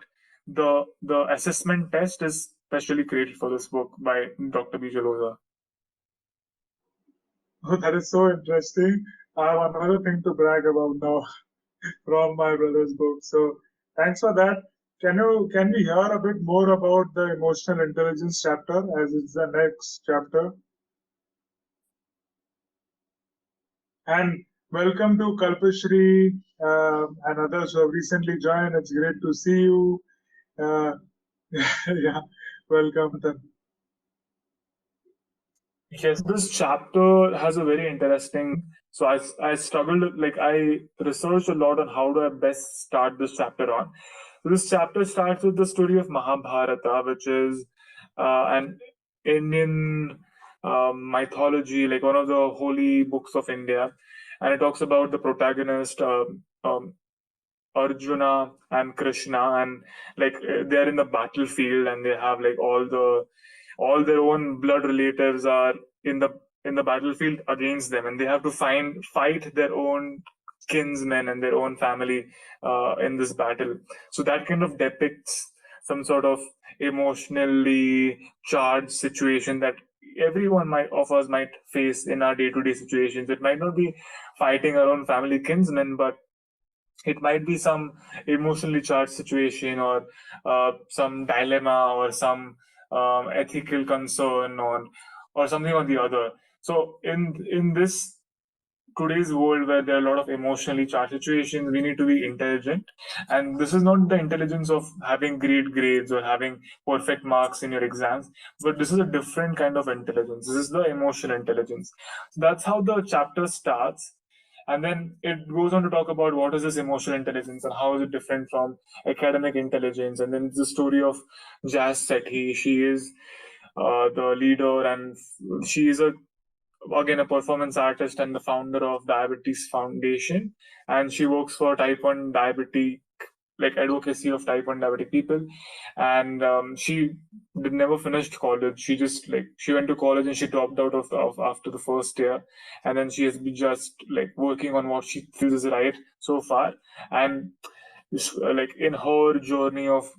Speaker 3: the assessment test is specially created for this book by Dr. Bijaloza.
Speaker 1: Oh, that is so interesting. I have another thing to brag about now from my brother's book. So thanks for that. Can we hear a bit more about the emotional intelligence chapter, as it's the next chapter? And welcome to Kalpashri and others who have recently joined. It's great to see you. Yeah, welcome.
Speaker 3: Yes, this chapter has a very interesting. So I struggled, like I researched a lot on how do I best start this chapter on. So this chapter starts with the story of Mahabharata, which is an Indian mythology, like one of the holy books of India, and it talks about the protagonist Arjuna and Krishna, and like they're in the battlefield, and they have like all their own blood relatives are in the battlefield against them, and they have to fight their own kinsmen and their own family in this battle. So that kind of depicts some sort of emotionally charged situation that everyone of us might face in our day-to-day situations. It might not be fighting our own family kinsmen, but it might be some emotionally charged situation, or some dilemma, or some ethical concern, or something or the other. So in this today's world where there are a lot of emotionally charged situations, we need to be intelligent. And this is not the intelligence of having great grades or having perfect marks in your exams, but this is a different kind of intelligence. This is the emotional intelligence. So that's how the chapter starts. And then it goes on to talk about what is this emotional intelligence and how is it different from academic intelligence. And then it's the story of Jazz Sethi. She is the leader, and she is a again a performance artist and the founder of Diabetes Foundation, and she works for type 1 diabetic, like advocacy of type 1 diabetic people. And she never finished college. She just she went to college and she dropped out of after the first year, and then she has been just working on what she feels is right so far. And in her journey of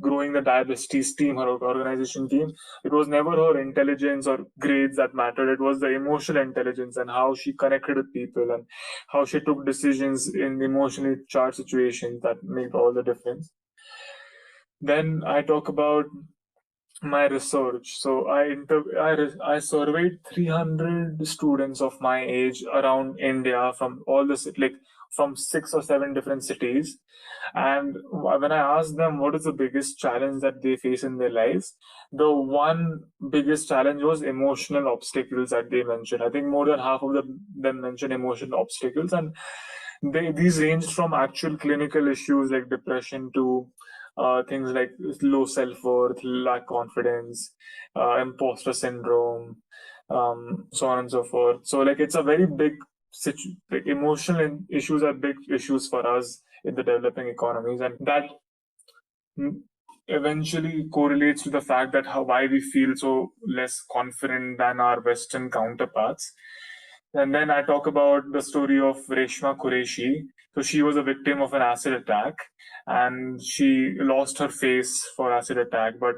Speaker 3: growing the diabetes team, her organization team, it was never her intelligence or grades that mattered. It was the emotional intelligence and how she connected with people and how she took decisions in emotionally charged situations that made all the difference. Then I talk about my research. So I surveyed 300 students of my age around India from all the from 6 or 7 different cities. And when I asked them what is the biggest challenge that they face in their lives, the one biggest challenge was emotional obstacles that they mentioned. I think more than half of them mentioned emotional obstacles, and these ranged from actual clinical issues like depression to things like low self-worth, lack confidence, imposter syndrome, so on and so forth. So it's a very big emotional issues are big issues for us in the developing economies, and that eventually correlates to the fact that why we feel so less confident than our Western counterparts. And then I talk about the story of Reshma Qureshi. So she was a victim of an acid attack, and she lost her face for acid attack, but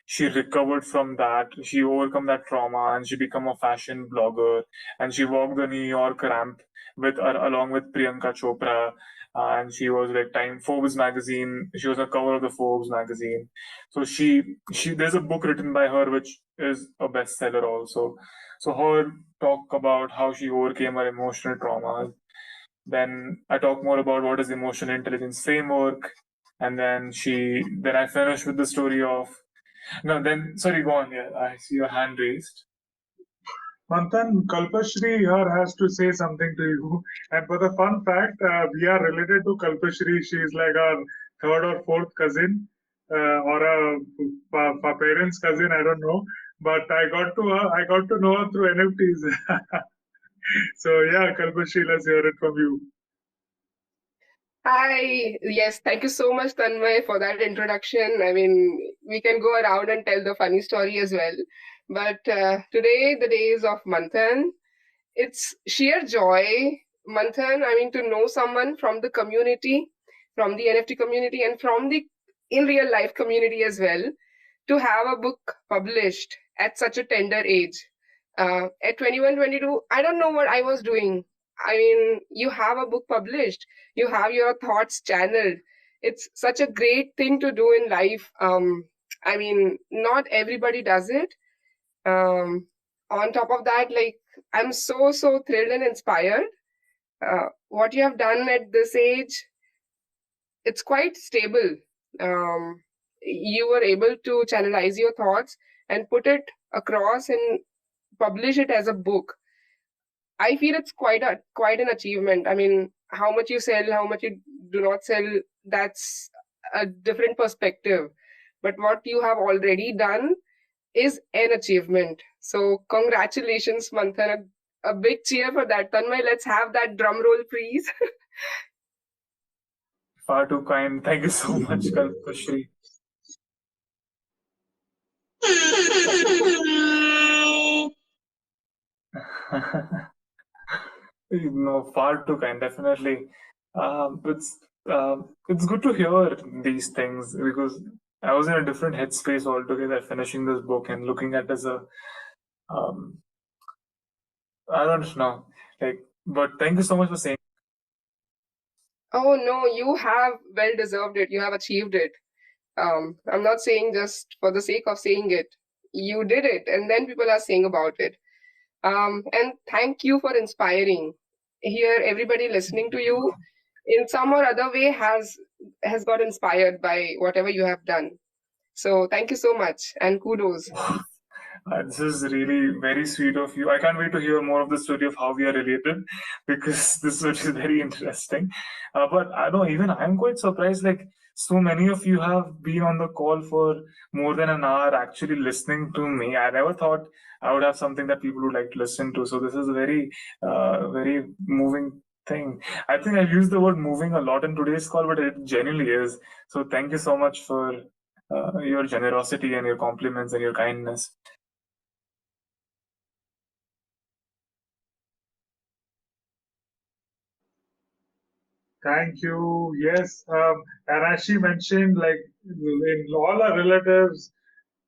Speaker 3: she recovered from that. She overcome that trauma, and she became a fashion blogger, and she walked the New York ramp along with Priyanka Chopra. And she was Forbes magazine. She was on the cover of the Forbes magazine. So she there's a book written by her which is a bestseller also. So her talk about how she overcame her emotional traumas. Then I talk more about what is emotional intelligence framework, and then I finish with the story of sorry, go on. Yeah, I see your hand raised.
Speaker 1: Manthan, Kalpashri here has to say something to you. And for the fun fact, we are related to Kalpashri. She is like our third or fourth cousin, or a parents' cousin. I don't know. But I got to know her through NFTs. So yeah, Kalpashri, let's hear it from you.
Speaker 15: Hi, yes, thank you so much, Tanmay, for that introduction. I mean, we can go around and tell the funny story as well. But today, the day is of Manthan. It's sheer joy, Manthan, I mean, to know someone from the community, from the NFT community, and from the in real life community as well, to have a book published at such a tender age. At 21, 22, I don't know what I was doing. I mean, you have a book published, you have your thoughts channeled. It's such a great thing to do in life. I mean, not everybody does it. On top of that, I'm so thrilled and inspired. What you have done at this age, it's quite stable. You were able to channelize your thoughts and put it across and publish it as a book. I feel it's quite an achievement. I mean, how much you sell, how much you do not sell, that's a different perspective. But what you have already done is an achievement. So congratulations, Manthan. A big cheer for that. Tanmay, let's have that drum roll, please.
Speaker 3: Far too kind. Thank you so much, Kalpashri. No, far too kind, definitely. It's good to hear these things because I was in a different headspace altogether finishing this book and looking at it as a I don't know, but thank you so much for saying.
Speaker 15: Oh no, you have well deserved it. You have achieved it. I'm not saying just for the sake of saying it. You did it, and then people are saying about it. And thank you for inspiring. Here, everybody listening to you in some or other way has got inspired by whatever you have done. So thank you so much and kudos.
Speaker 3: This is really very sweet of you. I can't wait to hear more of the story of how we are related because this is very interesting. But I know even I'm quite surprised. Like so many of you have been on the call for more than an hour actually listening to me. I never thought I would have something that people would like to listen to. So this is a very moving thing. I think I've used the word moving a lot in today's call, but it genuinely is. So thank you so much for your generosity and your compliments and your kindness. Thank you. Yes, and as she mentioned, like in all our relatives,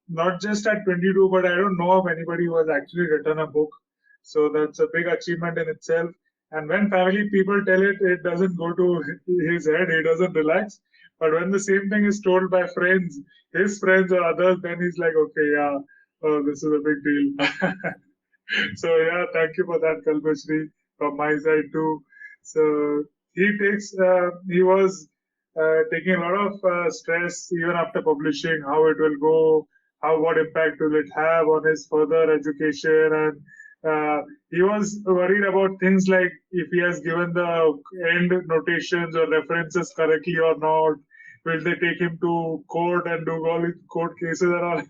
Speaker 3: not just at 22, but I don't know of anybody who has actually written a book. So that's a big achievement in itself. And when family people tell it, it doesn't go to his head. He doesn't relax. But when the same thing is told by friends, his friends or others, then he's like, okay, yeah, oh, this is a big deal. So yeah, thank you for that, Kalpashri, from my side too. So he was taking a lot of stress even after publishing, how it will go, what impact will it have on his further education, and he was worried about things like if he has given the end notations or references correctly or not. Will they take him to court and do all his court cases and all?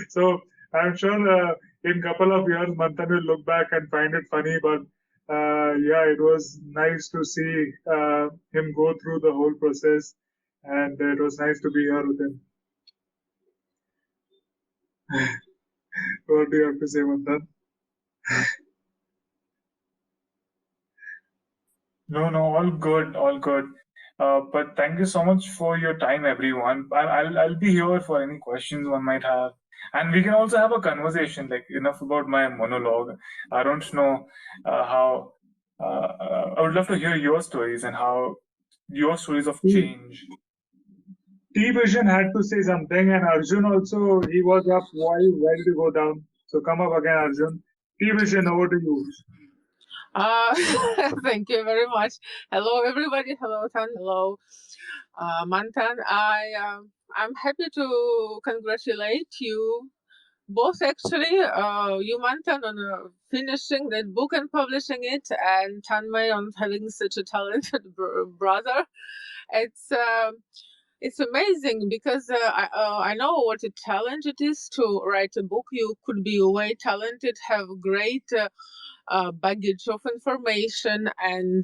Speaker 3: So I'm sure in couple of years, Manthan will look back and find it funny. But yeah, it was nice to see him go through the whole process, and it was nice to be here with him. What do you have to say, Manthan? No, all good, all good. But thank you so much for your time, everyone. I'll be here for any questions one might have, and we can also have a conversation. Like enough about my monologue. I don't know how. I would love to hear your stories and how your stories of change. T Vision had to say something, and Arjun also. He was up. Why did you go down? So come up again, Arjun. T Vision, over to you.
Speaker 16: Thank you very much. Hello, everybody. Hello, Tan. Hello, Manthan. I'm happy to congratulate you both, actually. You, Manthan, on finishing that book and publishing it, and Tanmay on having such a talented brother. It's amazing because I know what a challenge it is to write a book. You could be way talented, have great baggage of information and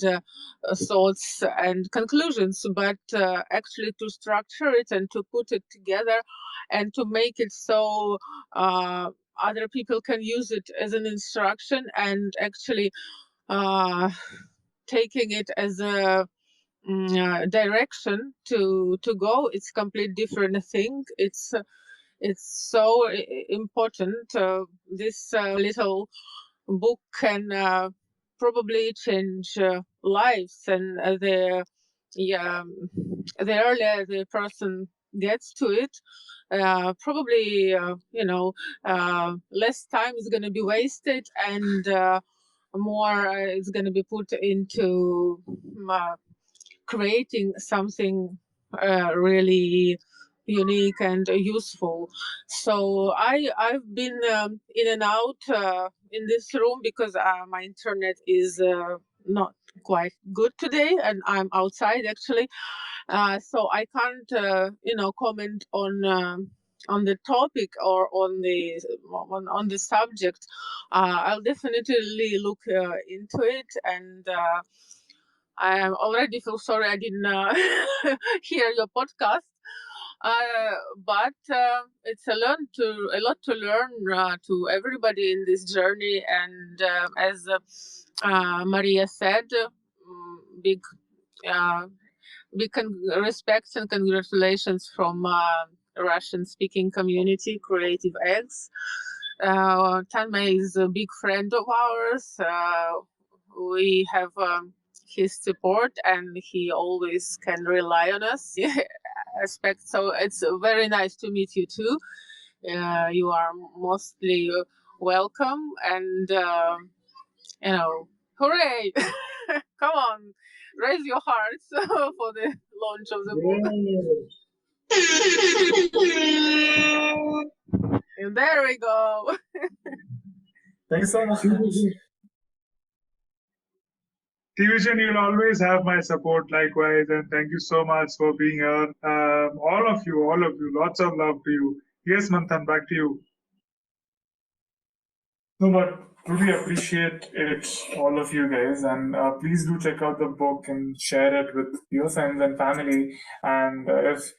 Speaker 16: thoughts and conclusions, but actually to structure it and to put it together and to make it so other people can use it as an instruction and actually taking it as a direction to go, it's complete different thing. It's so important. This little book can probably change lives, and the earlier the person gets to it, probably less time is going to be wasted, and more is going to be put into creating something really unique and useful. So I've been in and out in this room because my internet is not quite good today, and I'm outside actually. So I can't comment on the topic or on the subject. I'll definitely look into it, and I already feel sorry I didn't hear your podcast. But it's a lot to learn to everybody in this journey, and as Maria said, big respects and congratulations from Russian speaking community, Creative Eggs. Tanmay is a big friend of ours. We have his support, and he always can rely on us. Aspect. So it's very nice to meet you too. You are mostly welcome, and hooray! Come on, raise your hearts for the launch of the book. And there we go.
Speaker 3: Thank you so much.
Speaker 1: Division, you'll always have my support likewise, and thank you so much for being here. All of you, lots of love to you. Yes, Manthan, back to you. No, but truly appreciate it, all of you guys, and please do check out the book and share it with your friends and family. And if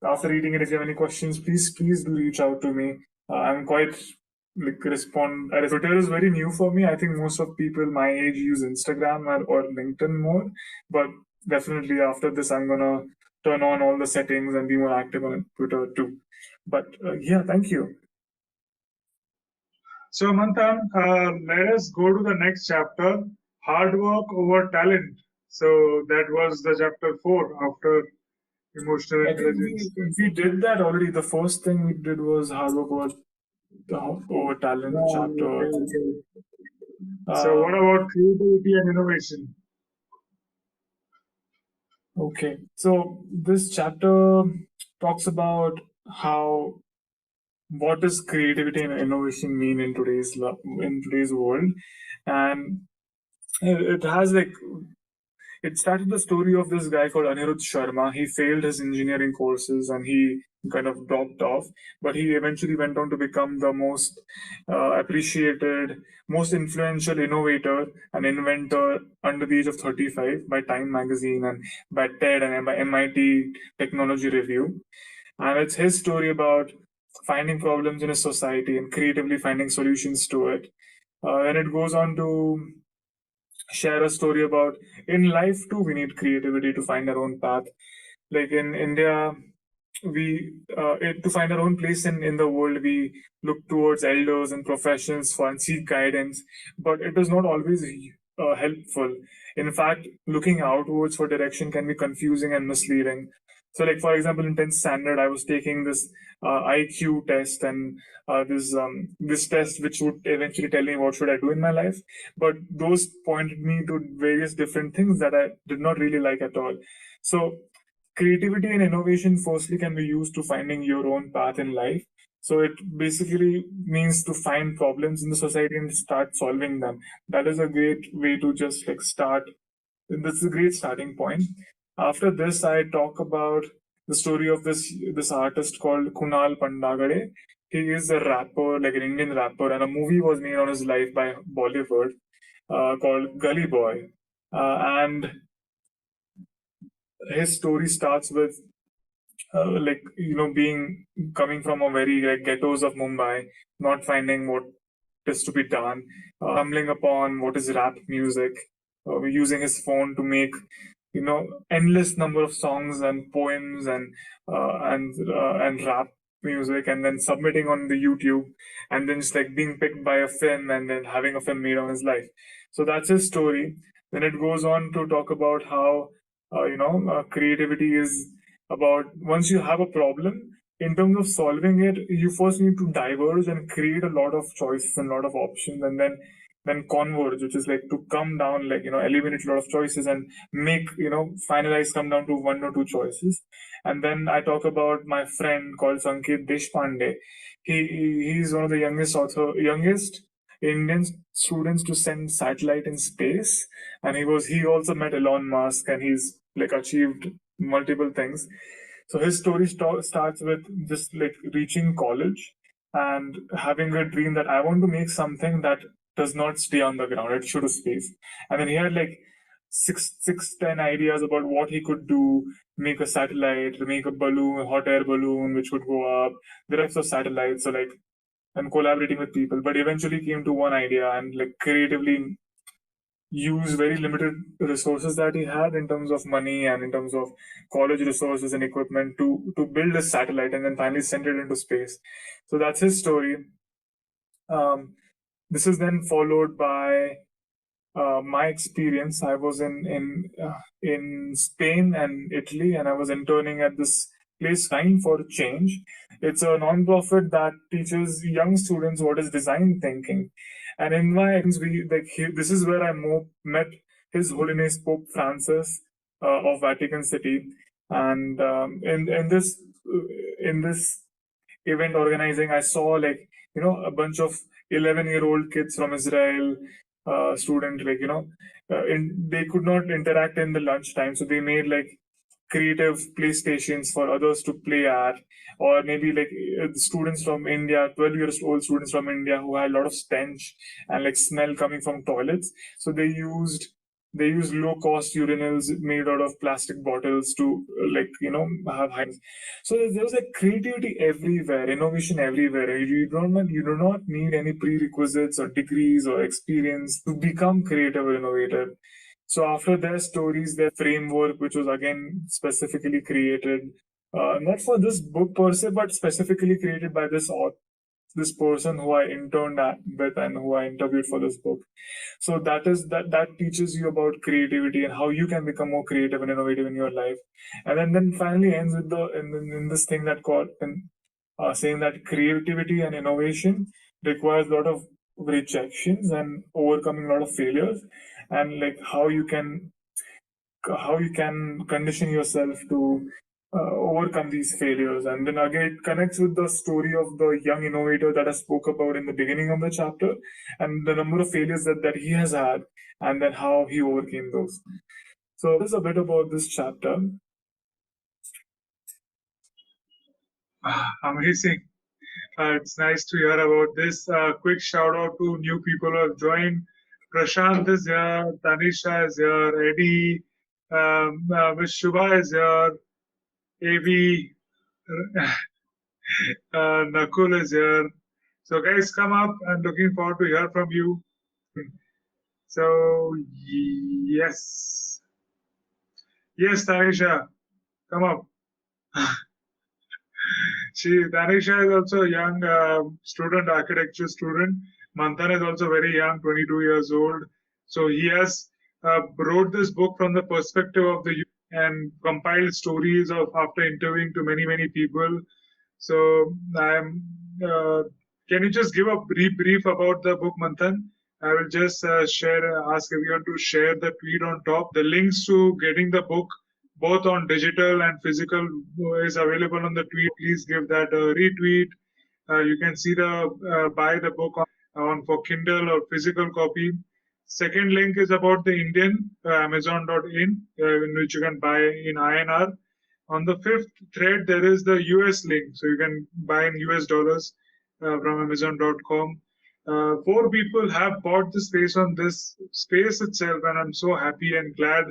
Speaker 1: after reading it, if you have any questions, please do reach out to me. I'm quite respond. Twitter is very new for me. I think most of people my age use Instagram or LinkedIn more, but definitely after this, I'm gonna turn on all the settings and be more active on Twitter too. But yeah, thank you. So, Manthan, let us go to the next chapter, Hard Work Over Talent. So, that was the chapter 4 after emotional intelligence. We did that already. The first thing we did was Hard Work Over Talent chapter. So, what about creativity and innovation? Okay, so this chapter talks about what does creativity and innovation mean in today's world, and it has it started the story of this guy called Anirudh Sharma. He failed his engineering courses and he kind of dropped off, but he eventually went on to become the most appreciated, most influential innovator and inventor under the age of 35 by Time magazine and by TED and by MIT Technology Review. And it's his story about finding problems in a society and creatively finding solutions to it. And it goes on to share a story about in life too, we need creativity to find our own path. Like in India, to find our own place in the world, we look towards elders and professions for and seek guidance, but it is not always helpful. In fact, looking outwards for direction can be confusing and misleading. So, like for example, in 10th standard, I was taking this IQ test and this test which would eventually tell me what should I do in my life. But those pointed me to various different things that I did not really like at all. So, creativity and innovation, firstly, can be used to finding your own path in life. So it basically means to find problems in the society and start solving them. That is a great way to just start. This is a great starting point. After this, I talk about the story of this artist called Kunal Pandagade. He is a rapper, like an Indian rapper, and a movie was made on his life by Bollywood called Gully Boy. And his story starts with being coming from a very ghettos of Mumbai, not finding what is to be done, stumbling upon what is rap music, using his phone to make endless number of songs and poems and rap music, and then submitting on the YouTube, and then just being picked by a film and then having a film made on his life. So that's his story. Then it goes on to talk about how creativity is about once you have a problem, in terms of solving it, you first need to diverge and create a lot of choices and a lot of options, and then converge, which is to come down, eliminate a lot of choices and make, finalize, come down to one or two choices. And then I talk about my friend called Sanket Deshpande. He's one of the youngest Indian students to send satellite in space, and he also met Elon Musk, and he's achieved multiple things. So his story starts with just reaching college and having a dream that I want to make something that does not stay on the ground; it should space. And then he had ten ideas about what he could do: make a satellite, make a balloon, a hot air balloon, which would go up. The rest of satellites, so and collaborating with people, but eventually came to one idea and creatively use very limited resources that he had in terms of money and in terms of college resources and equipment to build a satellite and then finally send it into space. So that's his story. This is then followed by my experience. I was in Spain and Italy, and I was interning at this place, Time for Change. It's a non-profit that teaches young students what is design thinking. And in my this is where I met His Holiness Pope Francis of Vatican City, and in this
Speaker 3: event organizing, I saw like, a bunch of 11-year-old kids from Israel, student, like, they could not interact in the lunchtime. So they made like creative playstations for others to play at, or maybe like students from India, 12 years old students from India who had a lot of stench and like smell coming from toilets. So they used low cost urinals made out of plastic bottles to like have high. So there was like creativity everywhere, innovation everywhere. You do not need any prerequisites or degrees or experience to become creative or innovative. So after their stories, their framework, which was again specifically created, not for this book per se, but specifically created by this person who I interned with and who I interviewed for this book. So that teaches you about creativity and how you can become more creative and innovative in your life. And then finally ends with in this thing that called saying that creativity and innovation requires a lot of rejections and overcoming a lot of failures, and like how you can condition yourself to overcome these failures. And then again, it connects with the story of the young innovator that I spoke about in the beginning of the chapter, and the number of failures that he has had, and then how he overcame those. So this is a bit about this chapter. Amazing. It's nice to hear about this. Quick shout out to new people who have joined. Prashant is here, Tanisha is here, Eddie, Miss Shubha is here, AV, Nakul is here. So guys, come up. I'm looking forward to hear from you. So yes, Tanisha, come up. Tanisha is also a young student, architecture student. Manthan is also very young, 22 years old. So he has wrote this book from the perspective of the youth and compiled stories of after interviewing to many people. So can you just give a brief about the book, Manthan? I will just ask everyone to share the tweet on top. The links to getting the book, both on digital and physical, is available on the tweet. Please give that a retweet. You can see the buy the book on for Kindle or physical copy. Second link is about the Indian Amazon.in, in which you can buy in INR. On the fifth thread, there is the US link, so you can buy in US dollars from Amazon.com. Four people have bought the space on this space itself, and I'm so happy and glad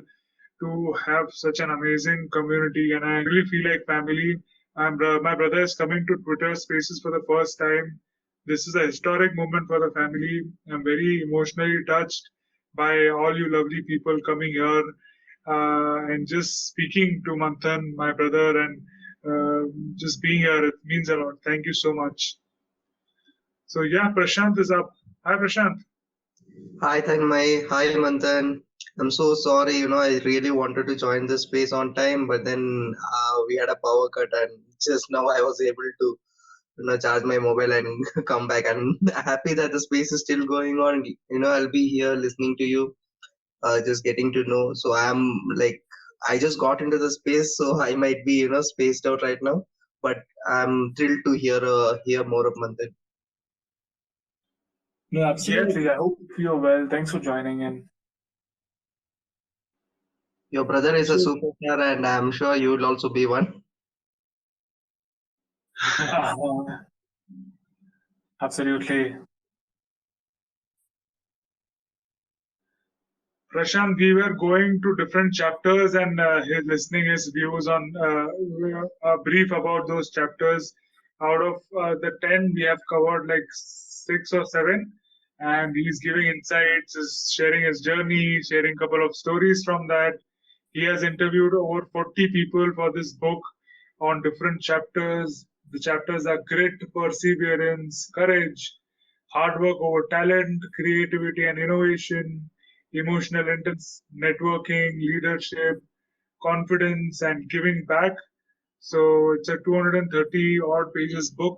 Speaker 3: to have such an amazing community, and I really feel like family. My brother is coming to Twitter Spaces for the first time. This is a historic moment for the family. I'm very emotionally touched by all you lovely people coming here and just speaking to Manthan, my brother, and just being here. It means a lot. Thank you so much. So yeah, Prashant is up. Hi, Prashant.
Speaker 17: Hi, Tanmay. Hi, Manthan. I'm so sorry. I really wanted to join this space on time, but then we had a power cut, and just now I was able to, charge my mobile and come back. I'm happy that the space is still going on. I'll be here listening to you, just getting to know. So I'm like, I just got into the space, so I might be, spaced out right now. But I'm thrilled to hear more of Manthan.
Speaker 3: No, absolutely. I hope you're well. Thanks for joining in.
Speaker 17: Your brother is a superstar, and I'm sure you'll also be one.
Speaker 3: Absolutely. Prashant, we were going to different chapters and his listening his views on a brief about those chapters. Out of the 10, we have covered like 6 or 7, and he's giving insights, is sharing his journey, sharing a couple of stories from that. He has interviewed over 40 people for this book on different chapters. The chapters are grit, perseverance, courage, hard work over talent, creativity and innovation, emotional intelligence, networking, leadership, confidence, and giving back. So it's a 230 odd pages book.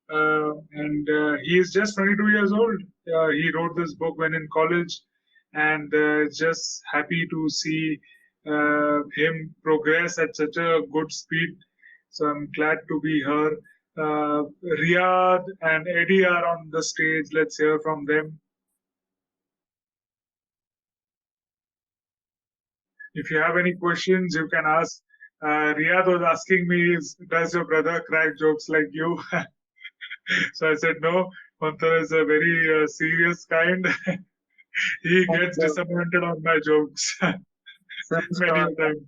Speaker 3: And he is just 22 years old. He wrote this book when in college, and just happy to see him progress at such a good speed. So I'm glad to be here.
Speaker 1: Riyadh and Eddie are on the stage. Let's hear from them. If you have any questions, you can ask. Riyadh was asking me, does your brother crack jokes like you? So I said, no, Manthan is a very serious kind. He gets disappointed on my jokes many a time.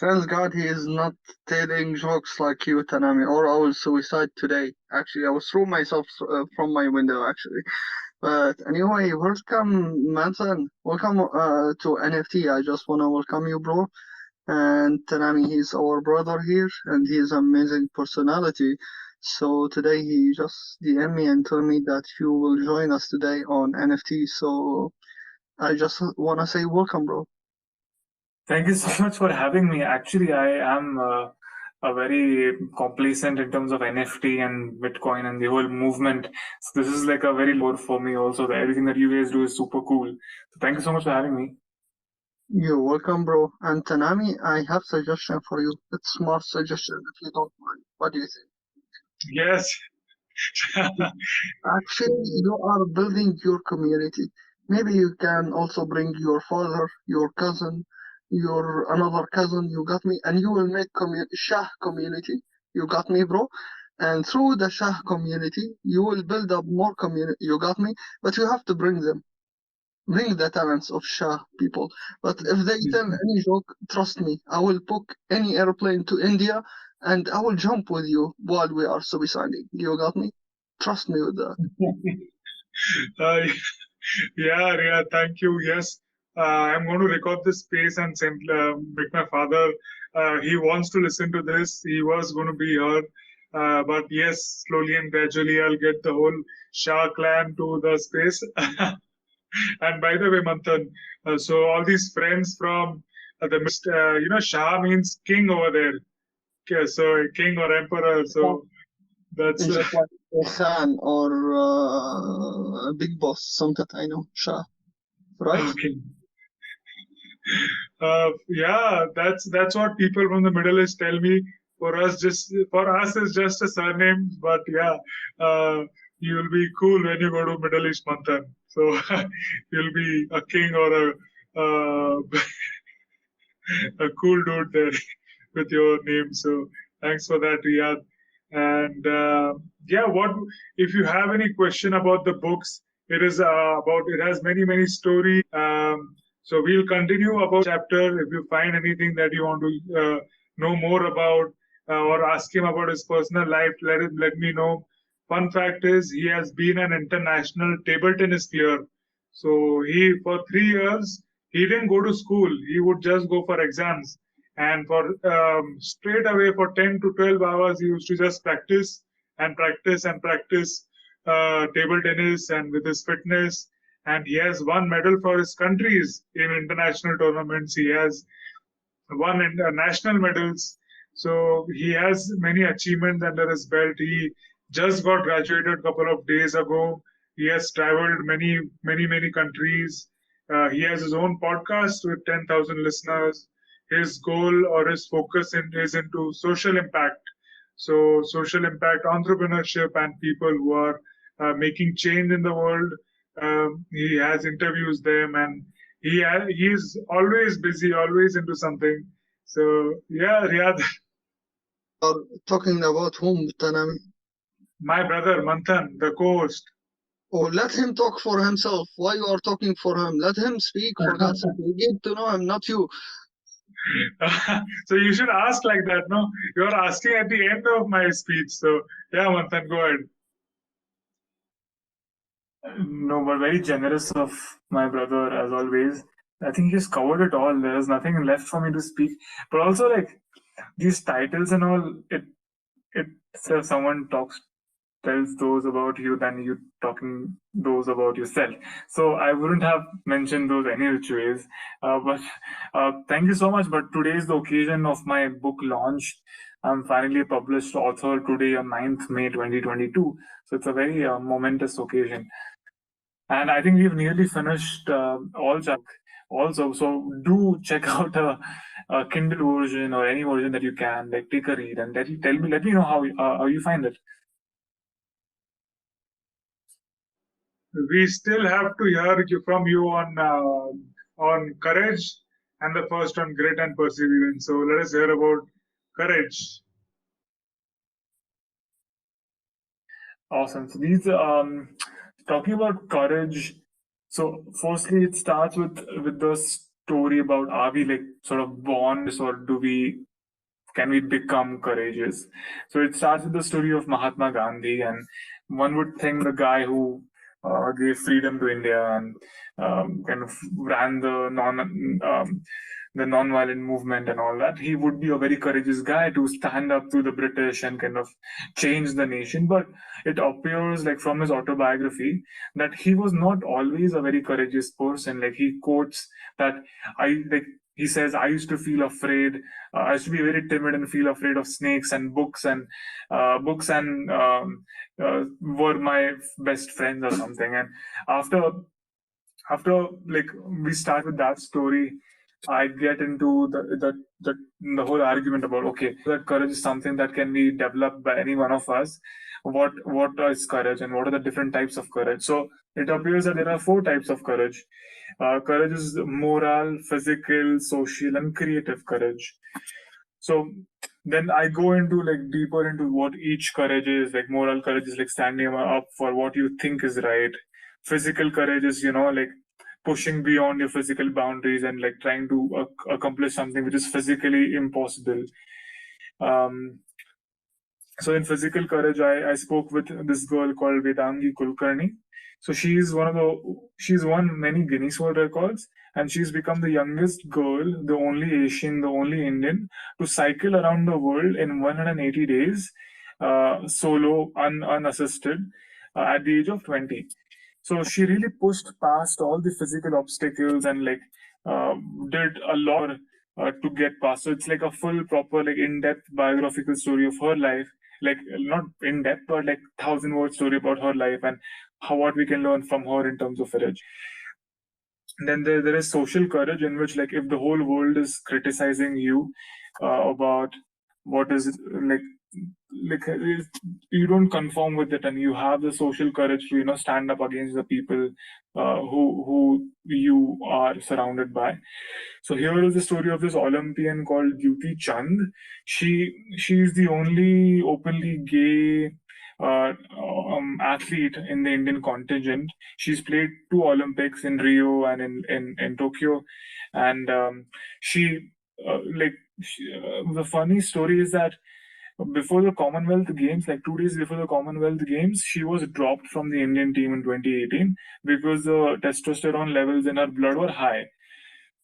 Speaker 18: Thanks God he is not telling jokes like you, Tanami, or I will suicide today. Actually, I will throw myself from my window, actually. But anyway, welcome, Manthan. Welcome to NFT. I just want to welcome you, bro. And Tanami, he's our brother here, and he's an amazing personality. So today he just DM me and told me that you will join us today on NFT. So I just want to say welcome, bro.
Speaker 3: Thank you so much for having me. Actually, I am a very complacent in terms of NFT and Bitcoin and the whole movement. So this is like a very low for me also. Everything that you guys do is super cool. So thank you so much for having me.
Speaker 18: You're welcome, bro. And Tanami, I have suggestion for you. It's smart suggestion if you don't mind. What do you think?
Speaker 1: Yes.
Speaker 18: Actually, you are building your community. Maybe you can also bring your father, your cousin, your another cousin, you got me, and you will make Shah community. You got me, bro? And through the Shah community, you will build up more community. You got me? But you have to bring them. Bring the talents of Shah people. But if they tell any joke, trust me, I will book any airplane to India and I will jump with you while we are suiciding. You got me? Trust me with that.
Speaker 1: Yeah, thank you. Yes, I'm going to record this space and send make my father. He wants to listen to this. He was going to be here, but yes, slowly and gradually, I'll get the whole Shah clan to the space. And by the way, Manthan, so all these friends from the Shah means king over there. Okay, so king or emperor. So that's
Speaker 18: Just like a Khan or a big boss, something I know, Shah, right?
Speaker 1: Okay. Yeah, that's what people from the Middle East tell me. For us, it's just a surname, but yeah, you'll be cool when you go to Middle East, Manthan. So you'll be a king or a cool dude there with your name. So thanks for that, Riyadh. And yeah, what if you have any question about the books? It has many stories. So we'll continue about chapter. If you find anything that you want to know more about or ask him about his personal life, let me know. Fun fact is he has been an international table tennis player. So he for 3 years he didn't go to school. He would just go for exams, and for straight away for 10 to 12 hours he used to just practice and practice and practice table tennis and with his fitness, and he has won medal for his countries in international tournaments. He has won national medals. So he has many achievements under his belt. He just got graduated a couple of days ago. He has traveled many countries. He has his own podcast with 10,000 listeners. His goal or his focus is into social impact. So social impact, entrepreneurship, and people who are making change in the world. He has interviews them, and he's always busy, always into something. So yeah, Riyadh.
Speaker 18: Are talking about whom, Tanami?
Speaker 1: My brother Manthan, the co-host.
Speaker 18: Oh, let him talk for himself. Why you are talking for him? Let him speak for God's sake. We get to know him, not you.
Speaker 1: So you should ask like that, no? You're asking at the end of my speech. So yeah, Manthan, go ahead.
Speaker 3: No, but very generous of my brother as always. I think he's covered it all. There's nothing left for me to speak. But also, like these titles and all, if someone tells those about you, then you talking those about yourself. So I wouldn't have mentioned those any which ways. But thank you so much. But today is the occasion of my book launch. I'm finally published author today on 9th May 2022. So it's a very momentous occasion. And I think we've nearly finished all chapters also. So do check out Kindle version or any version that you can, like take a read and let me know how you find it.
Speaker 1: We still have to hear from you on courage and the first on grit and perseverance. So let us hear about courage.
Speaker 3: Awesome. So these talking about courage. So firstly, it starts with the story about, are we like sort of born this, or can we become courageous? So it starts with the story of Mahatma Gandhi, and one would think the guy who gave freedom to India and kind of ran the non-violent movement and all that, he would be a very courageous guy to stand up to the British and kind of change the nation. But it appears like from his autobiography that he was not always a very courageous person. Like he quotes that he says, I used to feel afraid. I used to be very timid and feel afraid of snakes, and books and were my best friends or something. And after like we start with that story, I get into the whole argument about, okay, that courage is something that can be developed by any one of us. What is courage, and what are the different types of courage? So it appears that there are 4 types of courage. Courage is moral, physical, social, and creative courage. So then I go into like deeper into what each courage is. Like moral courage is like standing up for what you think is right. Physical courage is, like pushing beyond your physical boundaries and like trying to accomplish something which is physically impossible. So in physical courage, I spoke with this girl called Vedangi Kulkarni. So she's won many Guinness World Records, and she's become the youngest girl, the only Asian, the only Indian to cycle around the world in 180 days, solo, unassisted, at the age of 20. So she really pushed past all the physical obstacles and like did a lot to get past. So it's like a full, proper, like in-depth biographical story of her life. Like not in-depth, but like 1,000-word story about her life and what we can learn from her in terms of courage. Then there is social courage, in which like if the whole world is criticizing you about what is like you don't conform with it, and you have the social courage to stand up against the people who you are surrounded by. So here is the story of this Olympian called Duty Chand. She's the only openly gay athlete in the Indian contingent. She's played 2 Olympics in Rio and in Tokyo, and the funny story is that before the Commonwealth Games, like 2 days before the Commonwealth Games, she was dropped from the Indian team in 2018 because the testosterone levels in her blood were high.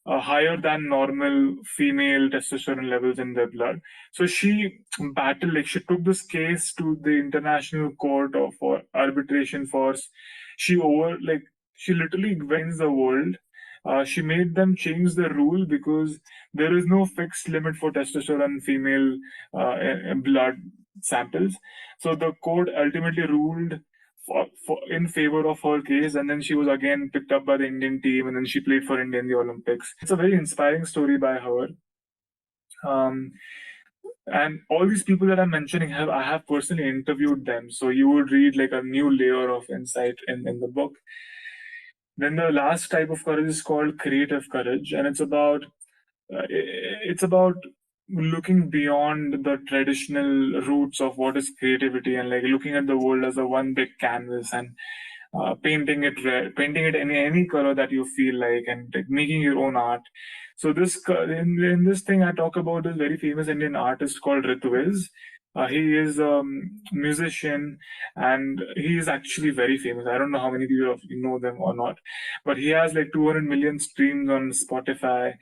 Speaker 3: Higher than normal female testosterone levels in their blood. So she battled, like she took this case to the International Court for Arbitration Force. She literally wins the world. She made them change the rule because there is no fixed limit for testosterone female blood samples. So the court ultimately ruled in favor of her case, and then she was again picked up by the Indian team, and then she played for India in the Olympics. It's a very inspiring story by her. And all these people that I'm mentioning, I have personally interviewed them, so you would read like a new layer of insight in the book. Then the last type of courage is called creative courage, and it's about looking beyond the traditional roots of what is creativity, and like looking at the world as a one big canvas, and painting it red, painting it any color that you feel like, and like, making your own art. So in this thing I talk about this very famous Indian artist called Ritwiz. He is a musician, and he is actually very famous. I don't know how many people of you know them or not, but he has like 200 million streams on Spotify.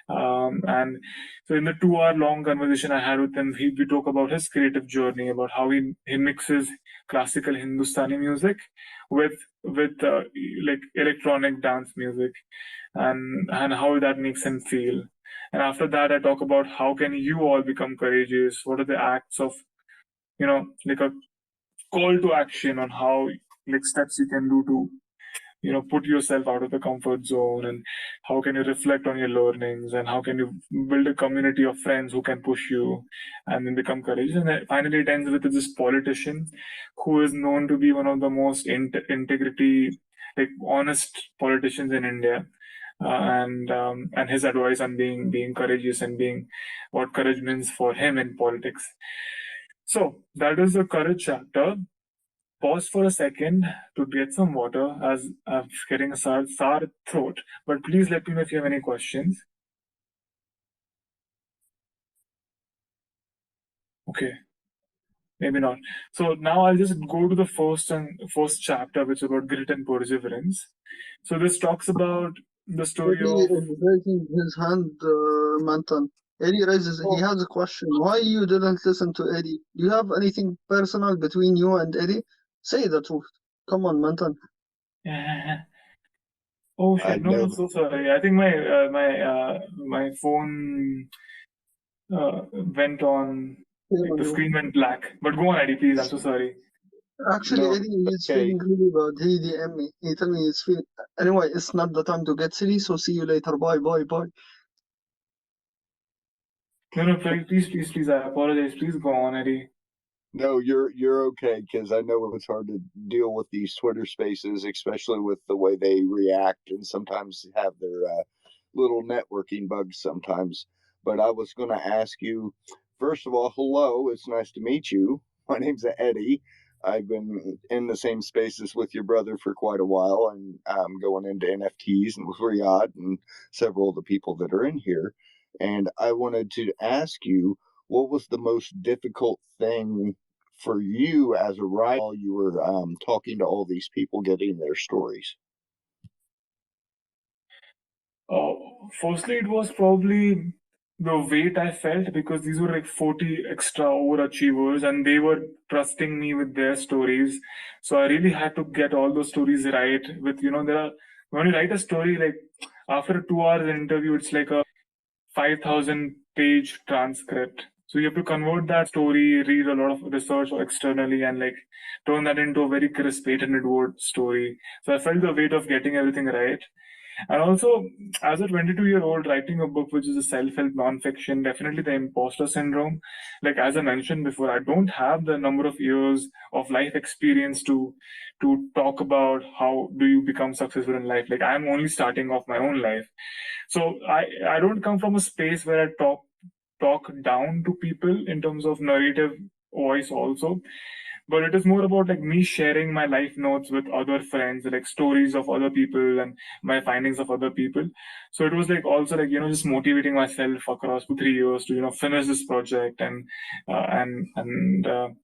Speaker 3: And so in the 2 hour long conversation I had with him, we talk about his creative journey, about how he mixes classical Hindustani music with like electronic dance music, and how that makes him feel. And after that, I talk about how can you all become courageous. What are the acts of like a call to action on how like steps you can do to put yourself out of the comfort zone, and how can you reflect on your learnings, and how can you build a community of friends who can push you and then become courageous. And then finally it ends with this politician who is known to be one of the most integrity, like honest politicians in India. And his advice on being courageous and being what courage means for him in politics. So that is the courage chapter. Pause for a second to get some water as I'm getting a sour throat. But please let me know if you have any questions. Okay, maybe not. So now I'll just go to the first chapter, which is about grit and perseverance. So this talks about the story
Speaker 18: Eddie
Speaker 3: of.
Speaker 18: is raising his hand, Manthan. Eddie raises, he has a question. Why you didn't listen to Eddie? Do you have anything personal between you and Eddie? Say the truth. Come on, Manthan.
Speaker 3: Oh shit! No, I'm so sorry. I think my phone went on. Like the screen went black. But go on, Eddie, please. I'm so sorry.
Speaker 18: Actually,
Speaker 3: No,
Speaker 18: Eddie is feeling really bad. He DM me. He tell me he's feeling. Anyway, it's not the time to get silly, so see you later. Bye, bye, bye.
Speaker 3: No, please. I apologize. Please go on, Eddie.
Speaker 19: No, you're okay, because I know it's hard to deal with these Twitter spaces, especially with the way they react and sometimes have their little networking bugs sometimes. But I was going to ask you, first of all, hello, it's nice to meet you. My name's Eddie. I've been in the same spaces with your brother for quite a while, and I'm going into NFTs and with Riyadh and several of the people that are in here. And I wanted to ask you, what was the most difficult thing for you as a writer while you were talking to all these people, getting their stories?
Speaker 3: Firstly, it was probably the weight I felt, because these were like 40 extra overachievers and they were trusting me with their stories. So I really had to get all those stories right. When you write a story, like after 2 hours interview, it's like a 5,000 page transcript. So you have to convert that story, read a lot of research externally, and like turn that into a very crisp 800 word story. So I felt the weight of getting everything right. And also, as a 22-year-old writing a book which is a self-help non-fiction, definitely the imposter syndrome. Like as I mentioned before, I don't have the number of years of life experience to talk about how do you become successful in life. Like I'm only starting off my own life. So I don't come from a space where I talk down to people in terms of narrative voice also, but it is more about like me sharing my life notes with other friends, like stories of other people and my findings of other people. So it was like also like just motivating myself across 2-3 years to finish this project and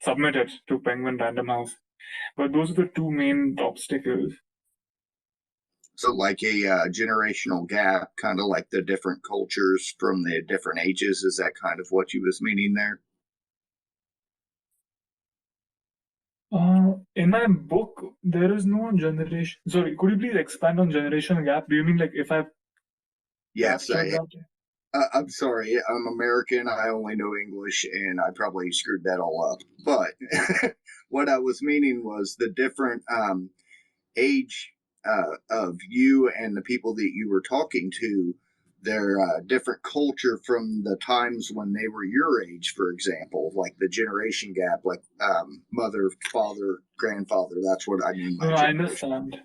Speaker 3: submit it to Penguin Random House. But those are the two main obstacles.
Speaker 19: So, like a generational gap, kind of like the different cultures from the different ages. Is that kind of what you was meaning there?
Speaker 3: In my book, there is no generation. Sorry, could you please expand on generational gap? Do you mean like if I've
Speaker 19: Yes,
Speaker 3: captured that?
Speaker 19: I'm sorry. I'm American. I only know English, and I probably screwed that all up. But what I was meaning was the different age of you and the people that you were talking to, their different culture from the times when they were your age, for example, like the generation gap, like mother, father, grandfather. That's what I mean by
Speaker 3: No, I understand.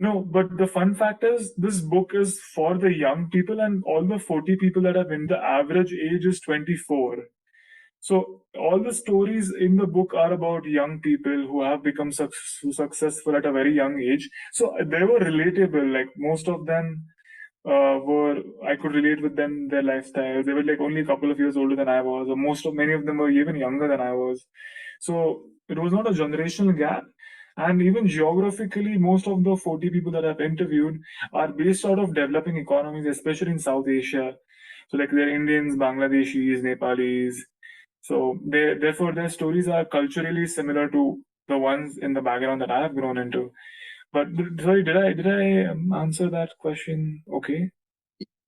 Speaker 3: No, but the fun fact is this book is for the young people, and all the 40 people that have been, the average age is 24. So all the stories in the book are about young people who have become successful at a very young age. So they were relatable. Like most of them I could relate with them, their lifestyle. They were like only a couple of years older than I was, or many of them were even younger than I was. So it was not a generational gap. And even geographically, most of the 40 people that I've interviewed are based out of developing economies, especially in South Asia. So like they're Indians, Bangladeshis, Nepalis. So therefore their stories are culturally similar to the ones in the background that I have grown into. But sorry, did I answer that question? Okay.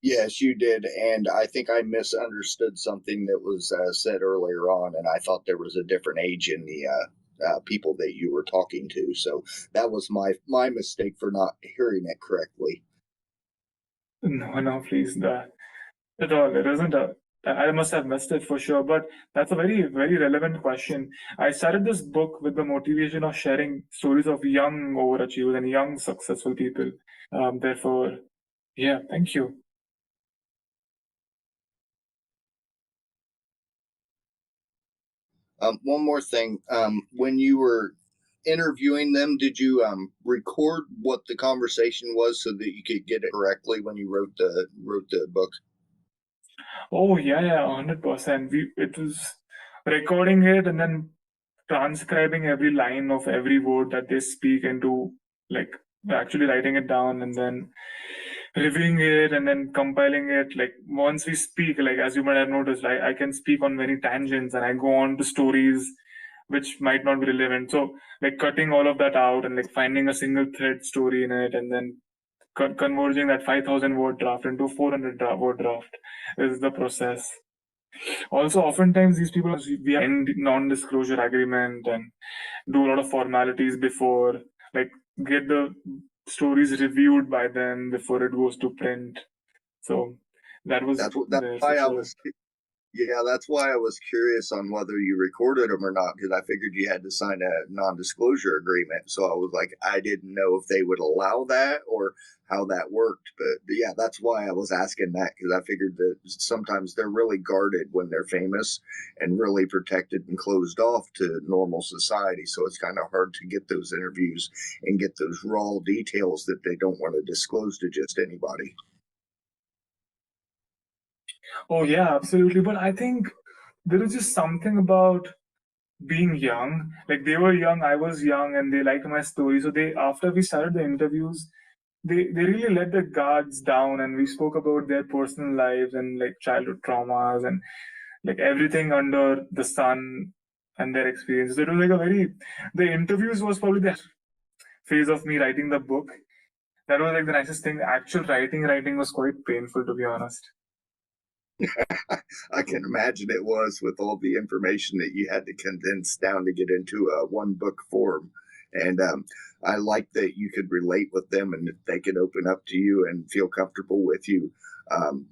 Speaker 19: Yes, you did, and I think I misunderstood something that was said earlier on, and I thought there was a different age in the people that you were talking to. So that was my mistake for not hearing it correctly.
Speaker 3: No, please. At all. It isn't I must have missed it for sure, but that's a very, very relevant question. I started this book with the motivation of sharing stories of young overachievers and young successful people. Therefore, yeah, thank you.
Speaker 19: One more thing. When you were interviewing them, did you record what the conversation was so that you could get it correctly when you wrote the book?
Speaker 3: Oh yeah, 100%. It was recording it and then transcribing every line of every word that they speak into, like actually writing it down and then reviewing it and then compiling it. Like once we speak, like as you might have noticed, I can speak on many tangents and I go on to stories which might not be relevant. So like cutting all of that out and like finding a single thread story in it and then converging that 5,000 word draft into a 400 word draft is the process. Also, oftentimes these people we have non-disclosure agreement and do a lot of formalities before, like get the stories reviewed by them before it goes to print. So that's
Speaker 19: why I was curious on whether you recorded them or not, because I figured you had to sign a non-disclosure agreement. So I was like, I didn't know if they would allow that or how that worked. But yeah, that's why I was asking that, because I figured that sometimes they're really guarded when they're famous and really protected and closed off to normal society. So it's kind of hard to get those interviews and get those raw details that they don't want to disclose to just anybody.
Speaker 3: Oh yeah, absolutely. But I think there is just something about being young. Like they were young, I was young, and they liked my story. So they, after we started the interviews, they really let the guards down, and we spoke about their personal lives and like childhood traumas and like everything under the sun and their experiences. It was like the interviews was probably the phase of me writing the book. That was like the nicest thing. Actual writing was quite painful, to be honest.
Speaker 19: I can imagine it was, with all the information that you had to condense down to get into a one book form. And I like that you could relate with them and they could open up to you and feel comfortable with you.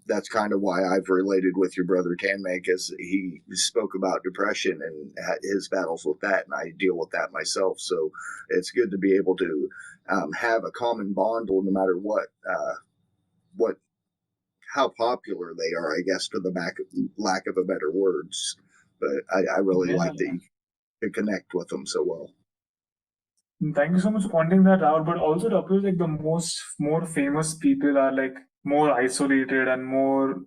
Speaker 19: That's kind of why I've related with your brother Tanmay, because he spoke about depression and his battles with that, and I deal with that myself. So it's good to be able to have a common bond, no matter what how popular they are, I guess, for the lack of a better words. But I really like that you can connect with them so well.
Speaker 3: Thank you so much for pointing that out. But also, it appears like the more famous people are like more isolated and more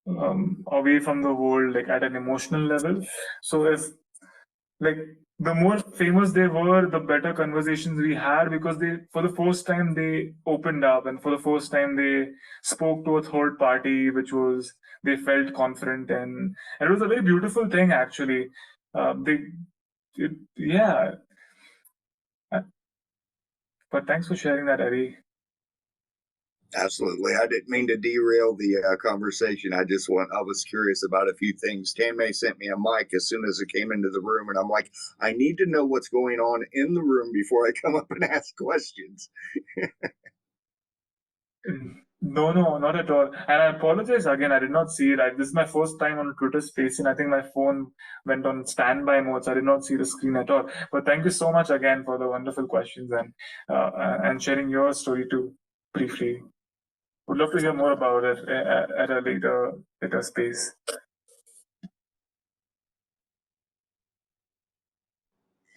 Speaker 3: away from the world, like at an emotional level. So if like the more famous they were, the better conversations we had, because they, for the first time, they opened up, and for the first time they spoke to a third party, which was they felt confident in, and it was a very beautiful thing actually. Yeah. But thanks for sharing that, Eddie.
Speaker 19: Absolutely. I didn't mean to derail the conversation. I was curious about a few things. Tanmay sent me a mic as soon as it came into the room, and I'm like, I need to know what's going on in the room before I come up and ask questions.
Speaker 3: No, not at all. And I apologize again. I did not see it. This is my first time on Twitter Space, and I think my phone went on standby mode, so I did not see the screen at all. But thank you so much again for the wonderful questions and sharing your story too briefly. Would love to hear more about it at a later space.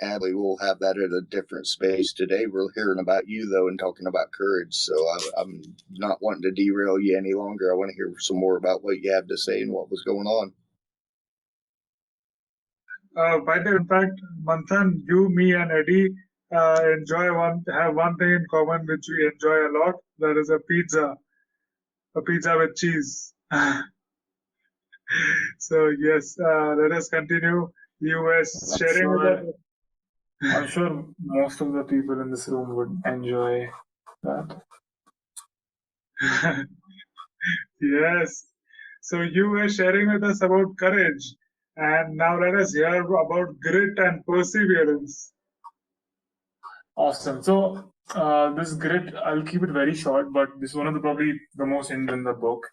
Speaker 19: Adley, we'll have that at a different space. Today we're hearing about you, though, and talking about courage. So I'm not wanting to derail you any longer. I want to hear some more about what you have to say and what was going on.
Speaker 1: By the way, in fact, Manthan, you, me, and Eddie have one thing in common which we enjoy a lot. That is a pizza with cheese. So yes, let us continue. You were sharing with us.
Speaker 3: I'm sure most of the people in this room would enjoy that.
Speaker 1: Yes. So you were sharing with us about courage, And now let us hear about grit and perseverance. Awesome. So this grit, I'll keep it very short, but this is one of the probably the most in the book.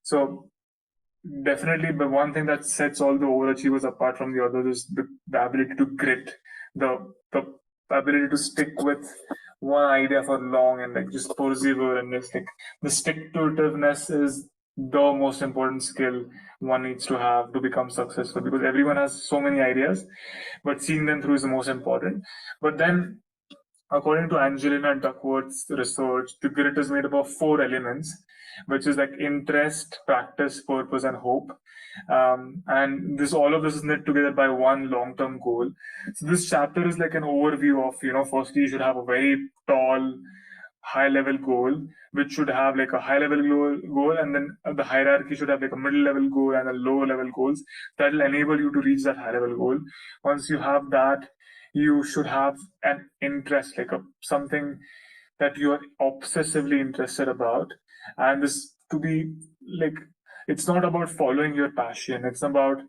Speaker 1: So definitely the one thing that sets all the overachievers apart from the others is the ability to grit, the ability to stick with one idea for long and like just persevere and just like the stick to itiveness is the most important skill one needs to have to become successful, because everyone has so many ideas, but seeing them through is the most important. But then, according to Angelina Duckworth's research, the grit is made up of 4 elements, which is like interest, practice, purpose, and hope. And all of this is knit together by one long-term goal. So this chapter is like an overview of, firstly, you should have a very tall, high-level goal, which should have like a high-level goal, and then the hierarchy should have like a middle-level goal and a lower-level goals that will enable you to reach that high-level goal. Once you have that, you should have an interest, like something that you are obsessively interested about. And this to be like, it's not about following your passion. It's about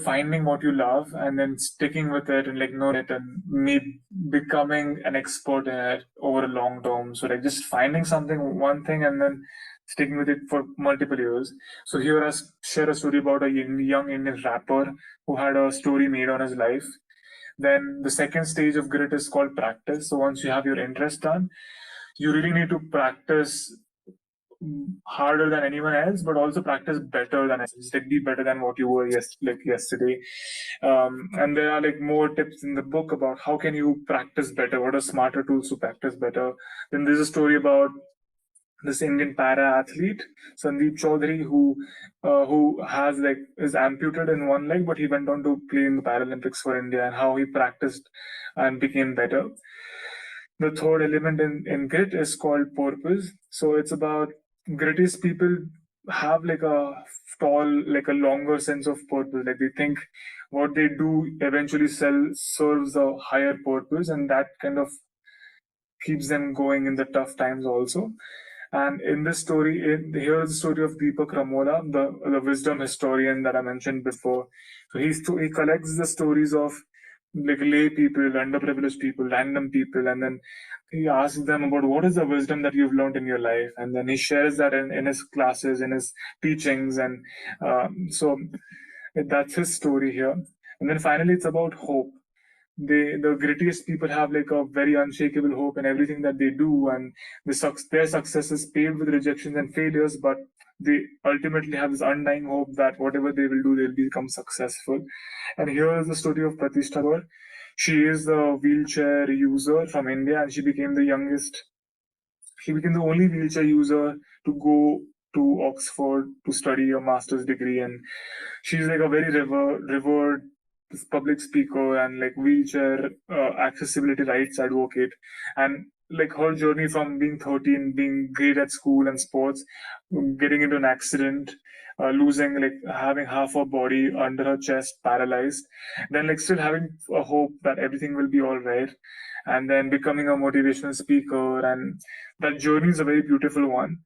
Speaker 1: finding what you love and then sticking with it and like knowing it and becoming an expert in it over a long term. So like just finding one thing and then sticking with it for multiple years. So here I share a story about a young Indian rapper who had a story made on his life. Then the second stage of grit is called practice. So once you have your interest done, you really need to practice harder than anyone else, but also practice better than us. Like be better than what you were yesterday. And there are like more tips in the book about how can you practice better. What are smarter tools to practice better? Then there's a story about this Indian para athlete Sandeep Chaudhary, who has like is amputated in one leg, but he went on to play in the Paralympics for India, and how he practiced and became better. The third element in grit is called purpose. So it's about grittiest people have like a like a longer sense of purpose. Like they think what they do eventually serves a higher purpose, and that kind of keeps them going in the tough times also. And in this story, here is the story of Deepak Ramola, the wisdom historian that I mentioned before. So he collects the stories of like lay people, underprivileged people, random people, and then he asks them about what is the wisdom that you've learned in your life, and then he shares that in his classes, in his teachings, and so that's his story here. And then finally, it's about hope. The grittiest people have like a very unshakable hope in everything that they do, and their success is paved with rejections and failures, but they ultimately have this undying hope that whatever they will do, they'll become successful. And here is the story of Pratishtha Kaur. She is a wheelchair user from India, and she became the only wheelchair user to go to Oxford to study a master's degree. And she's like a very revered public speaker and like wheelchair accessibility rights advocate. And like her journey from being 13, being great at school and sports, getting into an accident, losing like having half her body under her chest paralyzed, then like still having a hope that everything will be all right, and then becoming a motivational speaker. And that journey is a very beautiful one.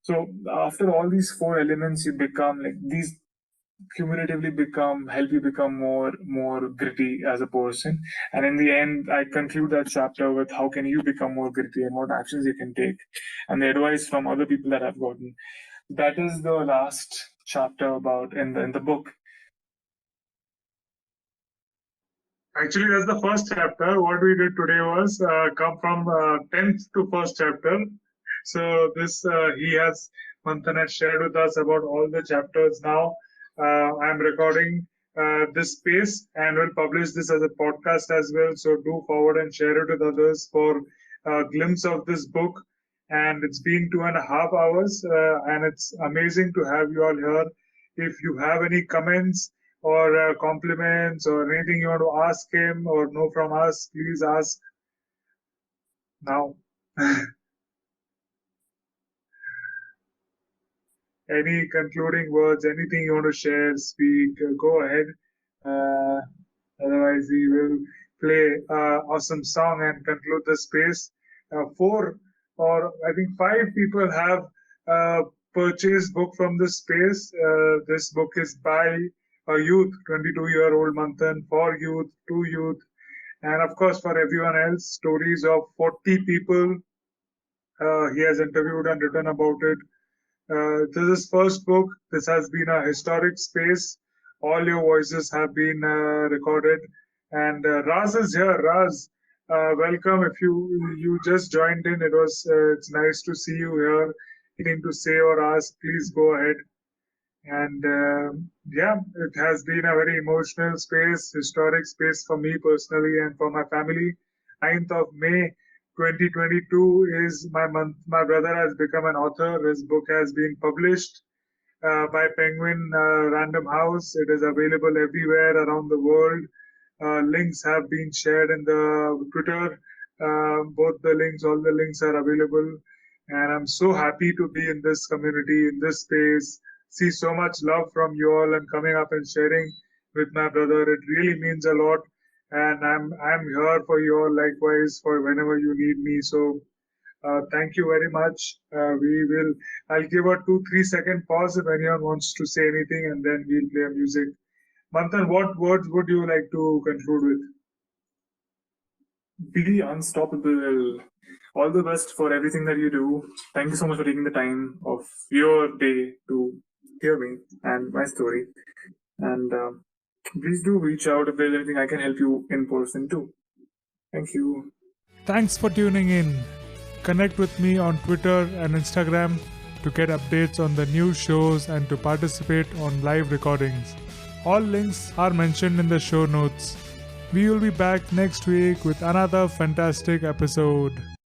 Speaker 1: So after all these 4 elements, you become like these cumulatively help you become more gritty as a person. And in the end, I conclude that chapter with how can you become more gritty and what actions you can take, and the advice from other people that I've gotten. That is the last chapter about in the book. Actually, that's the first chapter. What we did today was come from 10th to first chapter. So this Manthan has shared with us about all the chapters. Now I'm recording this space and will publish this as a podcast as well. So do forward and share it with others for a glimpse of this book. And it's been 2.5 hours, and it's amazing to have you all here. If you have any comments or compliments or anything you want to ask him or know from us, please ask now. Any concluding words, anything you want to share, speak, go ahead. Otherwise, we will play an awesome song and conclude the space. 4 or I think 5 people have purchased book from this space. This book is by a youth, 22-year-old Manthan, for youth, to youth, and of course for everyone else. Stories of 40 people he has interviewed and written about it. This is his first book. This has been a historic space. All your voices have been recorded. And Raz is here. Raz, welcome. If you just joined in, it's nice to see you here. Anything to say or ask, please go ahead. And yeah, it has been a very emotional space, historic space for me personally and for my family. 9th of May 2022 is my month. My brother has become an author. His book has been published by Penguin Random House. It is available everywhere around the world. Links have been shared in the Twitter. Both the links, all the links are available. And I'm so happy to be in this community, in this space, see so much love from you all and coming up and sharing with my brother. It really means a lot. And I'm here for you all likewise for whenever you need me. So thank you very much. I'll give a 2-3 second pause if anyone wants to say anything, and then we'll play music. Manthan, what words would you like to conclude with? Be unstoppable. All the best for everything that you do. Thank you so much for taking the time of your day to hear me and my story. And please do reach out if there's anything I can help you in person too. Thank you. Thanks for tuning in. Connect with me on Twitter and Instagram to get updates on the new shows and to participate on live recordings. All links are mentioned in the show notes. We will be back next week with another fantastic episode.